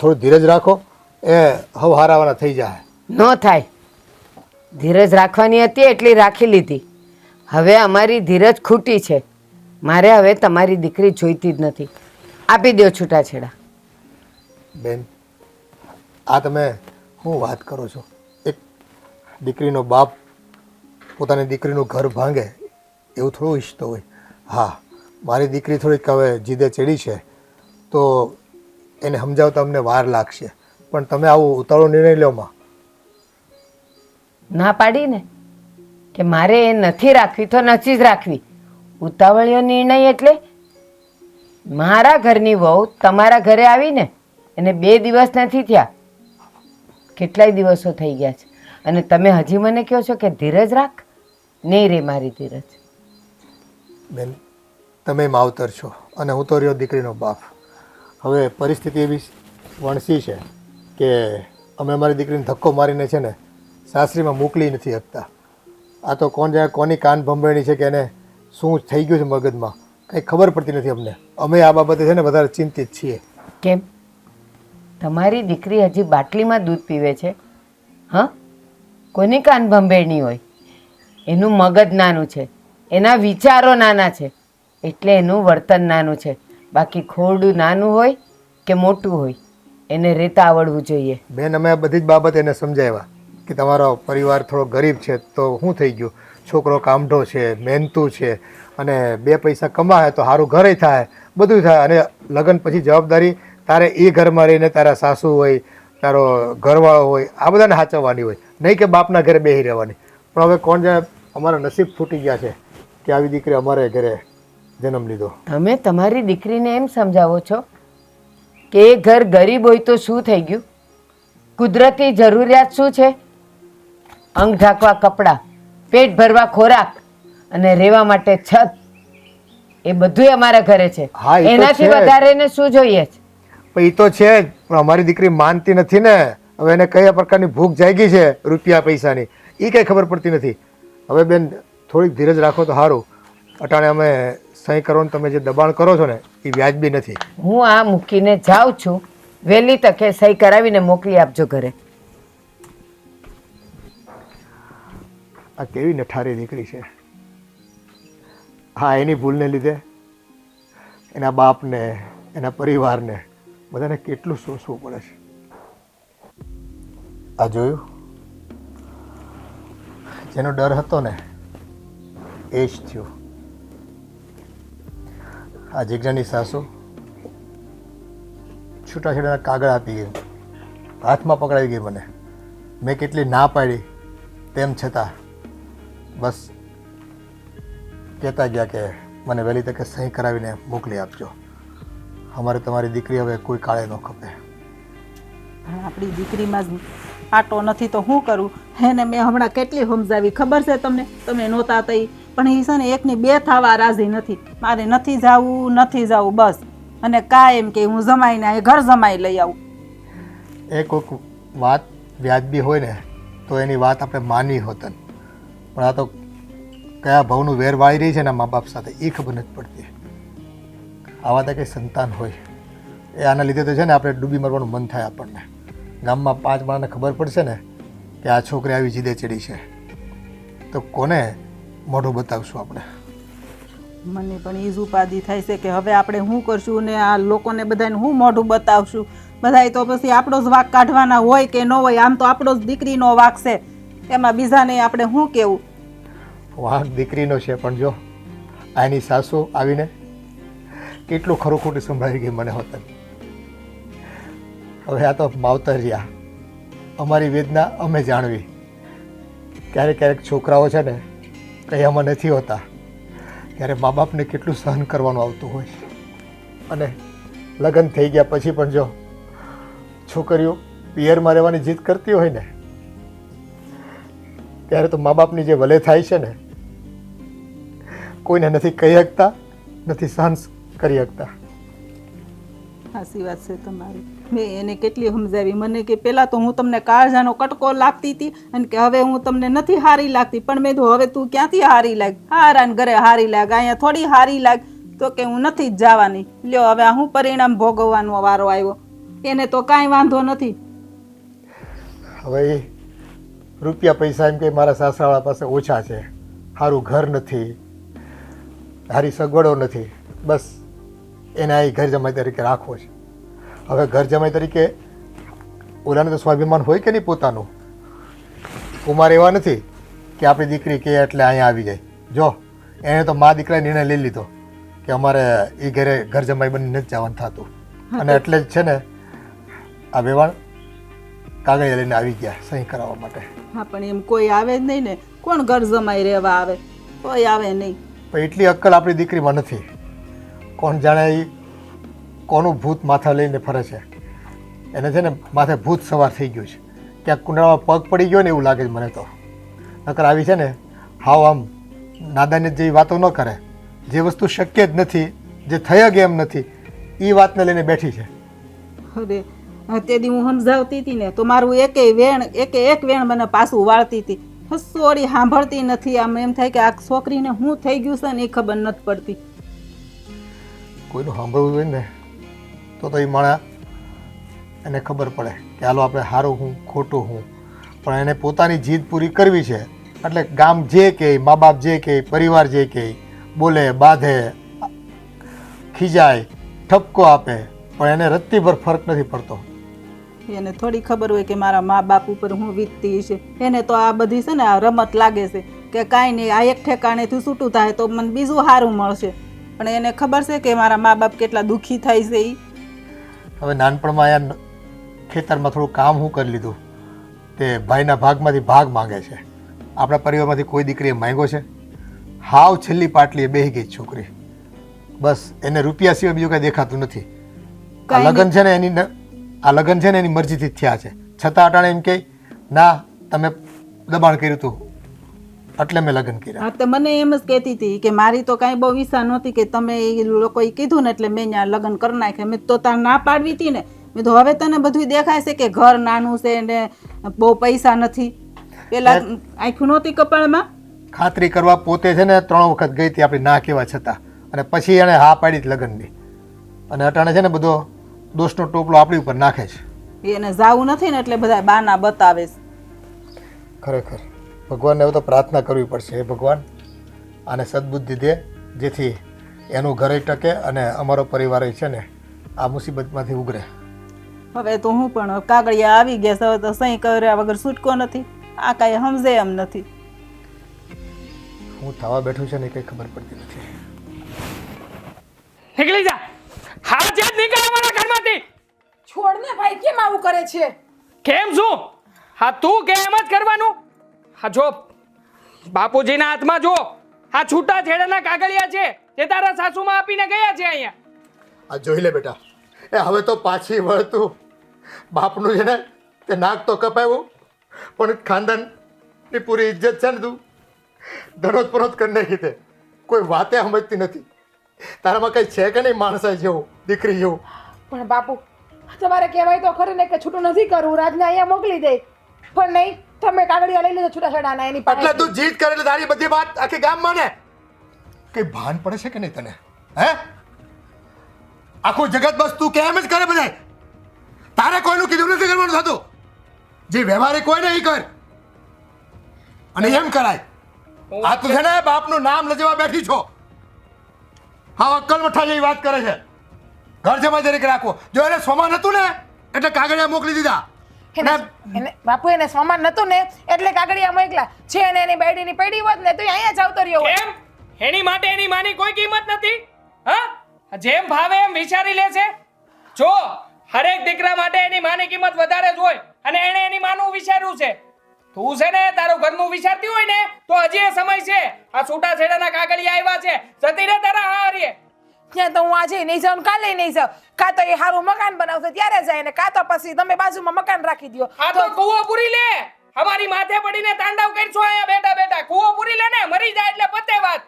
થોડી ધીરજ રાખો, એ હવ હારાવાના થઈ જાય. ન થાય. ધીરજ રાખવાની હતી એટલી રાખી લીધી. હવે અમારી ધીરજ ખૂટી છે. મારે હવે તમારી દીકરી જોઈતી જ નથી. આપી દો છૂટાછેડા. બેન, આ તમે શું વાત કરો છો? એક દીકરીનો બાપ પોતાની દીકરીનું ઘર ભાંગે એવું થોડું ઈચ્છતો હોય? હા, મારી દીકરી થોડીક હવે જીદે ચડી છે તો એને સમજાવતા અમને વાર લાગશે, પણ તમે આવું ઉતાવળો નિર્ણય લો. ના પાડી ને કે મારે એ નથી રાખવી તો નથી જ રાખવી. ઉતાવળિયો નિર્ણય એટલે મારા ઘરની વહુ તમારા ઘરે આવીને એને 2 દિવસ નથી થયા, કેટલાય દિવસો થઈ ગયા છે, અને તમે હજી મને કહો છો કે ધીરજ રાખ? નહીં રે મારી ધીરજ. બેન, તમે માવતર છો અને હું તો રહ્યો દીકરીનો બાપ. હવે પરિસ્થિતિ એવી વણસી છે કે અમે અમારી દીકરીને ધક્કો મારીને છે ને સાસરીમાં મોકલી નથી શકતા. આ તો કોણ જાણે કોની કાન ભંભેણી છે કે એને શું થઈ ગયું છે મગજમાં, કંઈ ખબર પડતી નથી અમને. અમે આ બાબતે છે ને વધારે ચિંતિત છીએ. કેમ તમારી દીકરી હજી બાટલીમાં દૂધ પીવે છે? હા, કોની કાન ભંભેરણી હોય? એનું મગજ નાનું છે, એના વિચારો નાના છે, એટલે એનું વર્તન નાનું છે. બાકી ખોરડું નાનું હોય કે મોટું હોય, એને રેતા આવડવું જોઈએ. બેન, અમે આ બધી જ બાબત એને સમજાવ્યા કે તમારો પરિવાર થોડો ગરીબ છે તો શું થઈ ગયું, છોકરો કામઢો છે, મહેનતું છે, અને 2 પૈસા કમાય તો સારું ઘરે થાય, બધું થાય, અને લગ્ન પછી જવાબદારી તારે એ ઘરમાં રહીને તારા સાસુ હોય, તારો ઘરવાળો હોય, આ બધાને સાચવવાની હોય, નહીં કે બાપના ઘરે બેસી રહેવાની. પણ હવે કોણ જાણે અમારા નસીબ ફૂટી ગયા છે કે આવી દીકરી અમારે ઘરે જન્મ લીધો. તમે તમારી દીકરીને એમ સમજાવો છો કે એ ઘર ગરીબ હોય તો શું થઈ ગયું? કુદરતી જરૂરિયાત શું છે? અંગ ઢાંકવા કપડાં, પેટ ભરવા ખોરાક અને રહેવા માટે છત, એ બધું અમારા ઘરે છે. હા, એ તો એનાથી છે. વધારે એને શું જોઈએ છે? પણ એ તો છે જ, પણ અમારી દીકરી માનતી નથી ને. હવે એને કયા પ્રકારની ભૂખ જાગી છે રૂપિયા પૈસાની, એ કંઈ ખબર પડતી નથી. હવે બેન, થોડીક ધીરજ રાખો તો સારું. અટાણે અમે સહી કરવાનું તમે જે દબાણ કરો છો ને એ વ્યાજબી નથી. હું આ મૂકીને જાઉં છું, વહેલી તકે સહી કરાવીને મોકલી આપજો ઘરે. આ કેવી નઠારી દીકરી છે. હા, એની ભૂલને લીધે એના બાપને, એના પરિવારને બધાને કેટલું સોચવું પડે છે. આ જોયું? જેનો ડર હતો ને એ જ થયું. આ જિજ્ઞાની સાસુ છૂટાછેડાના કાગળ આપી ગઈ, હાથમાં પકડાવી ગઈ મને. મેં કેટલી ના પાડી તેમ છતાં બસ કહેતા ગયા કે મને વહેલી તકે સહી કરાવીને મોકલી આપજો. અમારે તમારી દીકરી હવે કોઈ કાળે ન ખપે. પણ આપણી દીકરીમાં જ આટો નથી તો શું કરું? એને મેં હમણાં કેટલી સમજાવી ખબર છે તમને? તમે નહોતા તઈ પણ એ છે ને એકની બે થવા રાજી નથી. મારે નથી જાવું બસ. અને કાયમ કે હું જમાઈને આ ઘર જમાઈ લઈ આવું. એ કોઈક વાત વ્યાજબી હોય ને તો એની વાત આપણે માનવી હોતન, પણ આ તો કયા ભાવનું વેર વાળી રહી છે ને મા બાપ સાથે એ ખબર નથી પડતી. આવા તો કંઈ સંતાન હોય એ આના લીધે તો છે ને આપણે ડૂબી મરવાનું મન થાય આપણને. ગામમાં 5 માણસને ખબર પડશે ને કે આ છોકરી આવી જીદે ચડી છે તો કોને મોઢું બતાવશું આપણે? મને પણ એ જ ઉપાધિ થાય છે કે હવે આપણે શું કરશું ને આ લોકોને બધાને હું મોઢું બતાવશું. બધાય તો પછી આપણો જ વાંક કાઢવાના હોય કે ન હોય. આમ તો આપણો જ દીકરીનો વાંક છે, એમાં બીજાને આપણે શું કહેવું? વાંક દીકરીનો છે, પણ જો આની સાસુ આવીને કેટલું ખરું ખોટું સંભળાવી ગઈ મને હોત. હવે આ તો માવતર રહ્યા, અમારી વેદના અમે જાણવી. ક્યારેક ક્યારેક છોકરાઓ છે ને કંઈ આમાં નથી હોતા, ત્યારે મા બાપને કેટલું સહન કરવાનું આવતું હોય. અને લગ્ન થઈ ગયા પછી પણ જો છોકરીઓ પિયરમાં રહેવાની જીદ કરતી હોય ને ત્યારે તો મા બાપની જે વલે થાય છે ને કોઈને નથી કહી શકતા, નથી સહન કરી શકતા. સાચી વાત છે તમારી. મેં એને કેટલી સમજાવી. મને કે પહેલાં તો હું તમને કાળજાનો કટકો લાગતી હતી અને કે હવે હું તમને નથી હારી લાગતી, પણ મેં તો હવે તું ક્યાંથી હારી લાગ? હારાને ઘરે હારી લાગ, અહીંયા થોડી હારી લાગ. તો કે હું નથી જ જવાની. લ્યો હવે હું પરિણામ ભોગવવાનો વારો આવ્યો. એને તો કાંઈ વાંધો નથી. હવે એ રૂપિયા પૈસા એમ કે મારા સાસરાવાળા પાસે ઓછા છે, સારું ઘર નથી, સારી સગવડો નથી, બસ એને આ ઘર જમાઈ તરીકે રાખવો છે. હવે ઘર જમાઈ તરીકે ઓલાને તો સ્વાભિમાન હોય કે નહીં પોતાનું? કુમાર એવા નથી કે આપણી દીકરી કે એટલે અહીંયા આવી જાય. જો એણે તો મા દીકરાએ નિર્ણય લઈ લીધો કે અમારે એ ઘરે ઘર જમાઈ બનીને જ જવાનું થતું, અને એટલે જ છે ને આ વેવાણ કાગળિયા લઈને આવી ગયા સહી કરાવવા માટે. હા, પણ એમ કોઈ આવે જ નહીં ને. કોણ ઘર જમાઈ રહેવા આવે? કોઈ આવે નહીં. પણ એટલી અક્કલ આપણી દીકરીમાં નથી. કોણ જાણે એ કોનું ભૂત માથા લઈને ફરે છે. એને છે ને માથે ભૂત સવાર થઈ ગયું છે. ક્યાંક કુંડાળામાં પગ પડી ગયો ને એવું લાગે છે મને તો. નકર આવી છે ને હાવ આમ નાદાની જેવી વાતો ન કરે. જે વસ્તુ શક્ય જ નથી, જે થઈ જ એમ નથી, એ વાતને લઈને બેઠી છે. અરે તેથી હું સમજાવતી હતી ને તો મારું એક વેણ મને પાછું વાળતી હતી. સોરી સાંભળતી નથી. આમ એમ થાય કે આ છોકરીને શું થઈ ગયું છે ને એ ખબર નથી પડતી. કોઈનું સાંભળવું જોઈએ ને તો એ માણા એને ખબર પડે કે હાલો આપણે સારું હું ખોટું હું, પણ એને પોતાની જીદ પૂરી કરવી છે. એટલે ગામ જે કહે, મા બાપ જે કહે, પરિવાર જે કહે, બોલે, બાંધે, ખીજાય, ઠપકો આપે, પણ એને રત્તીભર ફરક નથી પડતો. એને થોડી ખબર હોય કે મારા મા બાપ ઉપર હું વીતતી છે. એને તો આ બધી છે ને આ રમત લાગે છે કે કાંઈ નહીં, આ એક ઠેકાણેથી છૂટું થાય તો મને બીજું સારું મળશે. પણ એને ખબર છે કે મારા મા બાપ કેટલા દુઃખી થાય છે. એ હવે નાનપણમાં અહીંયા ખેતરમાં થોડું કામ હું કરી લીધું તે ભાઈના ભાગમાંથી ભાગ માંગે છે. આપણા પરિવારમાંથી કોઈ દીકરીએ માંગ્યો છે? હાવ છેલ્લી પાટલીએ બેસી ગઈ છોકરી. બસ એને રૂપિયા સિવાય બીજું કાંઈ દેખાતું નથી. આ લગ્ન છે ને એની મરજીથી થયા છે, છતાં અટાણે એમ કે ના તમે દબાણ કર્યું હતું એટલે મેં લગ્ન કર્યા. હા, તો મને એમ જ કહેતી હતી કે મારી તો કાંઈ બહુ ઈચ્છા નહોતી કે તમે એ લોકોએ કીધું ને એટલે મેં ત્યાં લગ્ન કરી નાખ્યા. મેં તો તાર ના પાડવી હતી ને. મેં તો હવે તને બધું દેખાય છે કે ઘર નાનું છે ને બહુ પૈસા નથી. પેલા આંખું નહોતી કપાળમાં. ખાતરી કરવા પોતે છે ને 3 વખત ગઈ હતી આપણી ના કહેવા છતાં, અને પછી એણે હા પાડી હતી લગ્નની. અને અટાણે છે ને બધો દોષનો ટોપલો આપણી ઉપર નાખે છે. એને જાવું નથી ને એટલે બધા બાના બતાવે છે. ખરેખર ભગવાનને હવે તો પ્રાર્થના કરવી પડશે. હે ભગવાન, આને સદબુદ્ધિ દે જેથી એનું ઘરે ટકે અને અમારો પરિવાર છે ને આ મુસીબતમાંથી ઉગરે. હવે તો હું પણ કાગળિયા આવી ગયા છે, હવે તો સહી કર્યા વગર છૂટકો નથી. આ કાંઈ સમજે એમ નથી. હું થવા બેઠું છે ને કંઈ ખબર પડતી નથી. નીકળી જા. હા જે નીકળ મારા ઘરમાંથી. છોડ ને ભાઈ, કેમ આવું કરે છે? કેમ શું? હા તું કે એમ જ કરવાનું? હા જો બાપુજીના હાથમાં જો આ છૂટા છેડાના કાગળિયા છે જે તારા સાસુમાં આપીને ગયા છે અહીંયા. આ જોઈ લે બેટા, એ હવે તો પાછી વળતું. બાપનું છે ને તે નાક તો કપાવ્યું, પણ ખાનદાનની પૂરી ઇજ્જત છે ને તું દરરોજ પરોજ કરી નાખી તે કોઈ વાતે સમજતી નથી. તારામાં કઈ છે કે નહીં માણસાઈ જેવું, દીકરી જેવું? પણ બાપુ તમારે કહેવાય તો ખરું ને કે છૂટું નથી કરવું, રાજને અહીંયા મોકલી દે. પણ નહીં, તમે કાગળિયા લઈ લીધો છૂટાછેડાના એની પાસે. એટલે તું જીત કરે એટલે તારી બધી વાત આખી ગામ માને. કઈ ભાન પડે છે કે નહીં તને? હે, આખું જગત બસ તું કેમ જ કરે બધાય. તારે કોઈનું કીધું નથી કરવાનું થતું. જે વ્યવહારિક હોય ને એ કર, અને એમ કરાય. આ તું છે ને બાપનું નામ લજવા બેઠી છો. હા, અક્કલ મઠા જેવી વાત કરે છે. ઘર જમા જરીક રાખો. જો એને સ્વમાન હતું ને એટલે કાગળિયા મોકલી દીધા. એને બાપુ એને સ્વમાન નતું ને એટલે કાગળિયા મોકલા છે. અને એની બાયડીની પડી હોત ને તો ઈ અહીંયા જ આવતો રહ્યો હોત. કેમ? એની માટે એની માની કોઈ કિંમત નથી? હા, જેમ ભાવે એમ વિચારી લે છે. જો હરેક દીકરા માટે એની માની કિંમત વધારે જ હોય, અને એને એની માનું વિચાર્યું છે. તું છે ને તારું ઘરનું વિચારતી હોય ને તો હજી એ સમય છે. આ છૂટાછેડાના કાગળિયા આવ્યા છે, જતી રે તારા હારીએ. ત્યાં તો હું આજે નહીં જાઉં, કાલે નહીં જાઉં. કાં તો એ સારું મકાન બનાવશે ત્યારે જાય ને કાં તો પછી તમે બાજુમાં મકાન રાખી દો. આ તો કૂવો પૂરી લે. અમારી માથે પડીને તાંડવ કરશો અહીંયા બેઠા બેઠા. કૂવો પૂરી લે ને, મરી જાય એટલે પતે વાત.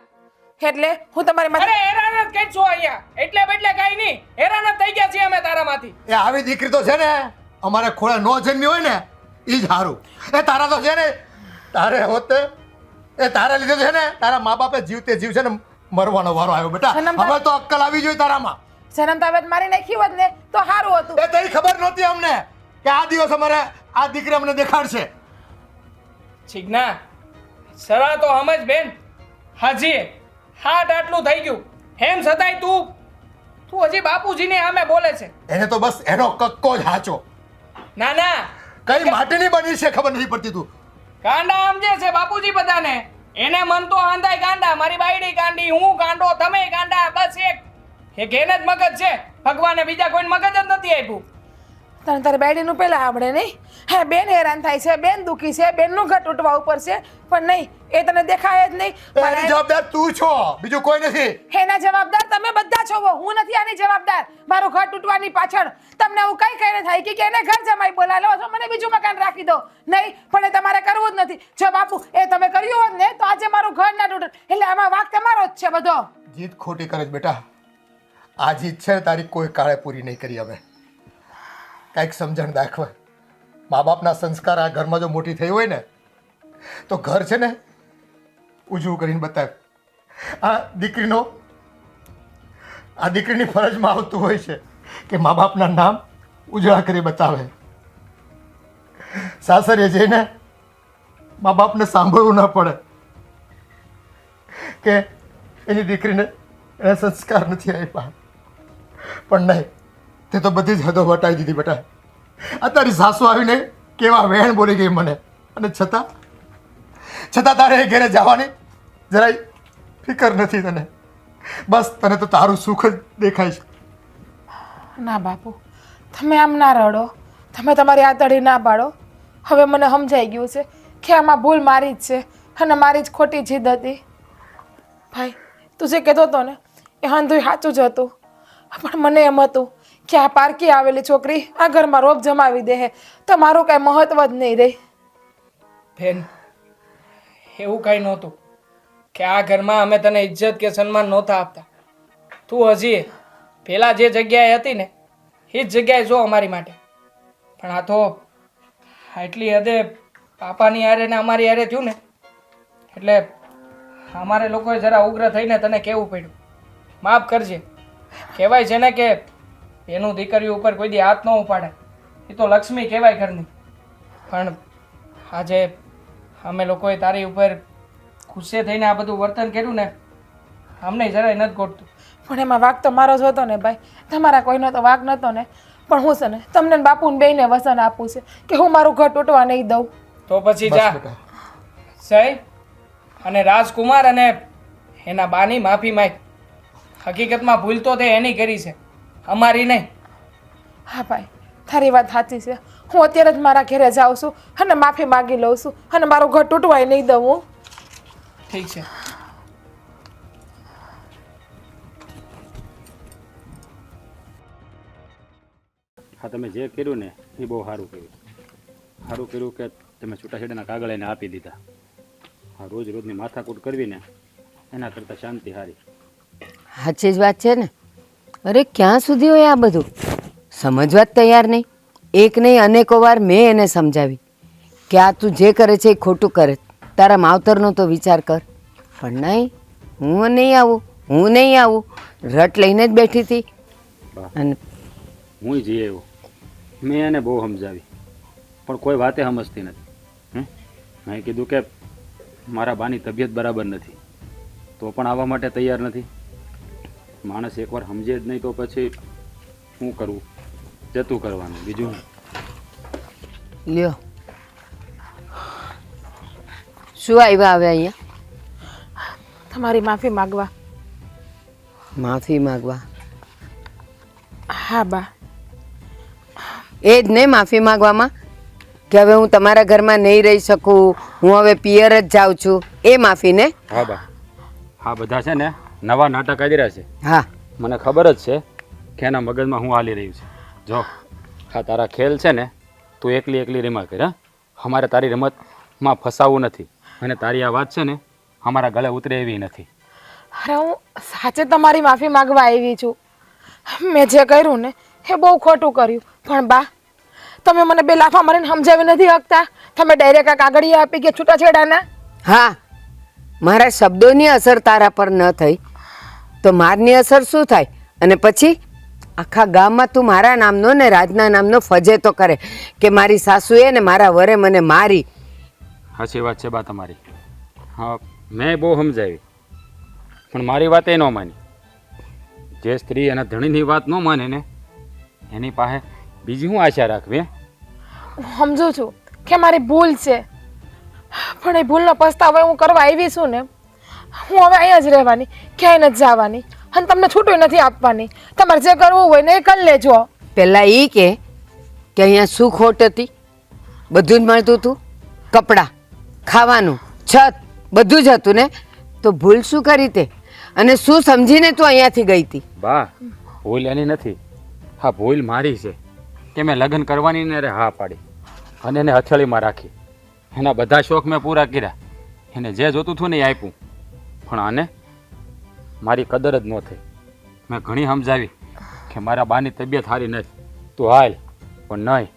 એટલે હું તમારી અરે માથે હેરાન જ કરશો અહીંયા. એટલે બદલે કાઈ નહીં, હેરાન જ થઈ ગયા છીએ અમે તારામાંથી. એ આવી દીકરી તો છે ને અમારે ખોળે નો જન્મી હોય ને એ જ સારું. એ તારા તો છે ને તારે હોતે એ તારા લીધે છે ને તારા મા બાપે જીવતે જીવ છે ને મરવાનો વારો આવ્યો બેટા. હવે તો અક્કલ આવી જોઈએ તારામાં. જન્મ તાવેત મારી નાખી હોત ને તો સારું હતું. એ તઈ ખબર નહોતી અમને કે આ દિવસ અમારે આ દીકરી અમને દેખાડશે. છીગના સરા તો સમજ બેન, હાજી હાટ આટલું થઈ ગયું એમ છતાંય તું હજી બાપુજીને સામે બોલે છે. એને તો બસ એનો કક્કો જ હાચો. ના ના, કઈ માટેની બની છે ખબર નથી પડતી. તું ગાંડા સમજે છે બાપુજી બધાને. એને મન તો આંધાય ગાંડા, મારી બાયડી ગાંડી, હું ગાંડો, તમે ગાંડા. બસ એક એને જ મગજ છે. ભગવાને બીજા કોઈને મગજ જ નથી આપ્યું. તને તારી બાયડીનું પહેલા આવડે નહીં? હે, બેન હેરાન થાય છે, બેન દુખી છે, બેનનું ઘર તૂટવા ઉપર છે. પણ નહીં, એ તને દેખાય જ નહીં. એની જવાબદાર તું છો, બીજું કોઈ નથી. એના જવાબદાર તમે બધા છો. હું નથી આની જવાબદાર. મારું ઘર તૂટવાની પાછળ તમને હું કઈ કહીને થાય કે એને ઘર જમાઈ બોલાવો છો, મને બીજું મકાન રાખી દો. નહીં, પણ એ તમારે કરવું જ નથી. જો બાપુ એ તમે કર્યું હોત ને તો આજે મારું ઘર ના તૂટે. એટલે આમાં વાંક તમારો જ છે બધો. જીત ખોટી કરે છે બેટા. આ જીત છે તારી કોઈ કાળે પૂરી નહીં કરી. અમે કાંઈક સમજણ દાખવે. મા બાપના સંસ્કાર આ ઘરમાં જો મોટી થઈ હોય ને તો ઘર છે ને ઉજવું કરીને બતાવે. આ દીકરીની ફરજમાં આવતું હોય છે કે મા બાપના નામ ઉજળા કરી બતાવે. સાસરે જઈને મા બાપને સાંભળવું ના પડે કે એની દીકરીને એને સંસ્કાર નથી આપ્યા. પણ નહીં, તે તો બધી જ હદો વટાવી દીધી બેટા. આ તારી સાસુ આવીને કેવા વહેણ બોલી ગઈ મને, અને છતાં તારે એ ઘરે જવાની જરાય ફિકર નથી તને. બસ તને તો તારું સુખ જ દેખાય છે. ના બાપુ, તમે આમ ના રડો. તમે તમારી આતડી ના પાડો. હવે મને સમજાઈ ગયું છે કે આમાં ભૂલ મારી જ છે અને મારી જ ખોટી જીદ હતી. ભાઈ, તું જે કહેતો હતો ને એ હંધુય સાચું જ હતું. પણ મને એમ હતું કે આ પારકી આવેલી છોકરી આ ઘરમાં રોપ જમાવી દે તો મારું કાંઈ મહત્વ જ નહીં રહે. બેન, એવું કાંઈ નહોતું કે આ ઘરમાં અમે તને ઇજ્જત કે સન્માન નહોતા આપતા. તું હજી પહેલાં જે જગ્યાએ હતી ને એ જ જગ્યાએ જો અમારી માટે. પણ આ તો એટલી હદે પાપાની હારે ને અમારી હારે થયું ને એટલે અમારે લોકોએ જરા ઉગ્ર થઈને તને કહેવું પડ્યું. માફ કરજે. કહેવાય છે ને કે એનું દીકરીઓ ઉપર કોઈ દી હાથ ન ઉપાડે, એ તો લક્ષ્મી કહેવાય ઘરની. પણ આજે અમે લોકોએ તારી ઉપર ગુસ્સે થઈને આ બધું વર્તન કર્યું ને અમને જરાય નથી ગોઠતું. પણ એમાં વાક તો મારો જ હતો ને ભાઈ, તમારા કોઈનો તો વાક નહોતો ને. પણ હું છે ને તમને ને બાપુને બેયને વસન આપું છે કે હું મારું ઘર તૂટવા નહીં દઉં. તો પછી જા સહી અને રાજકુમાર અને એના બાની માફી માંગ. હકીકતમાં ભૂલ તો તે એની કરી છે, અમારી નહીં. હા ભાઈ, તારી વાત સાચી છે. હું અત્યારે જ મારા ઘરે જાઉં છું અને માફી માગી લઉં છું અને મારું ઘર તૂટવાય નહીં દઉં હું. ઠીક છે. હા, તમે જે કર્યું ને એ બહુ સારું કર્યું. સારું કર્યું કે તમે છૂટાછેડાના કાગળ એને આપી દીધા. આ રોજ રોજની માથાકૂટ કરવી ને એના કરતાં શાંતિ સારી. સાચી જ વાત છે ને. અરે ક્યાં સુધી હોય આ બધું? સમજવા જ તૈયાર નહીં. એક નહીં અનેકો વાર મેં એને સમજાવી કે આ તું જે કરે છે એ ખોટું કરે, તારા માવતરનો તો વિચાર કર. પણ નહીં, હું નહીં આવું, હું નહીં આવું, રટ લઈને જ બેઠી હતી. બા અને હું જઈ આવ્યો, મેં એને બહુ સમજાવી પણ કોઈ વાતે સમજતી નથી. મેં કીધું કે મારા બાની તબિયત બરાબર નથી તો પણ આવવા માટે તૈયાર નથી. માણસ એકવાર સમજે જ નહીં તો પછી શું કરવું? જતું કરવાનું, બીજું શું? લ્યો શું આવ્યા હવે અહીંયા? તમારી માફી માંગવા. માફી માગવા? હા બા. એ જ ને માફી માગવામાં કે હવે હું તમારા ઘરમાં નહીં રહી શકું, હું હવે પિયર જ જાઉં છું, એ માફી ને? હા બા, હા બધા છે ને નવા નાટક આવી રહ્યા છે. હા મને ખબર જ છે કે એના મગજમાં હું હાલી રહ્યું છે. જો હા તારા ખેલ છે ને તું એકલી એકલી રમા કર. હા, અમારે તારી રમતમાં ફસાવવું નથી અને તારી આ વાત છે ને અમારા ગળે ઉતરે એવી નથી. અરે હું સાચે તમારી માફી માંગવા આવી છું. મેં જે કર્યું ને એ બહુ ખોટું કર્યું. પણ બા, તમે મને બે લાફા મારીને સમજાવી નથી શકતા? તમે ડાયરેક્ટ આ કાગળિયા આપી કે છૂટાછેડાના? હા, મારા શબ્દોની અસર તારા પર ન થઈ તો મારની અસર શું થાય? અને પછી આખા ગામમાં તું મારા નામનો ને રાજના નામનો ફજેતો કરે કે મારી સાસુએ ને મારા વરે મને મારી. સાચી વાત છે બા તમારી. હા, મેં બહુ સમજાવી પણ મારી વાત એ ન માની. જે સ્ત્રી એના ધણીની વાત ન માને ને એની પાસે બીજી હું આશા રાખવી? હું સમજુ છું કે મારી ભૂલ છે, પણ એ ભૂલનો પસ્તાવો હું કરવા આવી છું ને. હું હવે અહીંયા જ રહેવાની, ક્યાંય નથી જવાની અને તમને છૂટું નથી આપવાની. તમારે જે કરવું હોય ને એ કરી લેજો. પહેલાં એ કે અહીંયા શું ખોટ હતી? બધું જ મળતું હતું, કપડાં, ખાવાનું, છત, બધું જ હતું ને. તો ભૂલ શું કરી તે? અને શું સમજીને તું અહીંયાથી ગઈ હતી? બા ભૂલ એની નથી, હા ભૂલ મારી છે કે મેં લગ્ન કરવાની ને રે હા પાડી અને એને હથેળીમાં રાખી. એના બધા શોખ મેં પૂરા કર્યા, એને જે જોતું હતું ને એ આપ્યું, પણ આને મારી કદર જ ન થઈ. મેં ઘણી સમજાવી કે મારા બાની તબિયત સારી નથી, તું હાલ, પણ નહીં.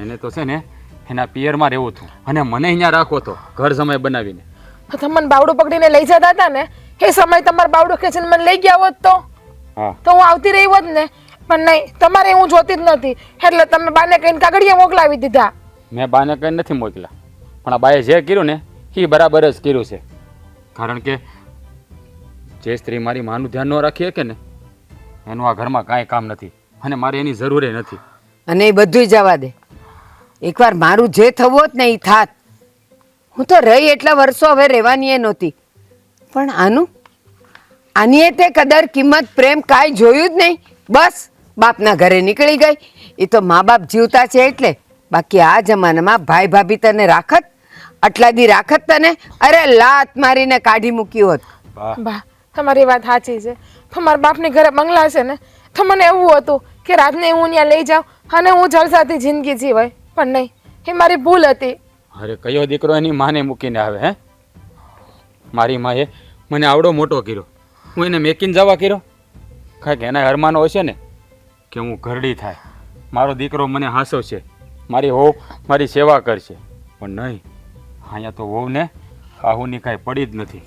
એને તો છે ને એના પિયરમાં રહેવું હતું અને મને અહીંયા રાખો તો ઘર સમય બનાવીને. તો તમે મને બાવડું પકડીને લઈ જતા હતા ને, એ સમય તમારે બાવડું ખેંચીને મને લઈ ગયા હોત હા તો હું આવતી રહી હોત ને. પણ નહીં, તમારે હું જોતી જ નથી એટલે તમે બાને કહીને કાગળિયા મોકલાવી દીધા. મેં બાને કંઈ નથી મોકલા, પણ આ બાએ જે કર્યું ને એ બરાબર જ કર્યું છે. કારણ કે જે સ્ત્રી મારી માનું ધ્યાન ન રાખી શકે ને એનું આ ઘરમાં કાંઈ કામ નથી અને મારે એની જરૂર નથી. અને એ બધુંય જવા દે. એકવાર મારું જે થવું હોત ને એ થાત. હું તો રહી એટલા વર્ષો હવે રહેવાની એ નહોતી, પણ આની એ તે કદર કિંમત પ્રેમ કાંઈ જોયું જ નહીં. બસ બાપના ઘરે નીકળી ગઈ. એ તો મા બાપ જીવતા છે એટલે. બાકી આ જમાનામાં ભાઈ ભાભી તને રાખત? આટલા દી રાખત તને? અરે લાત મારીને કાઢી મૂકી હોત. બા, તમારી વાત સાચી છે. તમારા બાપની ઘરે બંગલા છે ને, તો મને એવું હતું કે રાતને હું ત્યાં લઈ જાઉં અને હું જલસાથી જિંદગી જીવાય. પણ નહીં, એ મારી ભૂલ હતી. અરે કયો દીકરો એની માને મૂકીને આવે? હે, મારી માએ મને આવડો મોટો કર્યો, હું એને મેકીને જવા કર્યો? કાંઈક એના અરમાનો હશે ને કે હું ઘરડી થાય, મારો દીકરો મને હાંસવશે, મારી વહુ મારી સેવા કરશે. પણ નહીં, અહીંયા તો વહુને આહુની કાંઈ પડી જ નથી.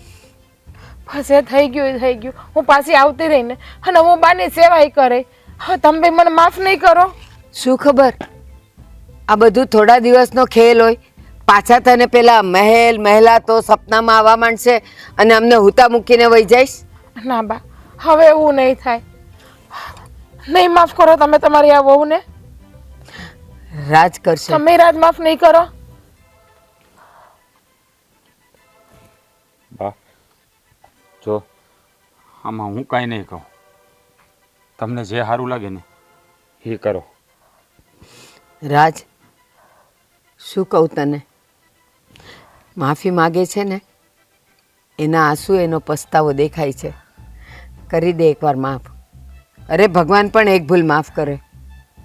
બસ એ થઈ ગયું, થઈ ગયું. હું પાછી આવતી રહીને અને હું બાની સેવાય કરે. હવે તમે બી મને માફ નહીં કરો? શું ખબર આ બધું થોડા દિવસનો ખેલ હોય, પાછા તને પેલા મહેલા તો સપનામાં આવવા માંડશે અને અમને હુતા મૂકીને વહી જઈશ. ના બા, હવે એવું નહીં થાય. નહીં માફ કરો તમે તમારી આ વહુને? રાજ કરશે. તમે રાજ માફ નહીં કરો? બા જો આમાં હું કાંઈ નહીં કહું, તમને જે સારું લાગે ને એ કરો. રાજ, શું કહું તને? માફી માગે છે ને એના આંસુ, એનો પસ્તાવો દેખાય છે. કરી દે એકવાર માફ. અરે ભગવાન પણ એક ભૂલ માફ કરે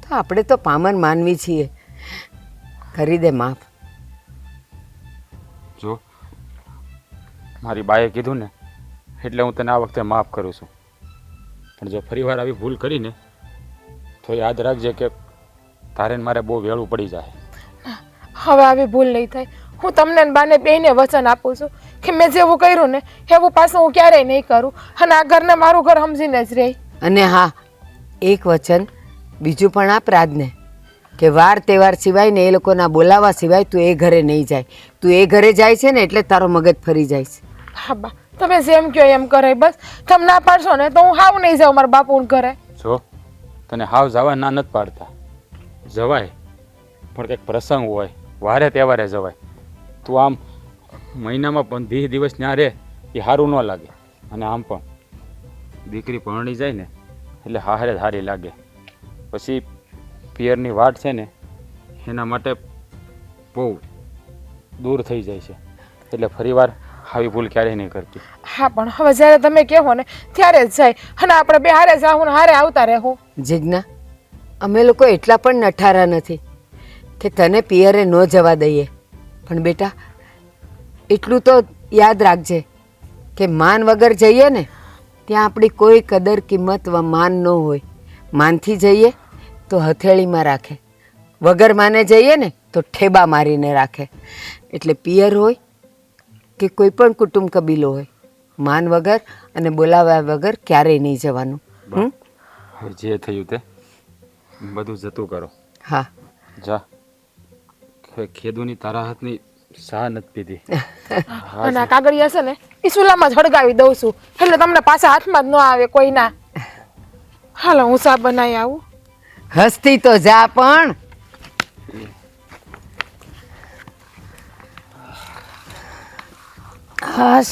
તો આપણે તો પામર માનવી છીએ. કરી દે માફ. જો મારી બાએ કીધું ને એટલે હું તને આ વખતે માફ કરું છું, પણ જો ફરીવાર આવી ભૂલ કરીને તો યાદ રાખજે કે તારે ને મારે બહુ વેળું પડી જાય. હવે આવી ભૂલ નહીં થાય. હું તમને ને બાને બેયને વચન આપું છું કે મેં જેવું કર્યું ને એવું પાછું હું ક્યારેય નહીં કરું, અને આ ઘરને મારું ઘર સમજીને જ રહી. અને હા, એક વચન બીજું પણ આપ રાજને કે વાર તહેવાર સિવાય ને એ લોકોના બોલાવા સિવાય તું એ ઘરે નહીં જાય. તું એ ઘરે જાય છે ને એટલે તારો મગજ ફરી જાય છે. હા બા, તમે જેમ કહો એમ કરે. બસ તમે ના પાડશો ને તો હું હાવ નહીં જાઉં મારા બાપુ ઘરે. જો તને હાવ જવા ના નથી પાડતા, જવાય, પણ કંઈક પ્રસંગ હોય, વારે તહેવારે જવાય. તું આમ મહિનામાં 20 દિવસ ત્યાં રહે એ સારું ન લાગે, અને આમ પણ દીકરી પરણી જાય ને એટલે હારે સારી લાગે. પછી પિયરની વાટ છે ને એના માટે બહુ દૂર થઈ જાય છે, એટલે ફરીવાર આવી ભૂલ ક્યારેય નહીં કરતી. હા પણ હવે જ્યારે તમે કહો ને ત્યારે જ જાય, અને આપણે બે હારે જાવું ને હારે આવતા રહેવું. જિજ્ઞા, અમે લોકો એટલા પણ નઠારા નથી કે તને પિયરે ન જવા દઈએ, પણ બેટા એટલું તો યાદ રાખજે કે માન વગર જઈએ ને ત્યાં આપણી કોઈ કદર કિંમત માન ન હોય. માનથી જઈએ તો હથેળીમાં રાખે, વગર માને જઈએ ને તો ઠેબા મારીને રાખે. એટલે પિયર હોય કે કોઈ પણ કુટુંબ કબીલો હોય, માન વગર અને બોલાવ્યા વગર ક્યારેય નહીં જવાનું. હવે જે થયું તે બધું જતું કરો. હા જા, હવે ખેદુની તારા હાથની સા નથી પીધી. અને આ કાગળિયા છે ને એ સુલામાં જ હળગાવી દઉં છું, એટલે તમને પાછા હાથમાં જ ન આવે કોઈના. હાલો હું સા બનાવી આવું. હસતી તો જા પણ. હસ